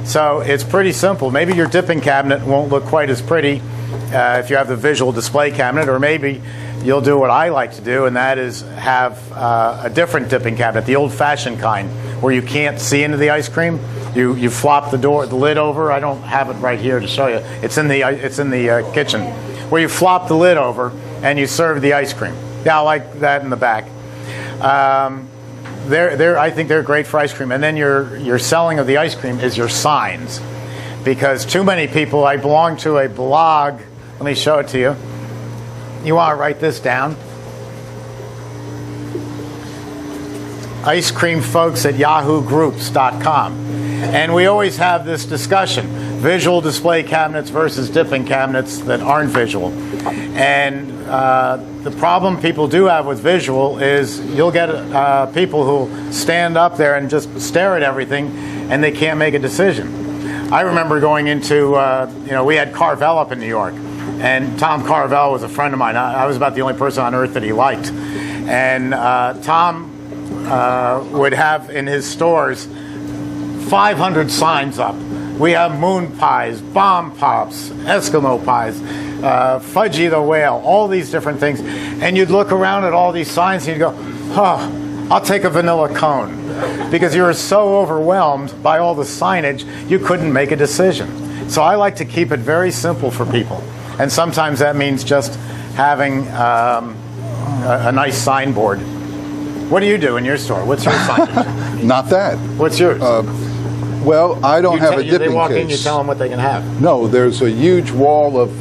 So it's pretty simple. Maybe your dipping cabinet won't look quite as pretty if you have the visual display cabinet, or maybe you'll do what I like to do, and that is have a different dipping cabinet, the old-fashioned kind, where you can't see into the ice cream. You flop the lid over. I don't have it right here to show you. It's in the kitchen, where you flop the lid over and you serve the ice cream. Yeah, I like that in the back. I think they're great for ice cream. And then your selling of the ice cream is your signs, because too many people. I belong to a blog. Let me show it to you. You want to write this down? icecreamfolks@yahoogroups.com. And we always have this discussion, visual display cabinets versus dipping cabinets that aren't visual. And the problem people do have with visual is you'll get people who stand up there and just stare at everything and they can't make a decision. I remember going into, we had Carvel up in New York, and Tom Carvel was a friend of mine. I was about the only person on earth that he liked. And Tom would have in his stores 500 signs up. We have moon pies, bomb pops, Eskimo pies, Fudgy the Whale, all these different things. And you'd look around at all these signs and you'd go, I'll take a vanilla cone. Because you were so overwhelmed by all the signage, you couldn't make a decision. So I like to keep it very simple for people. And sometimes that means just having a nice signboard. What do you do in your store? What's your signage? Not that. What's yours? Well, I don't have a dipping case. They walk in, you tell them what they can have. No, there's a huge wall of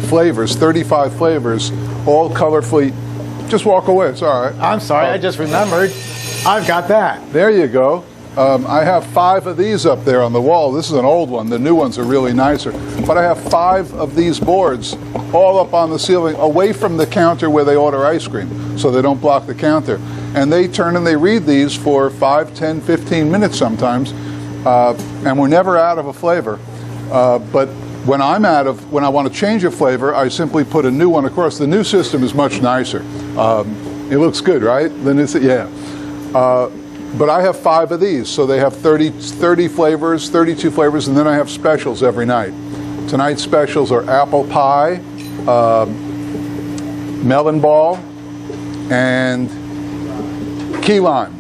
flavors, 35 flavors, all colorfully. Just walk away. It's all right. I'm sorry. I just remembered. I've got that. There you go. I have 5 of these up there on the wall. This is an old one. The new ones are really nicer. But I have 5 of these boards all up on the ceiling, away from the counter where they order ice cream, so they don't block the counter. And they turn and they read these for 5, 10, 15 minutes sometimes, and we're never out of a flavor. But when I want to change a flavor, I simply put a new one across. The new system is much nicer. It looks good, right? Yeah. But I have 5 of these, so they have 30 flavors, 32 flavors, and then I have specials every night. Tonight's specials are apple pie, melon ball, and key lime.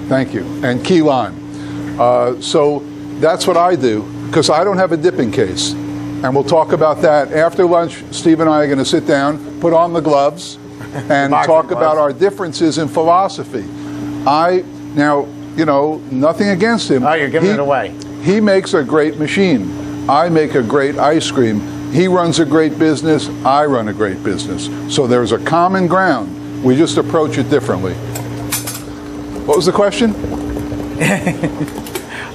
Thank you. And key lime. So that's what I do, because I don't have a dipping case. And we'll talk about that after lunch. Steve and I are going to sit down, put on the gloves, and talk about our differences in philosophy. Now, nothing against him. Oh, you're giving it away. He makes a great machine. I make a great ice cream. He runs a great business. I run a great business. So there's a common ground. We just approach it differently. What was the question?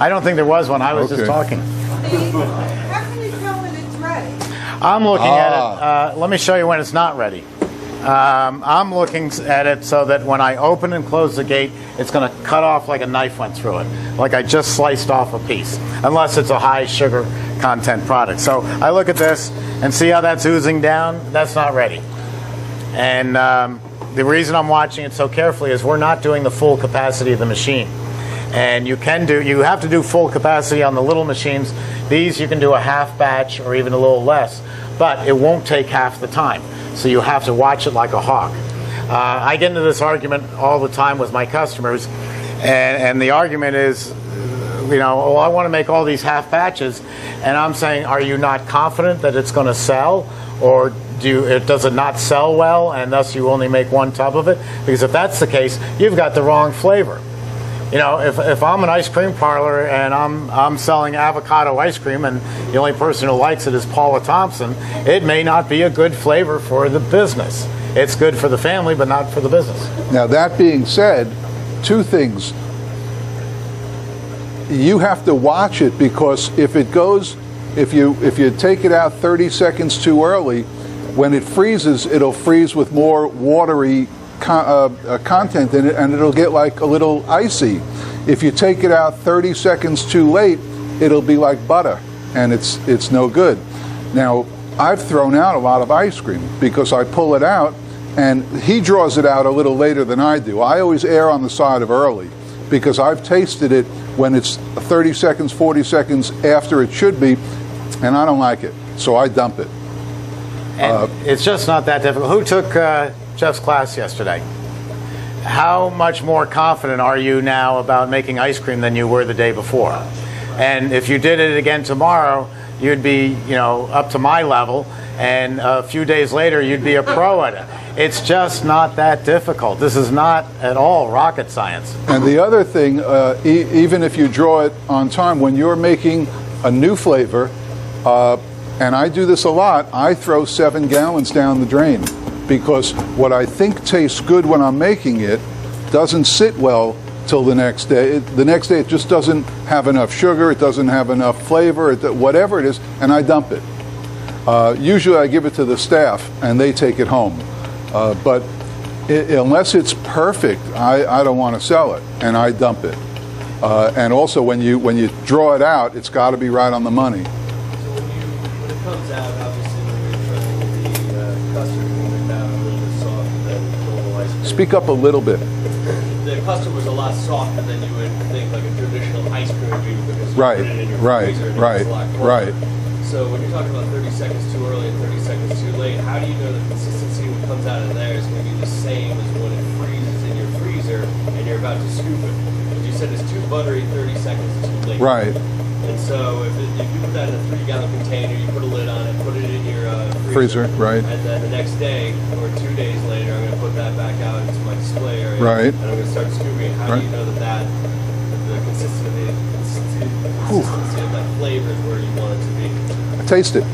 I don't think there was one. I was just talking. How can you tell when it's ready? I'm looking at it. Let me show you when it's not ready. I'm looking at it so that when I open and close the gate, it's going to cut off like a knife went through it, like I just sliced off a piece, unless it's a high sugar content product. So I look at this and see how that's oozing down. That's not ready. And the reason I'm watching it so carefully is we're not doing the full capacity of the machine. And you have to do full capacity on the little machines. These you can do a half batch or even a little less, but it won't take half the time. So you have to watch it like a hawk. I get into this argument all the time with my customers, and the argument is, I want to make all these half batches, and I'm saying, are you not confident that it's going to sell, or does it not sell well, and thus you only make 1 tub of it? Because if that's the case, you've got the wrong flavor. If I'm an ice cream parlor and I'm selling avocado ice cream and the only person who likes it is Paula Thompson, it may not be a good flavor for the business. It's good for the family, but not for the business. Now, that being said, 2 things. You have to watch it, because if it goes if you take it out 30 seconds too early, when it freezes, it'll freeze with more watery content in it, and it'll get like a little icy. If you take it out 30 seconds too late, it'll be like butter, and it's no good. Now, I've thrown out a lot of ice cream because I pull it out, and he draws it out a little later than I do. I always err on the side of early because I've tasted it when it's 30 seconds, 40 seconds after it should be, and I don't like it, so I dump it. And it's just not that difficult. Who took Jeff's class yesterday? How much more confident are you now about making ice cream than you were the day before? And if you did it again tomorrow, you'd be, up to my level, and a few days later, you'd be a pro at it. It's just not that difficult. This is not at all rocket science. And the other thing, even if you draw it on time, when you're making a new flavor, and I do this a lot, I throw 7 gallons down the drain because what I think tastes good when I'm making it doesn't sit well till the next day. The next day it just doesn't have enough sugar, it doesn't have enough flavor, whatever it is, and I dump it. Usually I give it to the staff and they take it home. But unless it's perfect, I don't want to sell it, and I dump it. And also when you draw it out, it's got to be right on the money. So when it comes out, obviously when you're trying the custard came out a little bit softer than normal ice cream. Speak up a little bit. The custard was a lot softer than you would think like a traditional ice cream would be because you Right, put it in your right, freezer and right, it's a lot colder. right. So when you're talking about 30 seconds too early and 30 seconds too late, how do you know the consistency when it comes out of there is going to be the same as when it freezes in your freezer and you're about to scoop it? Because you said it's too buttery, 30 seconds too late. Right. And so if you put that in a 3-gallon container, you put a lid on it, put it in your Freezer, right. And then the next day or 2 days later, I'm going to put that back out into my display area. Right. And I'm going to start scooping. How do you know that the consistency of that flavor is where you want it to be? Taste it.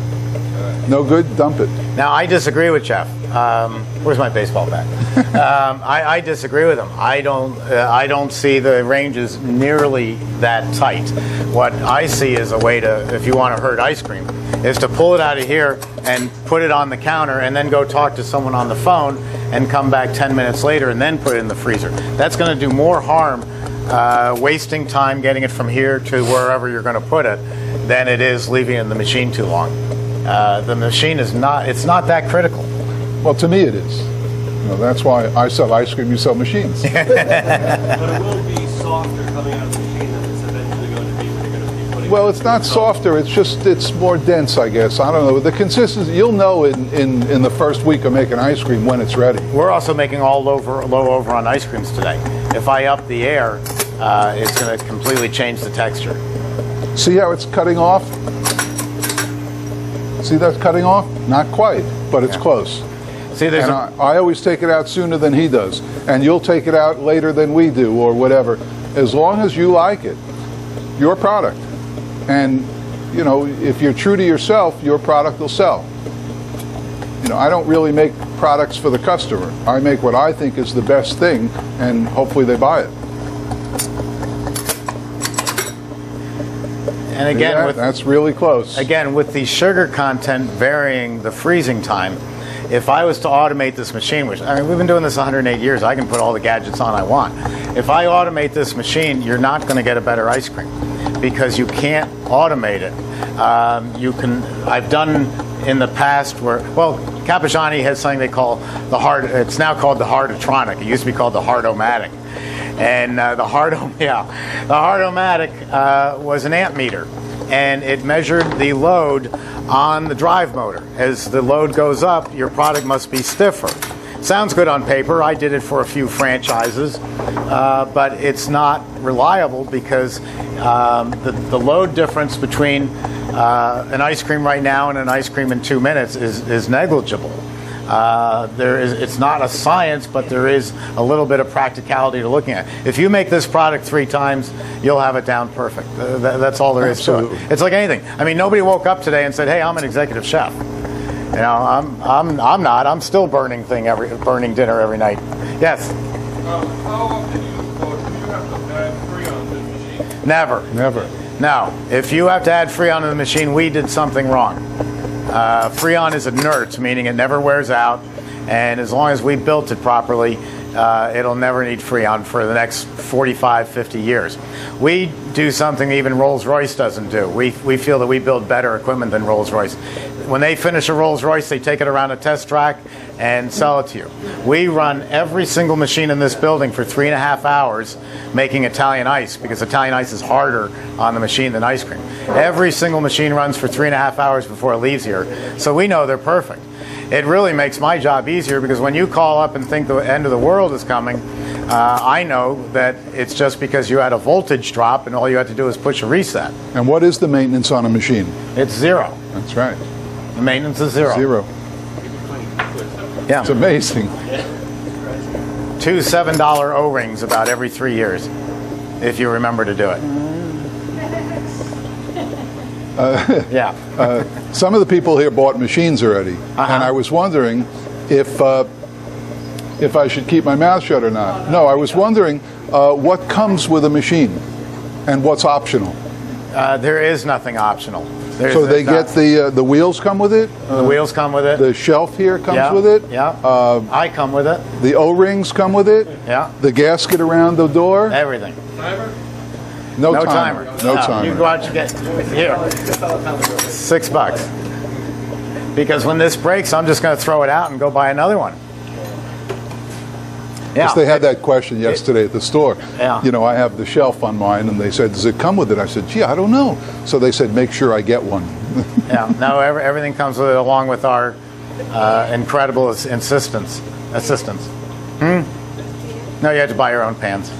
No good, dump it. Now, I disagree with Jeff. Where's my baseball bat? I disagree with him. I don't see the ranges nearly that tight. What I see is a way to, if you want to hurt ice cream, is to pull it out of here and put it on the counter and then go talk to someone on the phone and come back 10 minutes later and then put it in the freezer. That's going to do more harm wasting time getting it from here to wherever you're going to put it than it is leaving it in the machine too long. The machine is not that critical. Well, to me it is. That's why I sell ice cream, you sell machines. But it will be softer coming out of the machine than it's eventually going to be when you're going to be putting Well, it it's not softer, it's more dense, I guess. I don't know. The consistency, you'll know in the first week of making ice cream when it's ready. We're also making all low over on ice creams today. If I up the air, it's going to completely change the texture. See how it's cutting off? See that's cutting off? Not quite, but it's close. See, there's And I always take it out sooner than he does, and you'll take it out later than we do, or whatever. As long as you like it, your product. And, if you're true to yourself, your product will sell. I don't really make products for the customer. I make what I think is the best thing, and hopefully they buy it. and again, Yeah, that's really close. Again, with the sugar content varying the freezing time, if I was to automate this machine, which, we've been doing this 108 years, I can put all the gadgets on I want. If I automate this machine, you're not going to get a better ice cream because you can't automate it. I've done in the past Capigiani has something they call it's now called the Hardotronic. It used to be called the Hardomatic. And the Hardomatic was an amp meter, and it measured the load on the drive motor. As the load goes up, your product must be stiffer. Sounds good on paper. I did it for a few franchises, but it's not reliable because the load difference between an ice cream right now and an ice cream in 2 minutes is negligible. It's not a science, but there is a little bit of practicality to looking at. If you make this product 3 times, you'll have it down perfect. That's all there is to it. It's like anything. nobody woke up today and said, "Hey, I'm an executive chef." I'm not. I'm still burning dinner every night. Yes. How often do you have to add free on this machine? Never. No, if you have to add Freon to the machine, we did something wrong. Freon is inert, meaning it never wears out, and as long as we built it properly, it'll never need Freon for the next 45, 50 years. We do something even Rolls-Royce doesn't do. We feel that we build better equipment than Rolls-Royce. When they finish a Rolls-Royce, they take it around a test track and sell it to you. We run every single machine in this building for 3.5 hours making Italian ice, because Italian ice is harder on the machine than ice cream. Every single machine runs for 3.5 hours before it leaves here, so we know they're perfect. It really makes my job easier, because when you call up and think the end of the world is coming, I know that it's just because you had a voltage drop and all you had to do is push a reset. And what is the maintenance on a machine? It's zero. That's right. The maintenance is zero. Zero. Yeah. It's amazing. 2 $7 O-rings about every 3 years, if you remember to do it. Yeah. Some of the people here bought machines already, and I was wondering if I should keep my mouth shut or not. No, I was wondering what comes with a machine and what's optional. There is nothing optional. So they get the wheels come with it? The wheels come with it. The shelf here comes with it? Yeah. I come with it. The O-rings come with it? Yeah. The gasket around the door? Everything. Timer? No timer. No timer. You go out and get here. $6. Because when this breaks, I'm just going to throw it out and go buy another one. Yeah. Because they had that question yesterday at the store. Yeah. You know, I have the shelf on mine, and they said, does it come with it? I said, gee, I don't know. So they said, make sure I get one. Yeah. No, everything comes with it, along with our incredible assistance. No, you have to buy your own pans.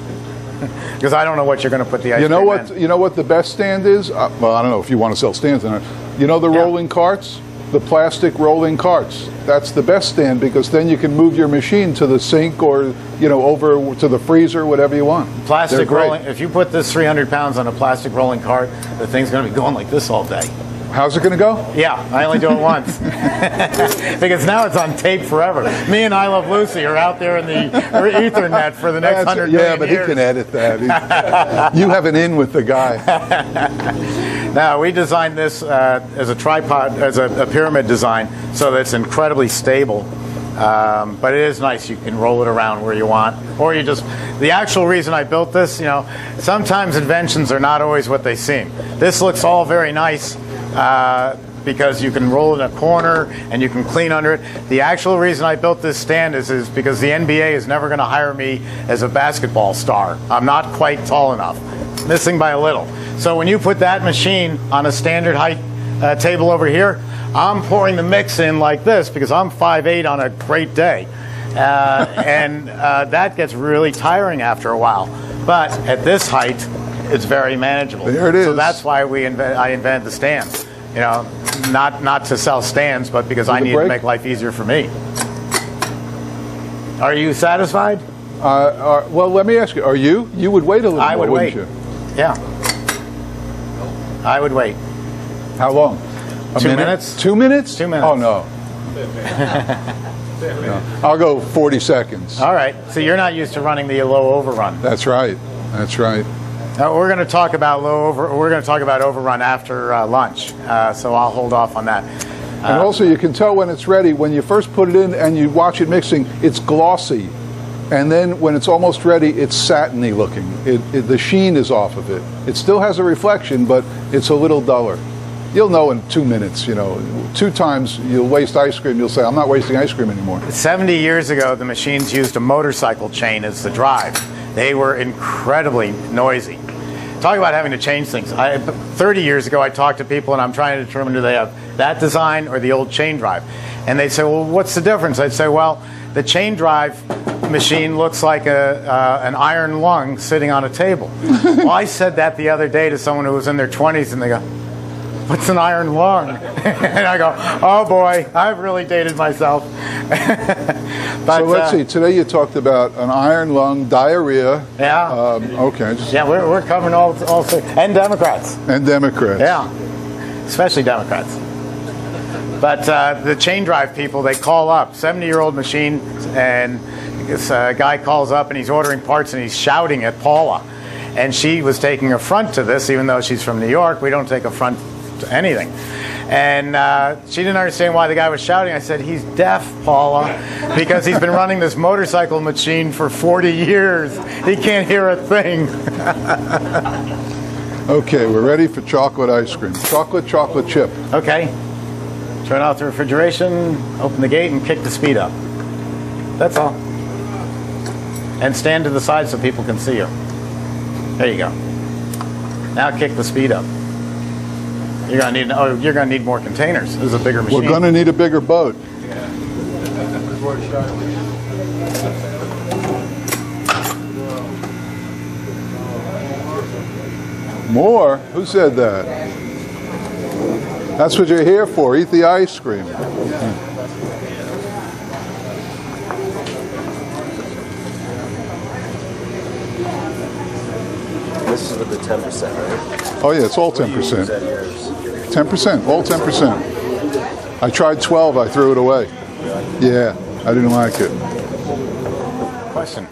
Because I don't know what you're going to put the ice cream in. You know what the best stand is? Well, I don't know if you want to sell stands in it. You know the rolling carts? The plastic rolling carts. That's the best stand, because then you can move your machine to the sink or, you know, over to the freezer, whatever you want. Plastic rolling, if you put this 300 pounds on a plastic rolling cart, the thing's going to be going like this all day. How's it going to go? Yeah, I only do it once. Because now it's on tape forever. Me and I Love Lucy are out there in the Ethernet for the next 100 million Yeah, but years. he can edit that. You have an in with the guy. Now, we designed this as a tripod, as a pyramid design, so that it's incredibly stable. But it is nice. You can roll it around where you want. Or you just... The actual reason I built this, you know, sometimes inventions are not always what they seem. This looks all very nice, because you can roll in a corner and you can clean under it. The actual reason I built this stand is because the NBA is never going to hire me as a basketball star. I'm not quite tall enough, missing by a little. So when you put that machine on a standard height table over here, I'm pouring the mix in like this because I'm 5'8" on a great day. And that gets really tiring after a while. But at this height, it's very manageable. There it is. So that's why I invented the stand. You know, not to sell stands, but because I need to make life easier for me. Are you satisfied? Well, let me ask you, are you? You would wait a little I more, would wouldn't wait. you? Yeah. I would wait. How long? 2 minutes? 2 minutes? 2 minutes. Oh, no. No. I'll go 40 seconds. All right. So you're not used to running the low overrun. That's right. That's right. We're going to talk about We're going to talk about overrun after lunch. So I'll hold off on that. And also, you can tell when it's ready. When you first put it in and you watch it mixing, it's glossy. And then when it's almost ready, it's satiny looking. The sheen is off of it. It still has a reflection, but it's a little duller. You'll know in 2 minutes, you know. 2 times you'll waste ice cream, you'll say, I'm not wasting ice cream anymore. 70 years ago, the machines used a motorcycle chain as the drive. They were incredibly noisy. Talk about having to change things. 30 years ago, I talked to people, and I'm trying to determine, do they have that design or the old chain drive? And they'd say, well, what's the difference? I'd say, well, the chain drive machine looks like an iron lung sitting on a table. Well, I said that the other day to someone who was in their 20s, and they go, what's an iron lung? And I go, oh boy, I've really dated myself. But, so let's see, today you talked about an iron lung, diarrhea. Yeah. Okay. Yeah, we're covering all and Democrats. And Democrats. Yeah, especially Democrats. But the chain drive people, they call up, 70-year-old machine, and this guy calls up and he's ordering parts and he's shouting at Paula. and she was taking affront to this, even though she's from New York. We don't take affront to anything. And she didn't understand why the guy was shouting. I said, he's deaf, Paula, because he's been running this motorcycle machine for 40 years. He can't hear a thing. Okay, we're ready for chocolate ice cream. Chocolate chip. Okay. Turn off the refrigeration, open the gate, and kick the speed up. That's all. And stand to the side so people can see you. There you go. Now kick the speed up. You're gonna need more containers. This is a bigger machine. We're going to need a bigger boat. More? Who said that? That's what you're here for. Eat the ice cream. This is with the 10%, right? Oh yeah, it's all 10%. 10%, all 10%. I tried 12, I threw it away. Yeah, I didn't like it. Question.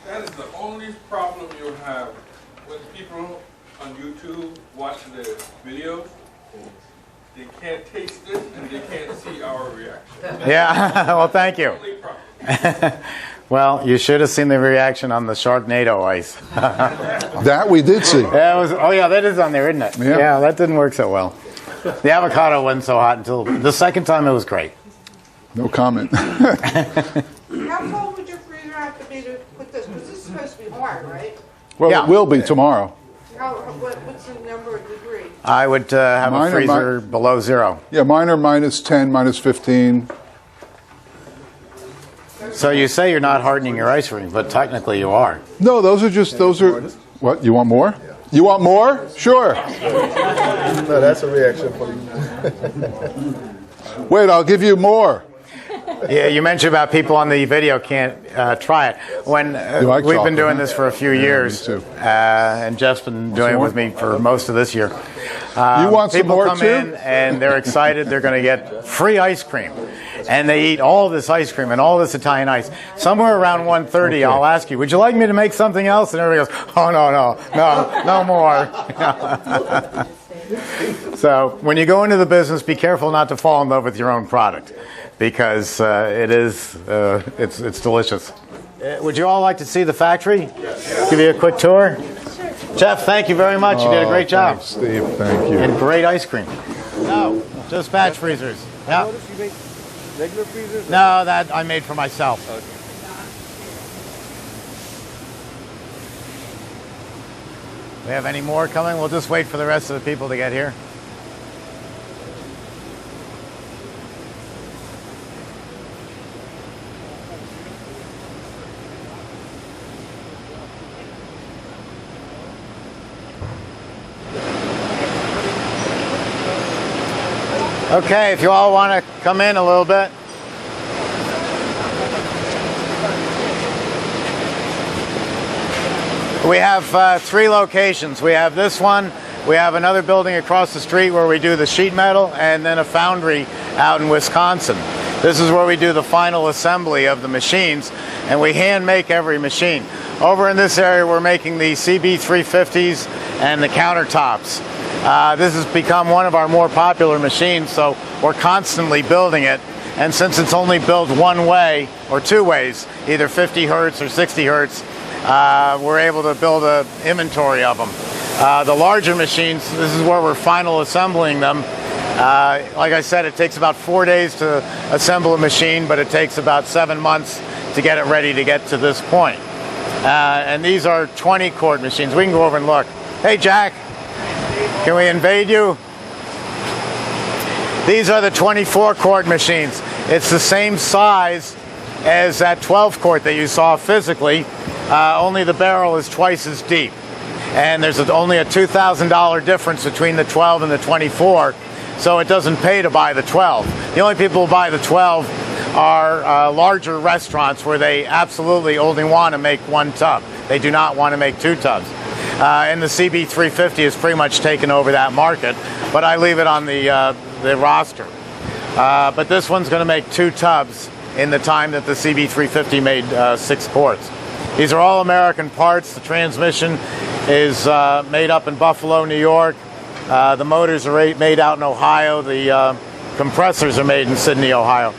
That is the only problem you'll have when people on YouTube watch the videos. They can't taste it and they can't see our reaction. Yeah, well, thank you. Only problem. Well, you should have seen the reaction on the Sharknado ice. That we did see. Yeah, oh yeah, that is on there, isn't it? Yeah. That didn't work so well. The avocado wasn't so hot until the second time. It was great. No comment. How cold would your freezer have to be to put this? Because this is supposed to be hard, right? Well, Yeah. it will be tomorrow. What's the number of degree? I would have Mine a are freezer below 0. Yeah, mine are minus 10, minus 15. So you say you're not hardening your ice cream, but technically you are. No, those are. What, you want more? You want more? Sure. No, that's a reaction for you. Wait, I'll give you more. Yeah, you mentioned about people on the video can't try it. When like we've been chocolate, doing huh? this for a few years, me too. and Jeff's been doing it with me for most of this year. You want some People more come too? in and they're excited. They're going to get free ice cream, and they eat all this ice cream and all this Italian ice. Somewhere around 1:30, Okay. I'll ask you, "Would you like me to make something else?" And everybody goes, "Oh no more." So when you go into the business, be careful not to fall in love with your own product, because it's delicious. Would you all like to see the factory? Give you a quick tour. Jeff, thank you very much. You did a great job. Thanks, Steve, thank you. And great ice cream. No, just batch freezers. Yeah. You make regular freezers? No, that I made for myself. We have any more coming? We'll just wait for the rest of the people to get here. Okay, if you all want to come in a little bit. We have 3 locations. We have this one, we have another building across the street where we do the sheet metal, and then a foundry out in Wisconsin. This is where we do the final assembly of the machines, and we hand make every machine. Over in this area, we're making the CB350s and the countertops. This has become one of our more popular machines, so we're constantly building it. And since it's only built one way or 2 ways, either 50 hertz or 60 hertz, we're able to build an inventory of them. The larger machines, this is where we're final assembling them. Like I said, it takes about 4 days to assemble a machine, but it takes about 7 months to get it ready to get to this point. And these are 20-quart machines. We can go over and look. Hey, Jack, can we invade you? These are the 24-quart machines. It's the same size as that 12-quart that you saw physically, only the barrel is twice as deep. And there's only a $2,000 difference between the 12 and the 24, so it doesn't pay to buy the 12. The only people who buy the 12 are larger restaurants where they absolutely only want to make 1 tub. They do not want to make 2 tubs. And the CB350 has pretty much taken over that market, but I leave it on the roster. But this one's going to make 2 tubs in the time that the CB350 made 6 quarts. These are all American parts. The transmission is made up in Buffalo, New York. The motors are made out in Ohio. The compressors are made in Sydney, Ohio.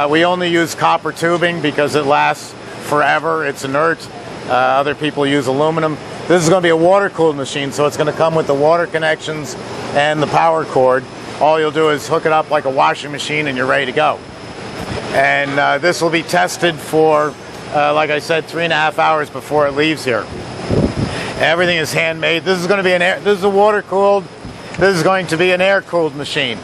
We only use copper tubing because it lasts forever. It's inert. Other people use aluminum. This is going to be a water-cooled machine, so it's going to come with the water connections and the power cord. All you'll do is hook it up like a washing machine and you're ready to go. And this will be tested for, like I said, 3.5 hours before it leaves here. Everything is handmade. This is going to be this is a water-cooled. This is going to be an air-cooled machine.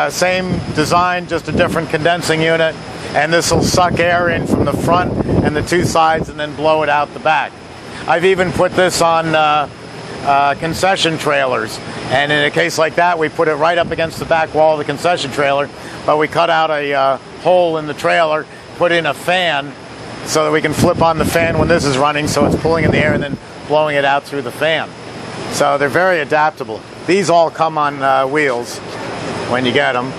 Same design, just a different condensing unit. And this will suck air in from the front and the two sides and then blow it out the back. I've even put this on concession trailers. And in a case like that, we put it right up against the back wall of the concession trailer. But we cut out a hole in the trailer, put in a fan so that we can flip on the fan when this is running, so it's pulling in the air and then blowing it out through the fan. So they're very adaptable. These all come on wheels when you get them.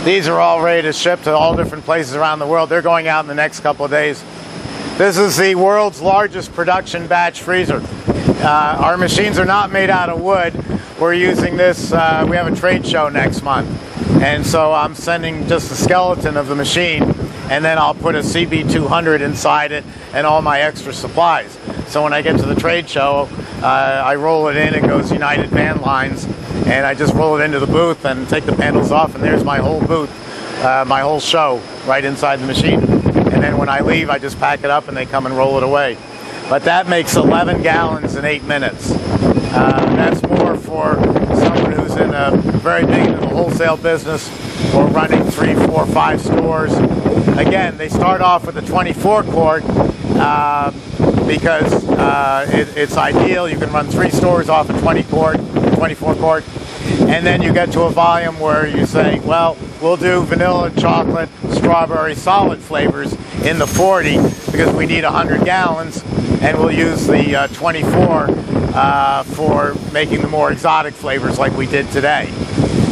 These are all ready to ship to all different places around the world. They're going out in the next couple of days. This is the world's largest production batch freezer. Our machines are not made out of wood. We're using this, we have a trade show next month. And so I'm sending just the skeleton of the machine, and then I'll put a CB200 inside it and all my extra supplies. So when I get to the trade show, I roll it in, it goes United Van Lines, and I just roll it into the booth and take the panels off, and there's my whole booth, my whole show right inside the machine. And then when I leave, I just pack it up and they come and roll it away. But that makes 11 gallons in 8 minutes. That's more for someone who's in a very big in the wholesale business or running 3, 4, 5 stores. Again, they start off with a 24 quart because it's ideal. You can run 3 stores off a 24 quart. And then you get to a volume where you say, well, we'll do vanilla, chocolate, strawberry, solid flavors in the 40 because we need 100 gallons, and we'll use the 24 for making the more exotic flavors like we did today.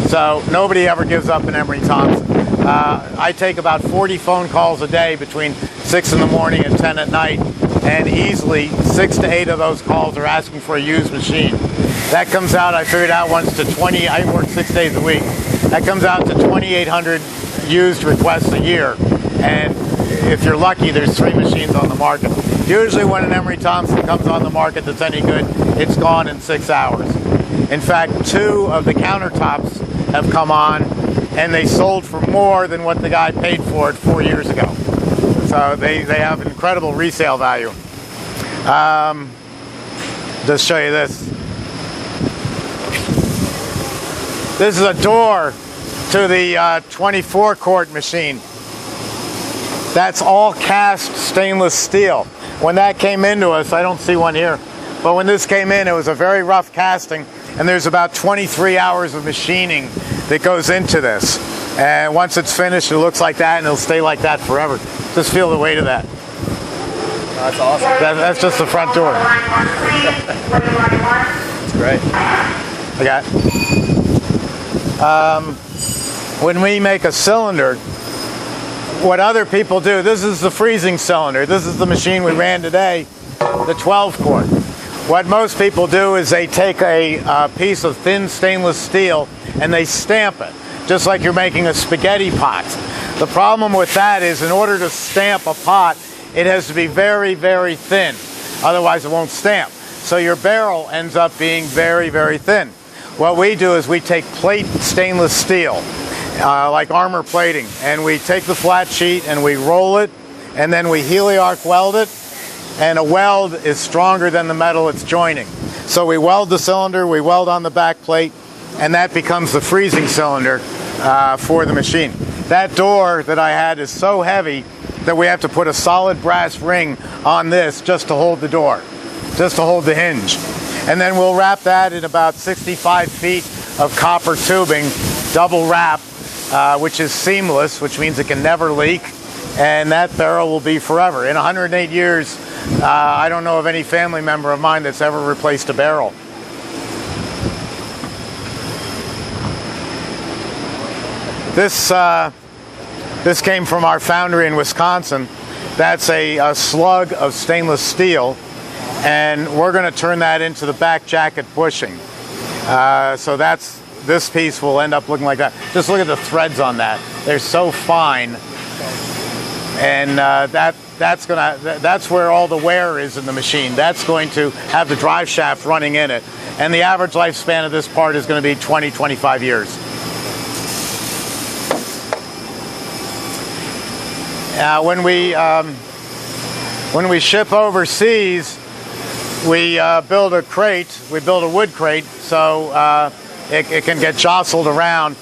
So nobody ever gives up in Emery Thompson. I take about 40 phone calls a day between 6 in the morning and 10 at night, and easily 6 to 8 of those calls are asking for a used machine. That comes out, I figured out once, to 20, I work 6 days a week. That comes out to 2,800 used requests a year. And if you're lucky, there's 3 machines on the market. Usually when an Emery Thompson comes on the market that's any good, it's gone in 6 hours. In fact, 2 of the countertops have come on, and they sold for more than what the guy paid for it 4 years ago. So they have incredible resale value. Just show you this. This is a door to the 24 quart machine. That's all cast stainless steel. When that came into us, I don't see one here, but when this came in, it was a very rough casting, and there's about 23 hours of machining that goes into this. And once it's finished, it looks like that, and it'll stay like that forever. Just feel the weight of that. That's awesome. That's just the front door. That's great. I got. When we make a cylinder, what other people do, this is the freezing cylinder. This is the machine we ran today, the 12 quart. What most people do is they take a piece of thin stainless steel and they stamp it, just like you're making a spaghetti pot. The problem with that is, in order to stamp a pot, it has to be very, very thin. Otherwise it won't stamp. So your barrel ends up being very, very thin. What we do is we take plate stainless steel, like armor plating, and we take the flat sheet and we roll it, and then we heliarc weld it, and a weld is stronger than the metal it's joining. So we weld the cylinder, we weld on the back plate, and that becomes the freezing cylinder for the machine. That door that I had is so heavy that we have to put a solid brass ring on this just to hold the door, just to hold the hinge. And then we'll wrap that in about 65 feet of copper tubing, double wrap, which is seamless, which means it can never leak, and that barrel will be forever. In 108 years, I don't know of any family member of mine that's ever replaced a barrel. This came from our foundry in Wisconsin. That's a slug of stainless steel, and we're going to turn that into the back jacket bushing. So this piece will end up looking like that. Just look at the threads on that; they're so fine, and that's where all the wear is in the machine. That's going to have the drive shaft running in it, and the average lifespan of this part is going to be 20-25 years. When we ship overseas, we build a crate. We build a wood crate so it can get jostled around.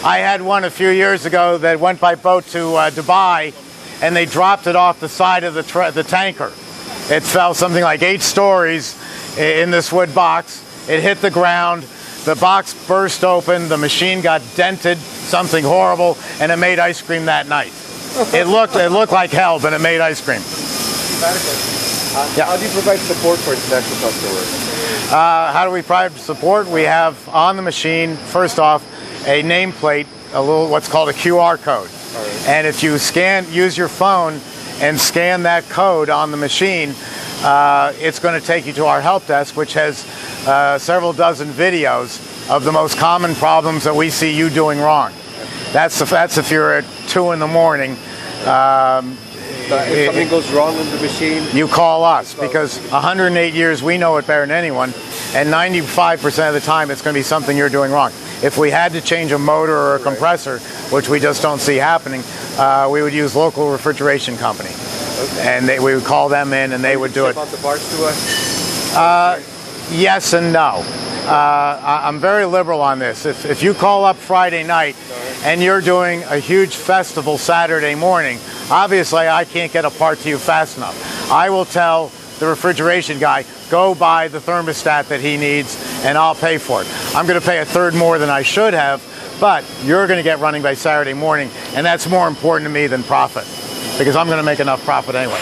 I had one a few years ago that went by boat to Dubai, and they dropped it off the side of the tanker. It fell something like 8 stories in this wood box. It hit the ground. The box burst open. The machine got dented, something horrible, and it made ice cream that night. It looked like hell, but it made ice cream. Yeah. How do you provide support for international customers? How do we provide support? We have on the machine, first off, a nameplate, what's called a QR code. Right. And if you use your phone and scan that code on the machine, it's going to take you to our help desk, which has several dozen videos of the most common problems that we see you doing wrong. That's if you're at 2 in the morning. If something goes wrong with the machine, you call us, because 108 years we know it better than anyone, and 95% of the time it's going to be something you're doing wrong. If we had to change a motor or a compressor, which we just don't see happening, we would use local refrigeration company. Okay. And we would call them in and they would do it. Ship out the parts to us? Yes and no. I'm very liberal on this. If you call up Friday night and you're doing a huge festival Saturday morning, obviously I can't get a part to you fast enough. I will tell the refrigeration guy, go buy the thermostat that he needs and I'll pay for it. I'm going to pay a third more than I should have, but you're going to get running by Saturday morning, and that's more important to me than profit, because I'm going to make enough profit anyway.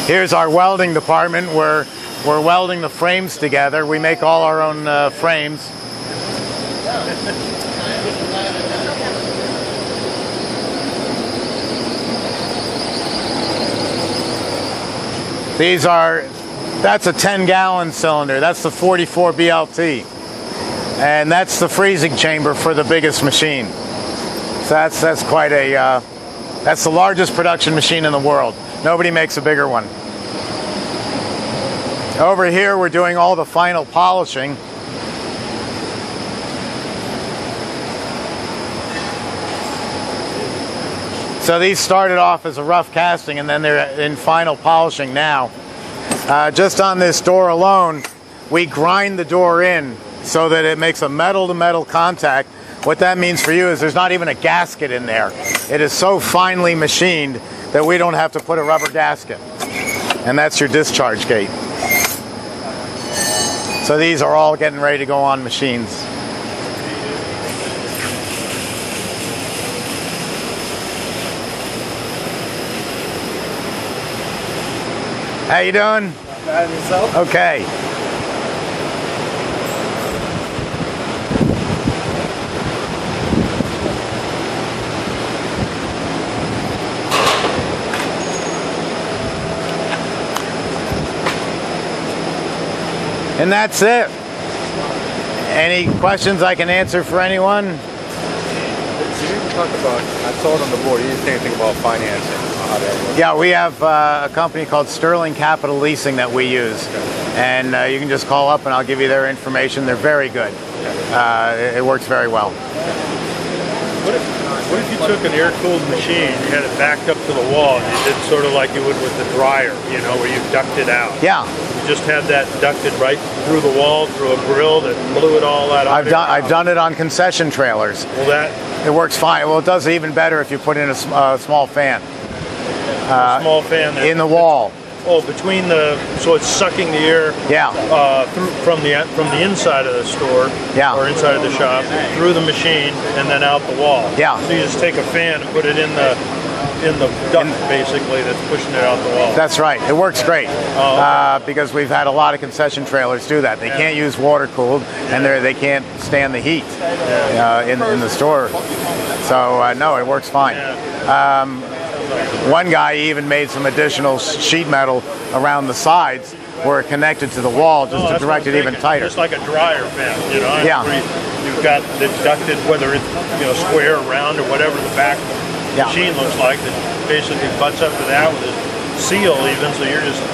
Here's our welding department where we're welding the frames together. We make all our own frames. That's a 10-gallon cylinder. That's the 44 BLT. And that's the freezing chamber for the biggest machine. So that's quite a, that's the largest production machine in the world. Nobody makes a bigger one. Over here, we're doing all the final polishing. So these started off as a rough casting, and then they're in final polishing now. Just on this door alone, we grind the door in so that it makes a metal-to-metal contact. What that means for you is there's not even a gasket in there. It is so finely machined that we don't have to put a rubber gasket. And that's your discharge gate. So these are all getting ready to go on machines. How you doing? Bad yourself? Okay. And that's it. Any questions I can answer for anyone? So you didn't talk about, I saw it on the board, you didn't say anything about financing. Yeah, we have a company called Sterling Capital Leasing that we use. And you can just call up and I'll give you their information. They're very good. It works very well. What if you took an air-cooled machine, you had it backed up to the wall, and you did sort of like you would with the dryer, you know, where you duct it out? Yeah. You just had that ducted right through the wall, through a grill that blew it all that out. I've done it on concession trailers. Well, it works fine. Well, it does even better if you put in a small fan. A small fan in the wall. Oh, between so it's sucking the air. Yeah. Through from the inside of the store. Yeah. Or inside of the shop, through the machine, and then out the wall. Yeah. So you just take a fan and put it in the in the duct, basically, that's pushing it out the wall. That's right. It works great because we've had a lot of concession trailers do that. They can't use water cooled, and they can't stand the heat in the store. So no, it works fine. One guy even made some additional sheet metal around the sides where it connected to the wall just to direct it even tighter. Just like a dryer vent, you know. Yeah. You've got the ducted, whether it's square, round, or whatever the back machine looks like, that basically butts up to that with a seal even, so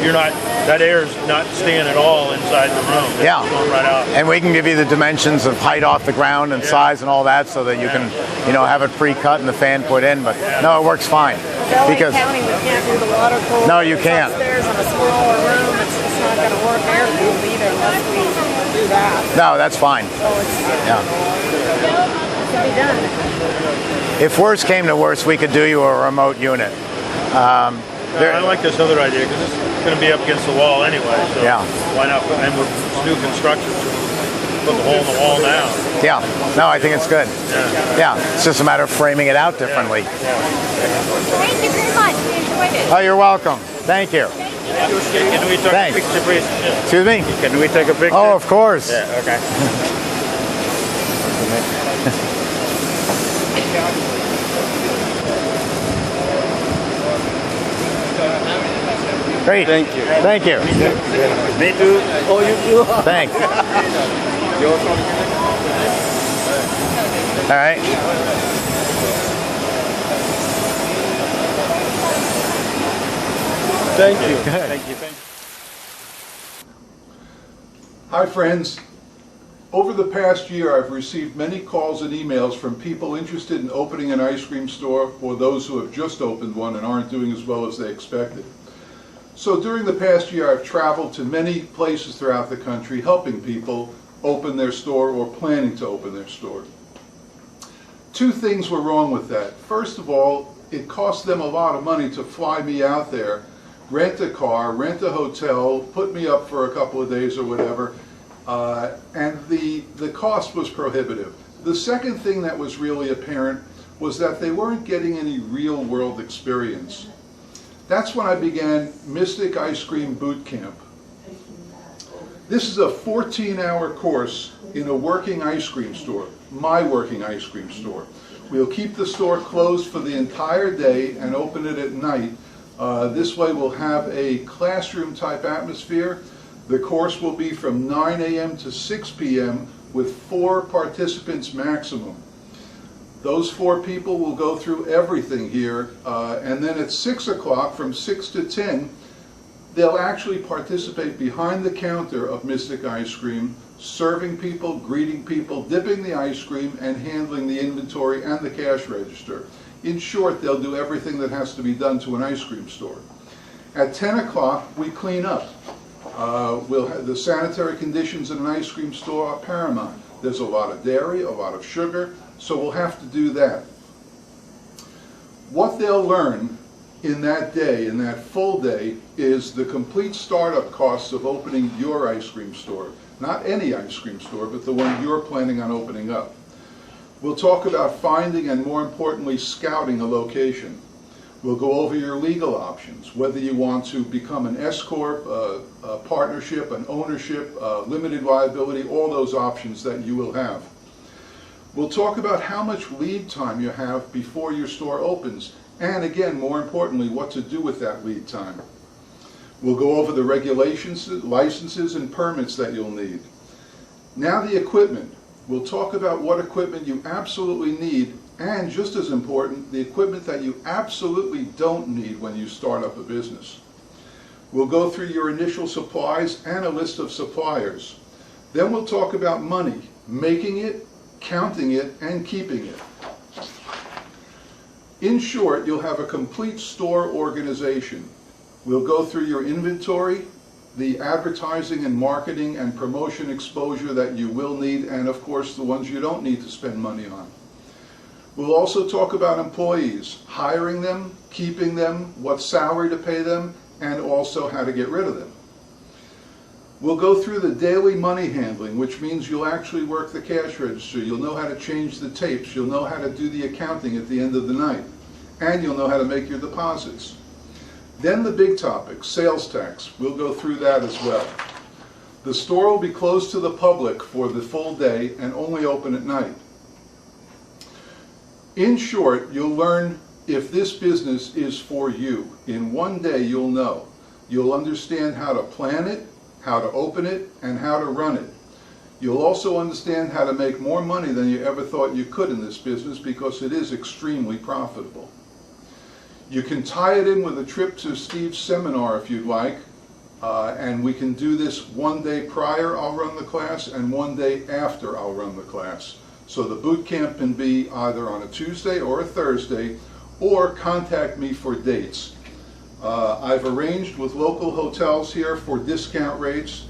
you're not, that air's not staying at all inside the room. It's going right out. And we can give you the dimensions of height off the ground and size and all that, so that you can, have it pre-cut and the fan put in. But no, it works fine. Because County, we can't do the water cooled. No, you can't. Upstairs in a smaller room, it's not going to work air cooled either unless we do that. No, that's fine. So it's can be done. If worse came to worse, we could do you a remote unit. I like this other idea because it's going to be up against the wall anyway. So why not? And with new construction, put the hole in the wall now. Yeah. No, I think it's good. Yeah. It's just a matter of framing it out differently. Thank you very much. We enjoyed it. Oh, you're welcome. Thank you. Can we take a picture, please? Excuse me? Can we take a picture? Oh, of course. Yeah. Okay. Great. Thank you. Thank you. Me too. Oh, you too. Thanks. All right. Thank you. Good. Thank you. Hi friends. Over the past year I've received many calls and emails from people interested in opening an ice cream store, or those who have just opened one and aren't doing as well as they expected. So during the past year I've traveled to many places throughout the country helping people open their store or planning to open their store. Two things were wrong with that. First of all, it cost them a lot of money to fly me out there, rent a car, rent a hotel, put me up for a couple of days or whatever, and the cost was prohibitive. The second thing that was really apparent was that they weren't getting any real world experience. That's when I began Mystic Ice Cream Boot Camp. This is a 14-hour course in a working ice cream store, my working ice cream store. We'll keep the store closed for the entire day and open it at night. This way we'll have a classroom type atmosphere. The course will be from 9 a.m. to 6 p.m. with 4 participants maximum. Those 4 people will go through everything here, and then at 6 o'clock, from 6 to 10, they'll actually participate behind the counter of Mystic Ice Cream, serving people, greeting people, dipping the ice cream, and handling the inventory and the cash register. In short, they'll do everything that has to be done to an ice cream store. At 10 o'clock, we clean up. We'll have the sanitary conditions in an ice cream store are paramount. There's a lot of dairy, a lot of sugar, so we'll have to do that. What they'll learn in that day, in that full day, is the complete startup costs of opening your ice cream store. Not any ice cream store, but the one you're planning on opening up. We'll talk about finding and, more importantly, scouting a location. We'll go over your legal options, whether you want to become an S-corp, a partnership, an ownership, limited liability, all those options that you will have. We'll talk about how much lead time you have before your store opens, and again, more importantly, what to do with that lead time. We'll go over the regulations, licenses, and permits that you'll need. Now the equipment. We'll talk about what equipment you absolutely need, and just as important, the equipment that you absolutely don't need when you start up a business. We'll go through your initial supplies and a list of suppliers. Then we'll talk about money, making it, counting it, and keeping it. In short, you'll have a complete store organization. We'll go through your inventory, the advertising and marketing and promotion exposure that you will need, and of course the ones you don't need to spend money on. We'll also talk about employees, hiring them, keeping them, what salary to pay them, and also how to get rid of them. We'll go through the daily money handling, which means you'll actually work the cash register, you'll know how to change the tapes, you'll know how to do the accounting at the end of the night. and you'll know how to make your deposits. Then the big topic, sales tax. We'll go through that as well. The store will be closed to the public for the full day and only open at night. In short, you'll learn if this business is for you. In one day, you'll know. You'll understand how to plan it, how to open it, and how to run it. You'll also understand how to make more money than you ever thought you could in this business because it is extremely profitable. You can tie it in with a trip to Steve's seminar if you'd like, and we can do this one day prior I'll run the class and one day after I'll run the class. So the boot camp can be either on a Tuesday or a Thursday, or contact me for dates. I've arranged with local hotels here for discount rates.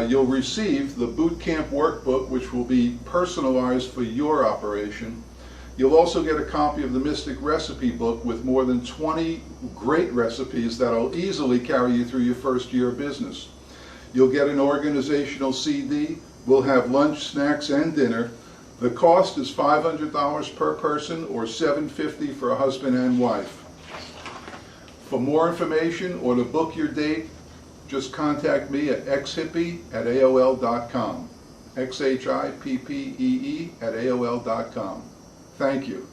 You'll receive the boot camp workbook, which will be personalized for your operation. You'll also get a copy of the Mystic Recipe Book with more than 20 great recipes that'll easily carry you through your first year of business. You'll get an organizational CD. We'll have lunch, snacks, and dinner. The cost is $500 per person or $750 for a husband and wife. For more information or to book your date, just contact me at xhippie@aol.com. XHIPPEE@aol.com. Thank you.